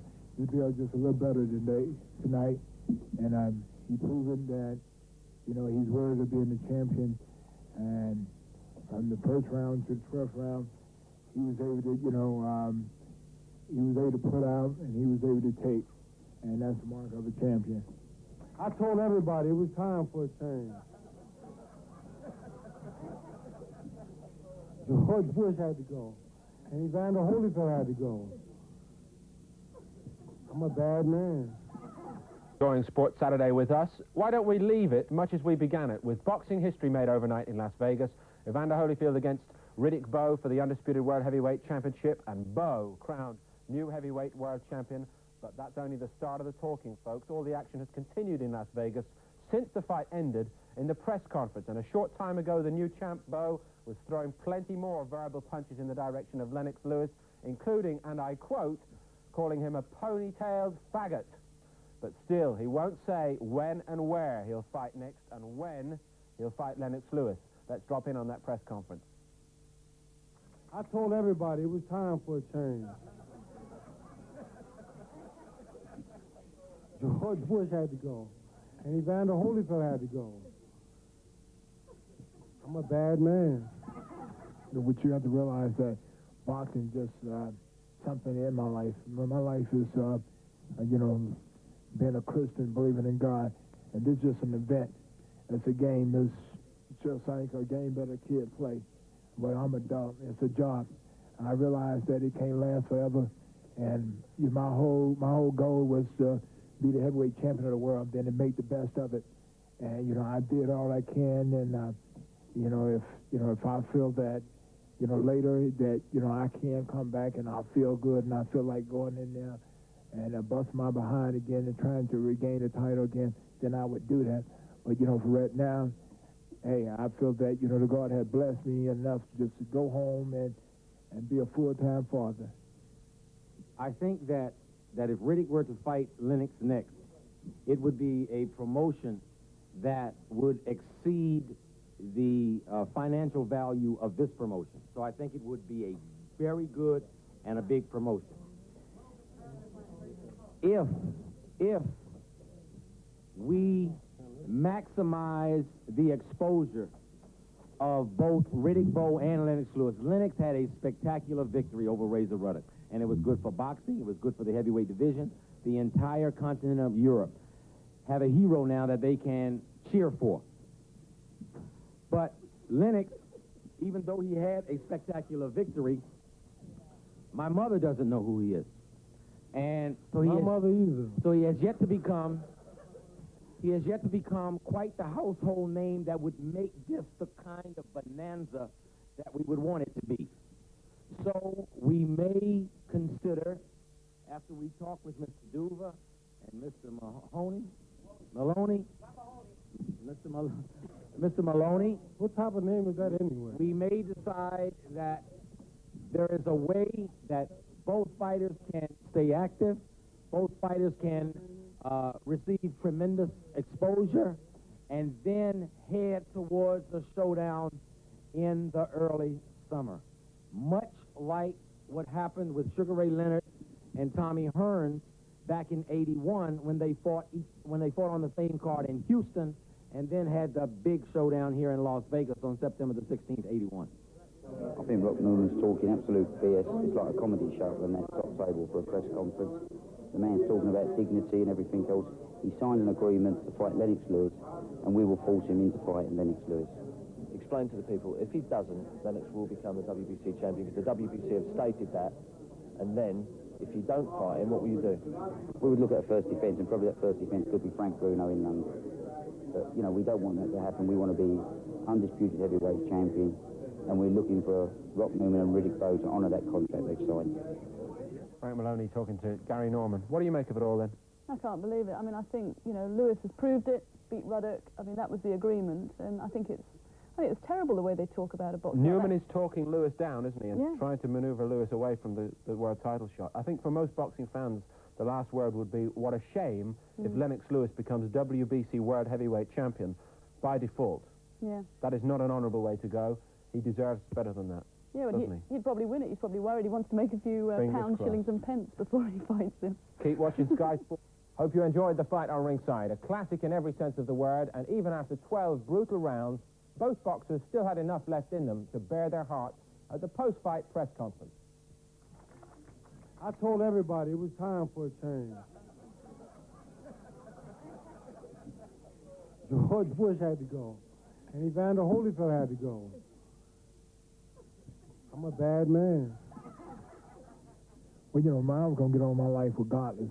feel just a little better tonight. And he proven that, you know, he's worthy of being the champion. And from the first round to the 12th round, he was able to, you know, he was able to put out and he was able to take. And that's the mark of a champion. I told everybody it was time for a change. George Bush had to go. And Evander Holyfield had to go. I'm a bad man. Enjoying Sports Saturday with us. Why don't we leave it much as we began it, with boxing history made overnight in Las Vegas. Evander Holyfield against Riddick Bowe for the undisputed World Heavyweight Championship, and Bowe crowned new heavyweight world champion. But that's only the start of the talking, folks. All the action has continued in Las Vegas since the fight ended in the press conference. And a short time ago, the new champ, Bowe, was throwing plenty more verbal punches in the direction of Lennox Lewis, including, and I quote, calling him a ponytailed faggot. But still, he won't say when and where he'll fight next and when he'll fight Lennox Lewis. Let's drop in on that press conference. I told everybody it was time for a change. George Bush had to go. And Evander Holyfield had to go. I'm a bad man. What you have to realize that boxing just something in my life. My life is, you know, being a Christian, believing in God. And this is just an event. It's a game. It's just like a game that a kid play. But I'm an adult. It's a job. And I realized that it can't last forever. And my whole goal was to be the heavyweight champion of the world, then to make the best of it. And, you know, I did all I can. And, you know, if I feel that, you know, later that, you know, I can come back and I'll feel good and I feel like going in there and bust my behind again and trying to regain the title again, then I would do that. But, you know, for right now, hey, I feel that, you know, the God had blessed me enough just to go home and be a full-time father. I think that if Riddick were to fight Lennox next, it would be a promotion that would exceed the financial value of this promotion. So I think it would be a very good and a big promotion. If we maximize the exposure of both Riddick Bowe and Lennox Lewis. Lennox had a spectacular victory over Razor Ruddock, and it was good for boxing, it was good for the heavyweight division. The entire continent of Europe have a hero now that they can cheer for. But Lennox, even though he had a spectacular victory, my mother doesn't know who he is. And so My mother either. So he has yet to become He has yet to become quite the household name that would make this the kind of bonanza that we would want it to be. So we may consider, after we talk with Mr. Duva and Mr. Mr. Maloney. What type of name is that anyway? We may decide that there is a way that both fighters can stay active, both fighters can receive tremendous exposure, and then head towards a showdown in the early summer. Much like what happened with Sugar Ray Leonard and Tommy Hearns back in '81 when they fought on the same card in Houston, and then had the big showdown here in Las Vegas on September the 16th, '81. I think Rock Newman's talking absolute BS. It's like a comedy show when they're top table for a press conference. The man's talking about dignity and everything else. He signed an agreement to fight Lennox Lewis, and we will force him into fighting Lennox Lewis. Explain to the people, if he doesn't, Lennox will become the WBC champion, because the WBC have stated that, and then, if you don't fight him, what will you do? We would look at a first defence, and probably that first defence could be Frank Bruno in London. But, you know, we don't want that to happen. We want to be undisputed heavyweight champion, and we're looking for Rock Newman and Riddick Bowe to honour that contract they've signed. Frank Maloney talking to Gary Norman. What do you make of it all, then? I can't believe it. I mean, I think, you know, Lewis has proved it, beat Ruddock. I mean, that was the agreement, and I think it's terrible the way they talk about a boxer. Newman is talking Lewis down, isn't he, and yeah, trying to manoeuvre Lewis away from the world title shot. I think for most boxing fans, the last word would be, what a shame if Lennox Lewis becomes WBC World Heavyweight Champion by default. Yeah. That is not an honourable way to go. He deserves better than that. Yeah, well, he'd probably win it. He's probably worried. He wants to make a few pounds, shillings and pence before he fights him. Keep watching Sky Sports. Hope you enjoyed the fight on ringside. A classic in every sense of the word, and even after 12 brutal rounds, both boxers still had enough left in them to bare their hearts at the post-fight press conference. I told everybody it was time for a change. George Bush had to go, and Evander Holyfield had to go. I'm a bad man. Well, you know, I was going to get on my life regardless.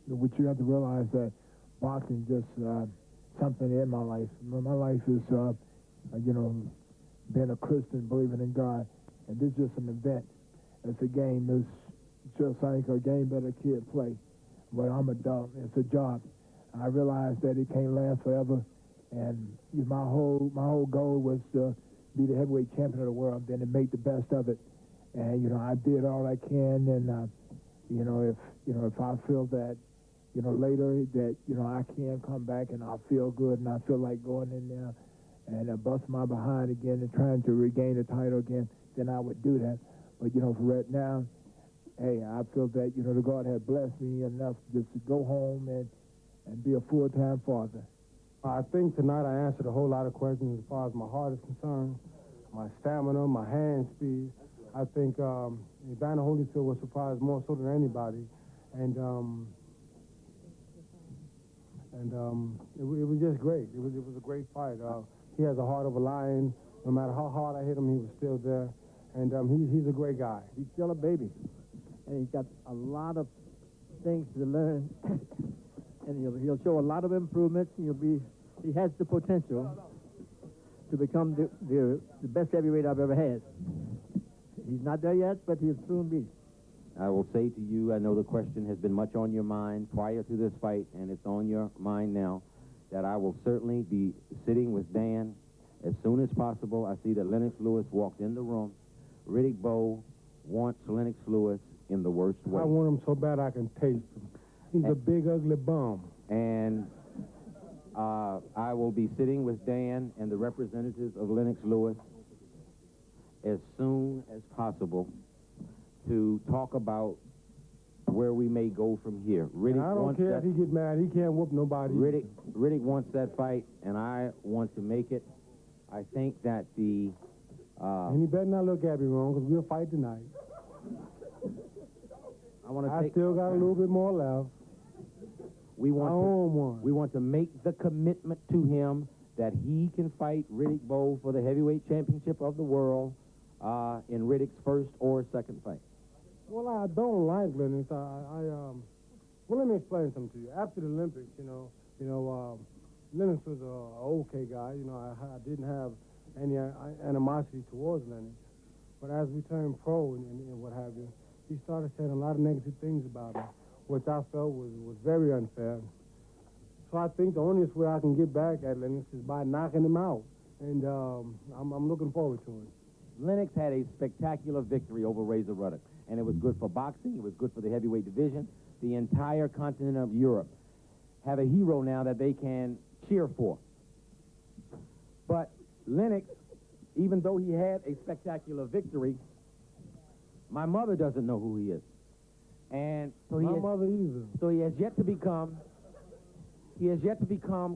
What you have to realize that boxing just something in my life. My life is, you know, being a Christian, believing in God, and this is just an event. It's a game. It's just like a game that a kid play. But I'm adult. It's a job. I realized that it can't last forever, and my whole goal was to be the heavyweight champion of the world, then to make the best of it. And you know, I did all I can, and you know, if I feel that, you know, later that, you know, I can come back and I feel good and I feel like going in there and bust my behind again and trying to regain the title again, then I would do that. But, you know, for right now, hey, I feel that, you know, the God had blessed me enough just to go home and be a full-time father. I think tonight I answered a whole lot of questions as far as my heart is concerned, my stamina, my hand speed. I think Evander Holyfield was surprised more so than anybody, and it was just great. It was a great fight. He has a heart of a lion. No matter how hard I hit him, he was still there, and he's a great guy. He's still a baby, and he's got a lot of things to learn, and he'll show a lot of improvements. He has the potential to become the best heavyweight I've ever had. He's not there yet, but he'll soon be. I will say to you, I know the question has been much on your mind prior to this fight, and it's on your mind now, that I will certainly be sitting with Dan as soon as possible. I see that Lennox Lewis walked in the room. Riddick Bowe wants Lennox Lewis in the worst way. I want him so bad I can taste him. He's a big, ugly bum. And I will be sitting with Dan and the representatives of Lennox Lewis as soon as possible to talk about where we may go from here. Riddick I don't care if he gets mad. He can't whoop nobody. Riddick wants that fight, and I want to make it. I think that the... and he better not look at me wrong, because we'll fight tonight. I still got a little bit more left. We want to make the commitment to him that he can fight Riddick Bowe for the heavyweight championship of the world in Riddick's first or second fight. Well, I don't like Lennox. Well, let me explain something to you. After the Olympics, you know, You know, Lennox was an okay guy. You know, I didn't have any animosity towards Lennox. But as we turned pro and what have you, he started saying a lot of negative things about me, which I felt was very unfair. So I think the only way I can get back at Lennox is by knocking him out. And I'm looking forward to it. Lennox had a spectacular victory over Razor Ruddock, and it was good for boxing. It was good for the heavyweight division. The entire continent of Europe have a hero now that they can cheer for. But Lennox, even though he had a spectacular victory, my mother doesn't know who he is. And so my mother either. So he has yet to become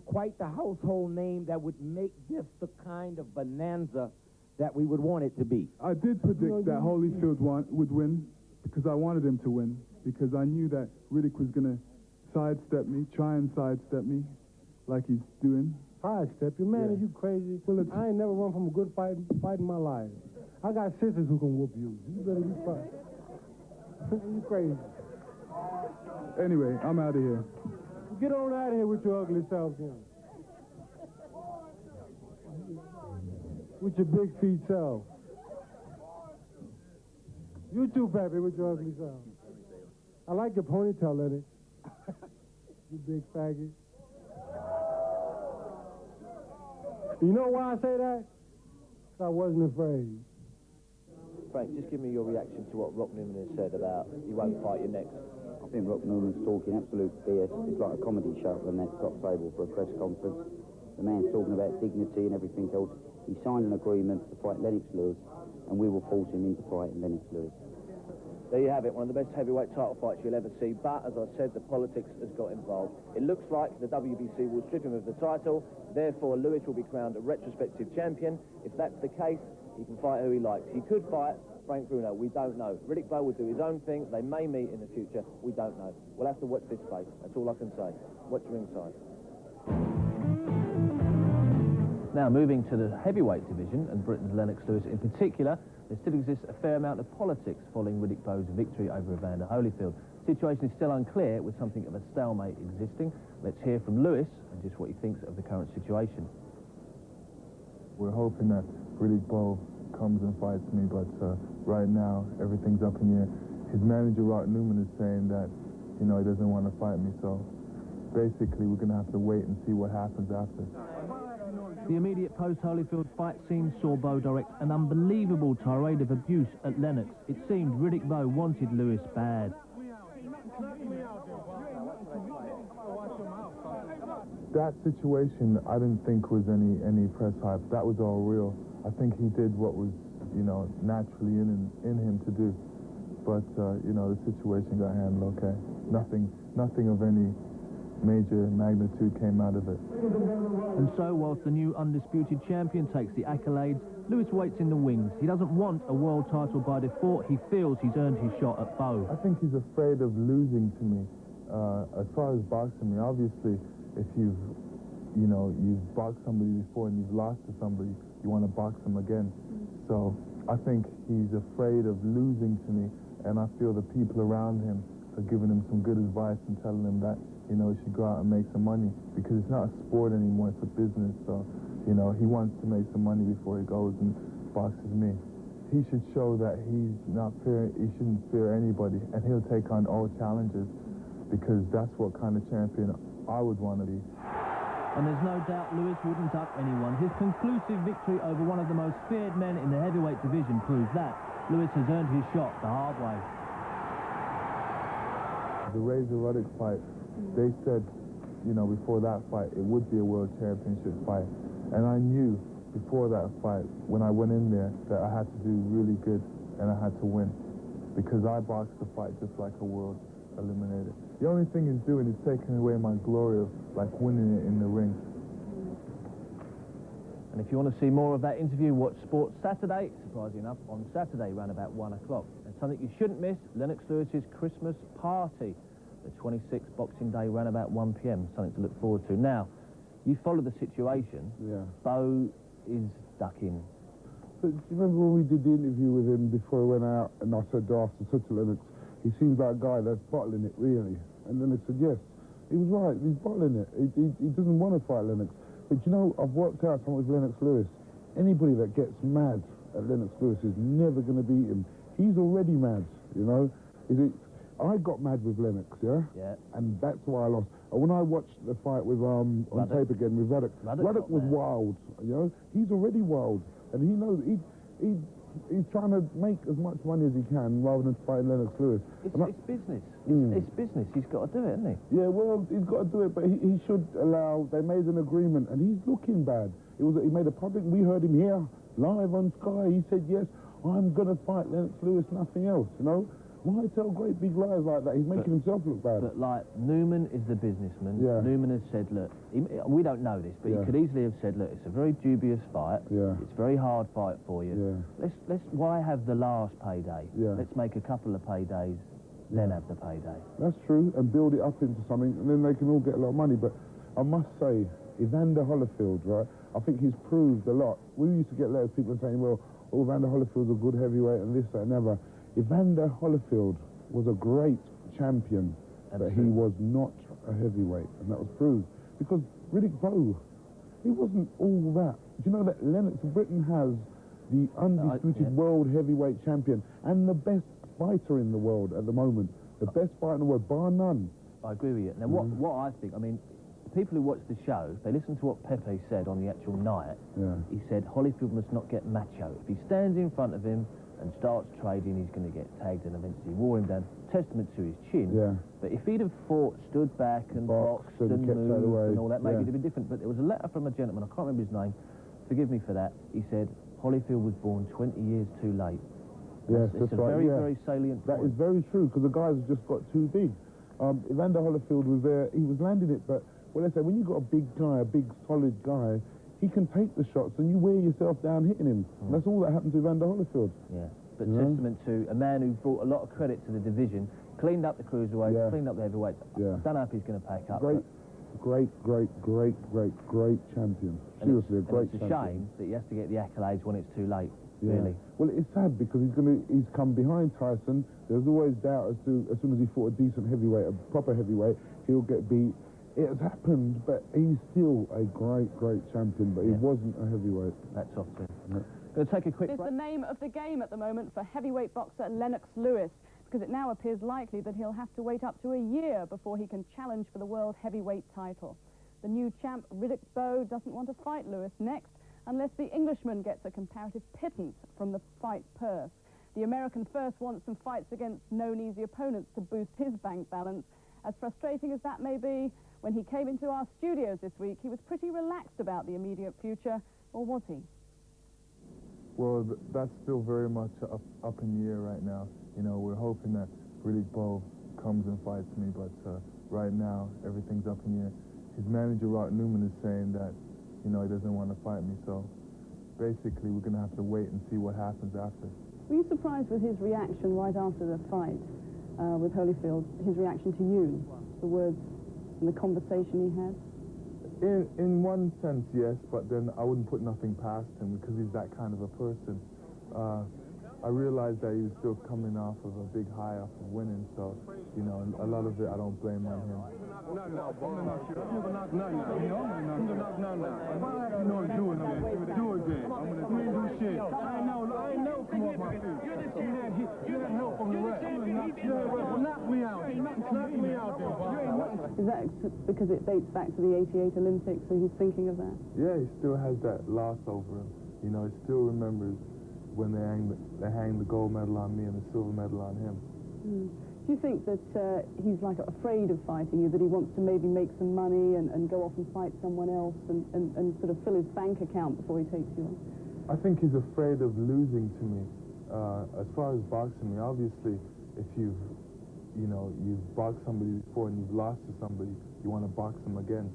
quite the household name that would make this the kind of bonanza that we would want it to be. I did predict that Holyfield would win because I wanted him to win, because I knew that Riddick was going to sidestep me, try and sidestep me like he's doing. Sidestep you? Man, are you crazy? Well, I ain't never run from a good fight in my life. I got sisters who can whoop you. You better be quiet. You crazy. Anyway, I'm out of here. Get on out of here with your ugly self, then. With your big feet self. You too, Pappy, with your ugly self. I like your ponytail, Lenny. You big faggot. You know why I say that? Because I wasn't afraid. Frank, just give me your reaction to what Rock Newman has said about you won't fight your next. I think Rock Newman's talking absolute BS. It's like a comedy show at the next top table for a press conference. The man's talking about dignity and everything else. He signed an agreement to fight Lennox Lewis, and we will force him into fighting Lennox Lewis. There you have it, one of the best heavyweight title fights you'll ever see, but as I said, the politics has got involved. It looks like the WBC will strip him of the title, therefore Lewis will be crowned a retrospective champion. If that's the case, he can fight who he likes. He could fight Frank Bruno, we don't know. Riddick Bowe will do his own thing, they may meet in the future, we don't know. We'll have to watch this space, that's all I can say. Watch ringside. Now moving to the heavyweight division, and Britain's Lennox Lewis in particular, there still exists a fair amount of politics following Riddick Bowe's victory over Evander Holyfield. The situation is still unclear, with something of a stalemate existing. Let's hear from Lewis and just what he thinks of the current situation. We're hoping that Riddick Bowe comes and fights me, but right now everything's up in the air. His manager, Rock Newman, is saying that, you know, he doesn't want to fight me, so basically we're going to have to wait and see what happens after. The immediate post-Holyfield fight scene saw Bowe direct an unbelievable tirade of abuse at Lennox. It seemed Riddick Bowe wanted Lewis bad. That situation, I didn't think was any press hype. That was all real. I think he did what was, you know, naturally in him to do. But, you know, the situation got handled okay. Nothing of any major magnitude came out of it. And so, whilst the new undisputed champion takes the accolades, Lewis waits in the wings. He doesn't want a world title by default. He feels he's earned his shot at Bowe. I think he's afraid of losing to me. As far as boxing me, obviously, if you've boxed somebody before and you've lost to somebody, you want to box them again. So I think he's afraid of losing to me, and I feel the people around him are giving him some good advice and telling him that, you know, he should go out and make some money, because it's not a sport anymore, it's a business. So, you know, he wants to make some money before he goes and boxes me. He should show that he shouldn't fear anybody, and he'll take on all challenges, because that's what kind of champion I would want to be. And there's no doubt Lewis wouldn't duck anyone. His conclusive victory over one of the most feared men in the heavyweight division proves that. Lewis has earned his shot the hard way. The Razor Ruddock fight, they said, you know, before that fight, it would be a world championship fight. And I knew before that fight, when I went in there, that I had to do really good and I had to win, because I boxed the fight just like a world eliminator. The only thing he's doing is taking away my glory of, like, winning it in the ring. And if you want to see more of that interview, watch Sports Saturday, surprisingly enough, on Saturday, around about 1 o'clock. And something you shouldn't miss, Lennox Lewis's Christmas party, the 26th Boxing Day, around about 1 p.m. Something to look forward to. Now, you follow the situation. Yeah. Bowe is ducking. But do you remember when we did the interview with him before he went out, and I said after such a Lennox, he seems like a guy that's bottling it, really. And then I said, yes. He was right. He's bottling it. He doesn't want to fight Lennox. But you know, I've worked out something with Lennox Lewis. Anybody that gets mad at Lennox Lewis is never going to beat him. He's already mad, you know. I got mad with Lennox, yeah? Yeah. And that's why I lost. And when I watched the fight with on tape again with Riddick was wild, you know. He's already wild, and he knows he's trying to make as much money as he can rather than fighting Lennox Lewis. It's business. It's business. He's got to do it, hasn't he? Yeah, well, he's got to do it, but he should allow. They made an agreement, and he's looking bad. He made a public. We heard him here live on Sky. He said, "Yes, I'm going to fight Lennox Lewis, nothing else." You know. Why tell great big lies like that? He's making himself look bad. But, like, Newman is the businessman. Yeah. Newman has said, look, we don't know this, but he could easily have said, look, it's a very dubious fight. Yeah. It's a very hard fight for you. Yeah. Why have the last payday? Yeah. Let's make a couple of paydays, then have the payday. That's true, and build it up into something, and then they can all get a lot of money. But I must say, Evander Holyfield, right, I think he's proved a lot. We used to get letters, people saying, well, Evander Holyfield's a good heavyweight and this, that, and ever. Evander Holyfield was a great champion, but he was not a heavyweight, and that was proved. Because Riddick Bowe, he wasn't all that. Do you know that Lennox Britain has the undisputed world heavyweight champion and the best fighter in the world at the moment? The best fighter in the world, bar none. I agree with you. Now, what I think, I mean, people who watch the show, they listen to what Pepe said on the actual night. Yeah. He said Holyfield must not get macho. If he stands in front of him and starts trading, he's going to get tagged and eventually wore him down. Testament to his chin. Yeah. But if he'd have fought, stood back and boxed and moved and all that, maybe it'd have been different. But there was a letter from a gentleman, I can't remember his name, forgive me for that. He said, Holyfield was born 20 years too late. Yes, that's right. Very, very salient point. That is very true, because the guys have just got too big. Evander Holyfield was there, he was landing it, but, well, let's say, when you've got a big guy, a big, solid guy, he can take the shots and you wear yourself down hitting him. And that's all that happened to Evander Holyfield. Yeah. But testament to a man who brought a lot of credit to the division, cleaned up the cruiserweights, cleaned up the heavyweights. I don't know if he's going to pack up. Great champion. Seriously, a great champion. It's a shame that he has to get the accolades when it's too late, really. Well, it's sad because he's come behind Tyson. There's always doubt as to, as soon as he fought a decent heavyweight, a proper heavyweight, he'll get beat. It has happened, but he's still a great champion, but he wasn't a heavyweight. That's off to him. Going to take a quick break. It's the name of the game at the moment for heavyweight boxer Lennox Lewis, because it now appears likely that he'll have to wait up to a year before he can challenge for the world heavyweight title. The new champ, Riddick Bowe, doesn't want to fight Lewis next unless the Englishman gets a comparative pittance from the fight purse. The American first wants some fights against known easy opponents to boost his bank balance. As frustrating as that may be, when he came into our studios this week, he was pretty relaxed about the immediate future, or was he? Well, that's still very much up in the air right now. You know, we're hoping that Riddick Bowe comes and fights me, but right now, everything's up in the air. His manager, Rock Newman, is saying that, you know, he doesn't want to fight me, so basically we're going to have to wait and see what happens after. Were you surprised with his reaction right after the fight with Holyfield, his reaction to you, the words and the conversation he had? In one sense, yes, but then I wouldn't put nothing past him because he's that kind of a person. I realized that he was still coming off of a big high off of winning, so, you know, a lot of it I don't blame on him. Is that because it dates back to the '88 Olympics, so he's thinking of that? Yeah, he still has that loss over him. You know, he still remembers when they hang the gold medal on me and the silver medal on him. Do you think that he's like afraid of fighting you, that he wants to maybe make some money and go off and fight someone else and sort of fill his bank account before he takes you on? I think he's afraid of losing to me. As far as boxing me, obviously, if you've boxed somebody before and you've lost to somebody, you want to box them again.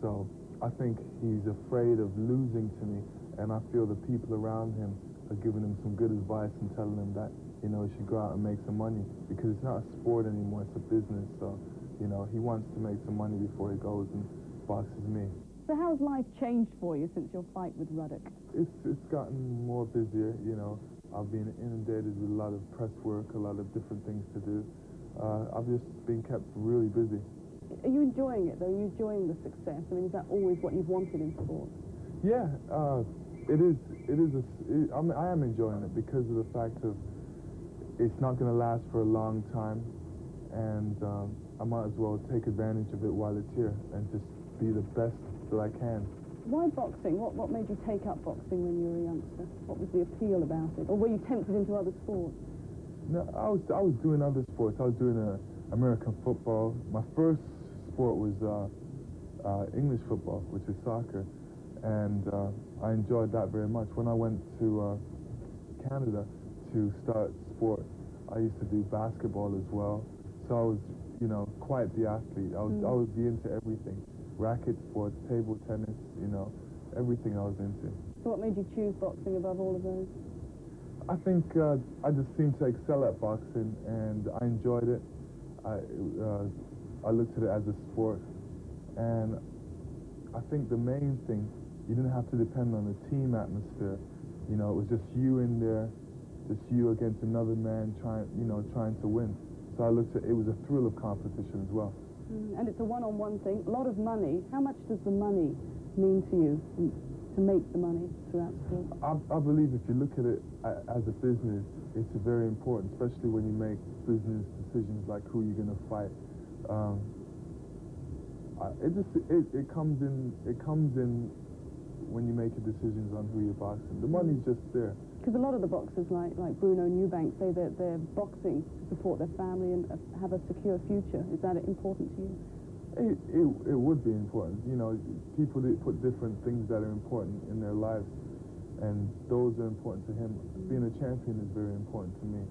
So I think he's afraid of losing to me, and I feel the people around him are giving him some good advice and telling him that, you know, he should go out and make some money, because it's not a sport anymore, it's a business. So, you know, he wants to make some money before he goes and boxes me. So how's life changed for you since your fight with Riddick? It's gotten more busier, you know. I've been inundated with a lot of press work, a lot of different things to do. I've just been kept really busy. Are you enjoying it, though? Are you enjoying the success? I mean, is that always what you've wanted in sport? Yeah, it is. I am enjoying it because of the fact of it's not going to last for a long time, and I might as well take advantage of it while it's here and just be the best that I can. Why boxing? What made you take up boxing when you were a youngster? What was the appeal about it? Or were you tempted into other sports? No, I was doing other sports. I was doing American football. My first sport was English football, which is soccer, and I enjoyed that very much. When I went to Canada to start sport, I used to do basketball as well. So I was, you know, quite the athlete. I would be into everything. Racket sports, table tennis, you know, everything I was into. So what made you choose boxing above all of those? I think I just seemed to excel at boxing, and I enjoyed it. I looked at it as a sport, and I think the main thing, you didn't have to depend on the team atmosphere. You know, it was just you in there, just you against another man trying to win. So I looked at it was a thrill of competition as well. And it's a one-on-one thing. A lot of money. How much does the money mean to you to make the money throughout sport? I believe if you look at it as a business, it's very important, especially when you make business decisions like who you're going to fight. It comes in when you make your decisions on who you're boxing. The money's just there. Because a lot of the boxers, like Bruno Eubank, say that they're boxing to support their family and have a secure future. Is that important to you? It would be important. You know, people put different things that are important in their lives, and those are important to him. Being a champion is very important to me.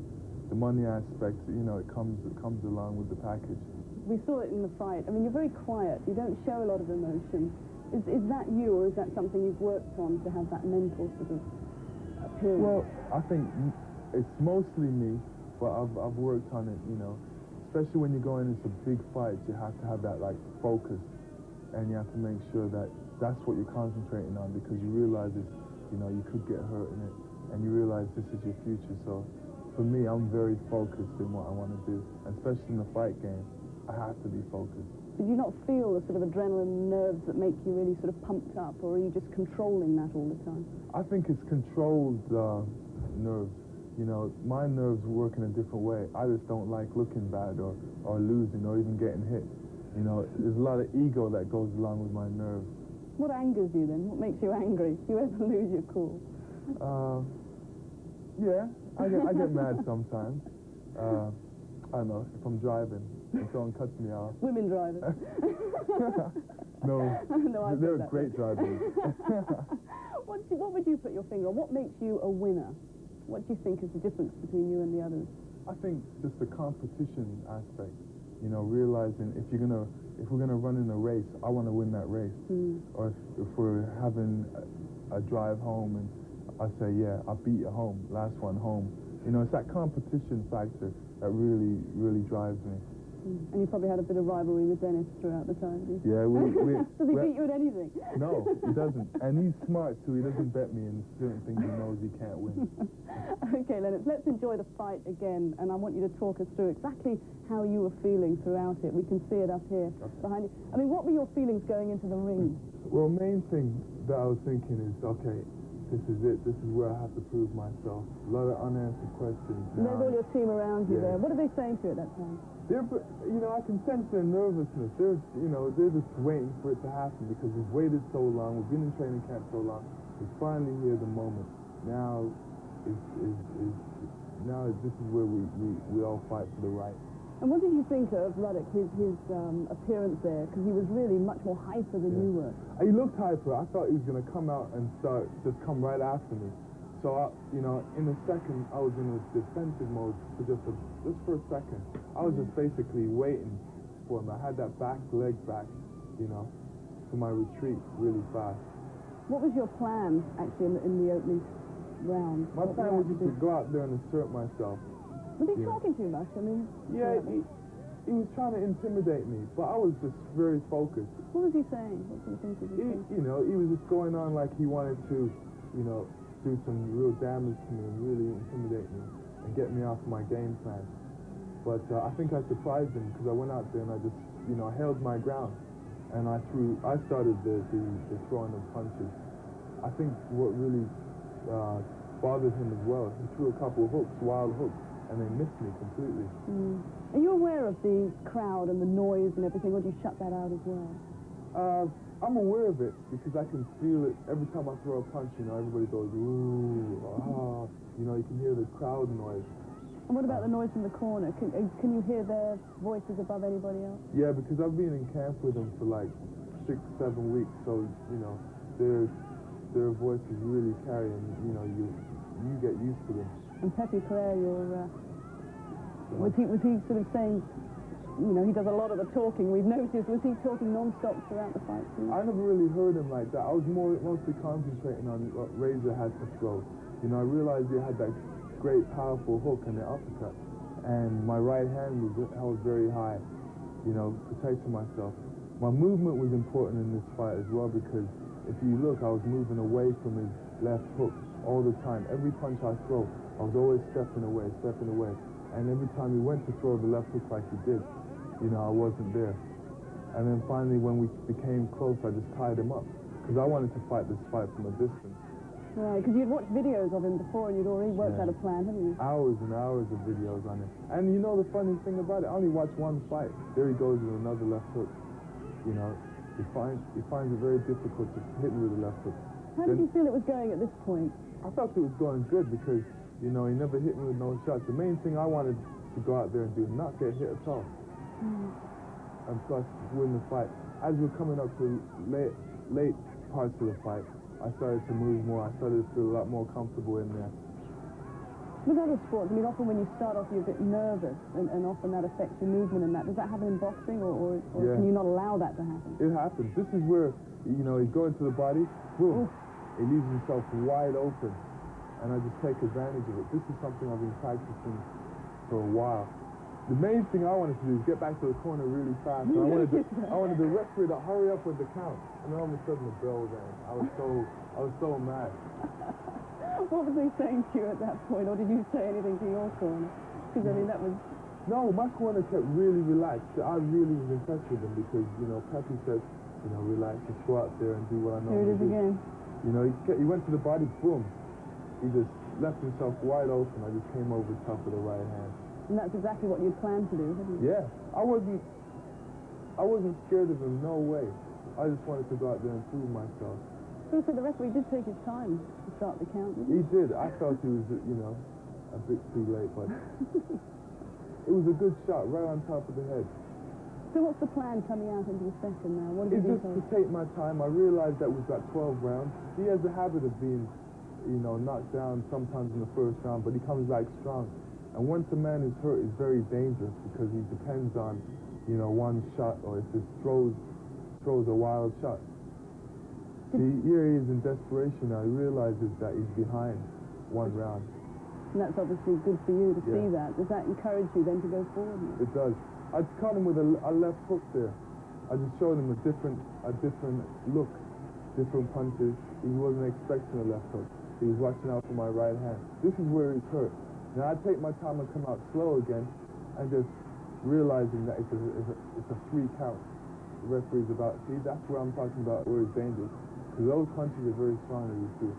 The money aspect, you know, it comes along with the package. We saw it in the fight. I mean, you're very quiet. You don't show a lot of emotion. Is that you, or is that something you've worked on to have that mental sort of appearance? Well, I think it's mostly me, but I've worked on it, you know. Especially when you're going into big fights, you have to have that, like, focus, and you have to make sure that that's what you're concentrating on, because you realize you know, you could get hurt in it, and you realize this is your future. So for me, I'm very focused in what I want to do, and especially in the fight game, I have to be focused. Did you not feel the sort of adrenaline nerves that make you really sort of pumped up, or are you just controlling that all the time? I think it's controlled nerves. You know, my nerves work in a different way. I just don't like looking bad or losing or even getting hit. You know, there's a lot of ego that goes along with my nerves. What angers you then? What makes you angry? Do you ever lose your cool? Yeah, I get mad sometimes. I don't know, if I'm driving and someone cuts me off. Women drivers. No, no, they're great drivers. What would you put your finger on? What makes you a winner? What do you think is the difference between you and the others? I think just the competition aspect. You know, realizing if we're gonna run in a race, I want to win that race. Or if we're having a drive home and I say, yeah, I beat you home, last one home. You know, it's that competition factor that really, really drives me. And you probably had a bit of rivalry with Dennis throughout the time. Yeah, Does he beat you at anything? No, he doesn't. And he's smart too. He doesn't bet me in certain things he knows he can't win. Okay, Lennox, let's enjoy the fight again, and I want you to talk us through exactly how you were feeling throughout it. We can see it up here behind you. I mean, what were your feelings going into the ring? Well, main thing that I was thinking is, okay, this is it. This is where I have to prove myself. A lot of unanswered questions. And there's all your team around you there. What are they saying to you at that time? You know, I can sense their nervousness. They're just waiting for it to happen because we've waited so long. We've been in training camp so long. It's finally here, the moment. Now this is where we all fight for the right. And what did you think of Riddick, his appearance there? Because he was really much more hyper than you were. He looked hyper. I thought he was going to come out and just come right after me. So, you know, in a second, I was in a defensive mode for just for a second. I was just basically waiting for him. I had that leg back, you know, for my retreat really fast. What was your plan, actually, in the opening round? My plan was just to go out there and assert myself. Was he talking too much? I mean... Yeah, he was trying to intimidate me, but I was just very focused. What was he saying? What sort of things was he saying? You know, he was just going on like he wanted to, you know, do some real damage to me and really intimidate me and get me off my game plan. But I think I surprised him because I went out there and I just, you know, I held my ground. And I started the throwing of punches. I think what really bothered him as well, he threw a couple of hooks, wild hooks, and they missed me completely. Are you aware of the crowd and the noise and everything, or do you shut that out as well? I'm aware of it because I can feel it every time I throw a punch. You know, everybody goes, ooh, ah. You know, you can hear the crowd noise. And what about the noise from the corner? Can you hear their voices above anybody else? Yeah, because I've been in camp with them for like 6-7 weeks, so, you know, their voices really carry, and, you know, you get used to them. And Pepe Claire, was he sort of saying, you know, he does a lot of the talking, we've noticed, was he talking non-stop throughout the fight too? I never really heard him like that. I was mostly concentrating on what Razor had to throw. You know, I realized he had that great, powerful hook and the uppercut. And my right hand was held very high, you know, protecting myself. My movement was important in this fight as well because if you look, I was moving away from his left hook all the time. Every punch I throw, I was always stepping away. And every time he went to throw the left hook like he did, you know, I wasn't there. And then finally, when we became close, I just tied him up because I wanted to fight this fight from a distance. Right, because you'd watched videos of him before and you'd already worked out a plan, haven't you? Hours and hours of videos on it. And you know the funny thing about it, I only watched one fight. There he goes with another left hook. You know, he finds it very difficult to hit me with a left hook. How did you feel it was going at this point? I felt it was going good because, you know, he never hit me with no shots. The main thing I wanted to go out there and do, not get hit at all. And plus, win the fight. As we're coming up to late parts of the fight, I started to move more. I started to feel a lot more comfortable in there. With other sports, I mean, often when you start off, you're a bit nervous, and often that affects your movement and that. Does that happen in boxing, or Yeah. can you not allow that to happen? It happens. This is where, you know, he's going to the body, boom, he leaves himself wide open, and I just take advantage of it. This is something I've been practicing for a while. The main thing I wanted to do is get back to the corner really fast. And I wanted the referee to hurry up with the count. And then all of a sudden the bell rang. I was so mad. What was he saying to you at that point, or did you say anything to your corner? Because, I mean, that was... No, my corner kept really relaxed. I really was impressed with him because, you know, Pepe said, you know, relax, just go out there and do what I know. Here it is again. You know, he went to the body, boom. He just left himself wide open. I just came over the top of the right hand. And that's exactly what you'd planned to do, hadn't you? Yeah, I wasn't scared of him, no way. I just wanted to go out there and prove myself. So the referee did take his time to start the count, didn't he? He did. I felt he was, you know, a bit too late, but it was a good shot right on top of the head. So what's the plan coming out into the second now? What have you It's just to take my time. I realized that we've got 12 rounds. He has a habit of being, you know, knocked down sometimes in the first round, but he comes back strong. And once a man is hurt, it's very dangerous because he depends on, you know, one shot, or if he throws a wild shot. See, here he is in desperation now. He realizes that he's behind one round. And that's obviously good for you to see that. Does that encourage you then to go forward? It does. I caught him with a left hook there. I just showed him a different look, different punches. He wasn't expecting a left hook. He was watching out for my right hand. This is where he's hurt. Now I take my time and come out slow again, and just realizing that it's a 3 count. The referee's about. See, that's where I'm talking about where it's dangerous, because those punches are very strong, as you see.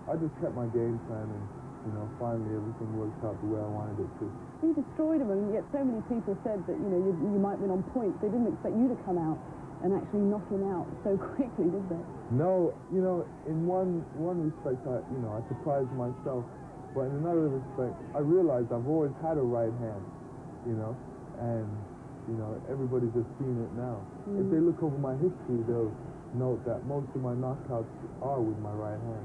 I just kept my game plan, and you know, finally everything worked out the way I wanted it to. You destroyed him, and yet so many people said that, you know, you might win on points. They didn't expect you to come out and actually knock him out so quickly, did they? No, you know, in one respect, I surprised myself. But in another respect, I realized I've always had a right hand, you know, and, you know, everybody's just seen it now. If they look over my history, they'll note that most of my knockouts are with my right hand.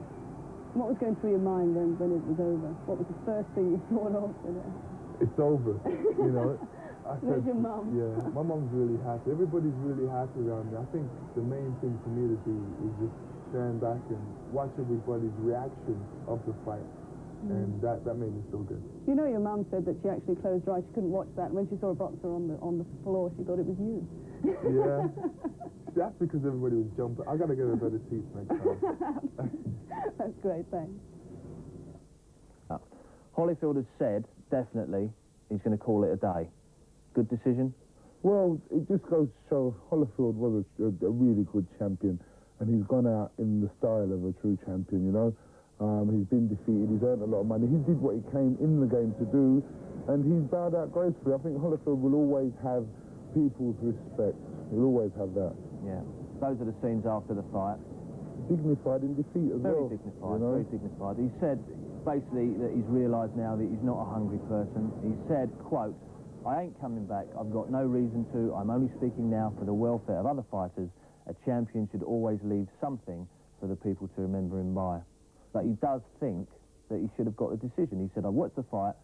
What was going through your mind then when it was over? What was the first thing you thought of? It's over, you know. Where's your mum? Yeah, my mum's really happy. Everybody's really happy around me. I think the main thing for me to do is just stand back and watch everybody's reaction of the fight. And that made me feel good. You know, your mum said that she actually closed her eyes. She couldn't watch that. When she saw a boxer on the floor, she thought it was you. Yeah. That's because everybody was jumping. I got to get a better seat next time. That's great, thanks. Holyfield has said, definitely, he's going to call it a day. Good decision? Well, it just goes to show Holyfield was a really good champion, and he's gone out in the style of a true champion, you know. He's been defeated, he's earned a lot of money, he did what he came in the game to do, and he's bowed out gracefully. I think Holyfield will always have people's respect. He'll always have that. Yeah. Those are the scenes after the fight. Dignified in defeat as well. Very dignified, you know? very dignified. He said, basically, that he's realised now that he's not a hungry person. He said, quote, "I ain't coming back. I've got no reason to. I'm only speaking now for the welfare of other fighters. A champion should always leave something for the people to remember him by." But he does think that he should have got the decision. He said, "I watched the fight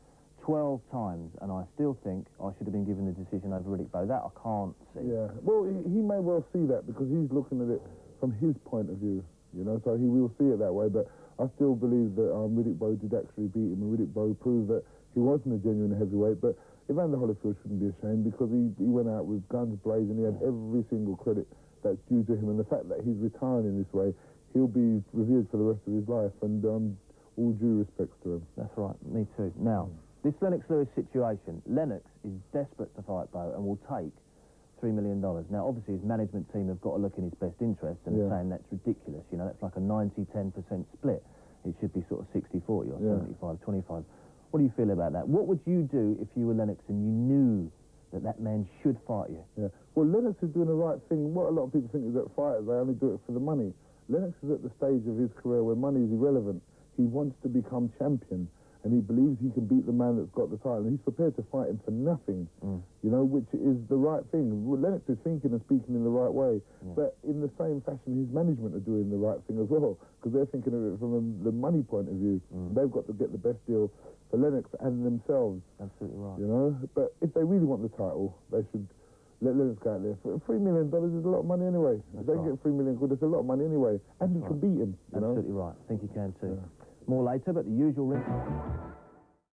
12 times, and I still think I should have been given the decision over Riddick Bowe." That I can't see. Yeah, well, he may well see that because he's looking at it from his point of view, you know, so he will see it that way. But I still believe that Riddick Bowe did actually beat him, and Riddick Bowe proved that he wasn't a genuine heavyweight. But Evander Holyfield shouldn't be ashamed because he went out with guns blazing. He had every single credit that's due to him, and the fact that he's retiring in this way, he'll be revered for the rest of his life, and all due respects to him. That's right, me too. Now, this Lennox Lewis situation, Lennox is desperate to fight Bowe and will take $3 million. Now, obviously, his management team have got to look in his best interest and are saying that's ridiculous. You know, that's like a 90-10% split. It should be sort of 60-40 or 75-25. What do you feel about that? What would you do if you were Lennox and you knew that that man should fight you? Yeah. Well, Lennox is doing the right thing. What a lot of people think is that fighters, they only do it for the money. Lennox is at the stage of his career where money is irrelevant. He wants to become champion, and he believes he can beat the man that's got the title. And he's prepared to fight him for nothing, you know, which is the right thing. Lennox is thinking and speaking in the right way, but in the same fashion, his management are doing the right thing as well, because they're thinking of it from the money point of view. They've got to get the best deal for Lennox and themselves. Absolutely right. You know, but if they really want the title, they should let Lennox go out there. $3 million is a lot of money anyway. If they get $3 million, that's a lot of money anyway. And he can beat him, you know? Absolutely right. I think he can too. More later, but the usual ring.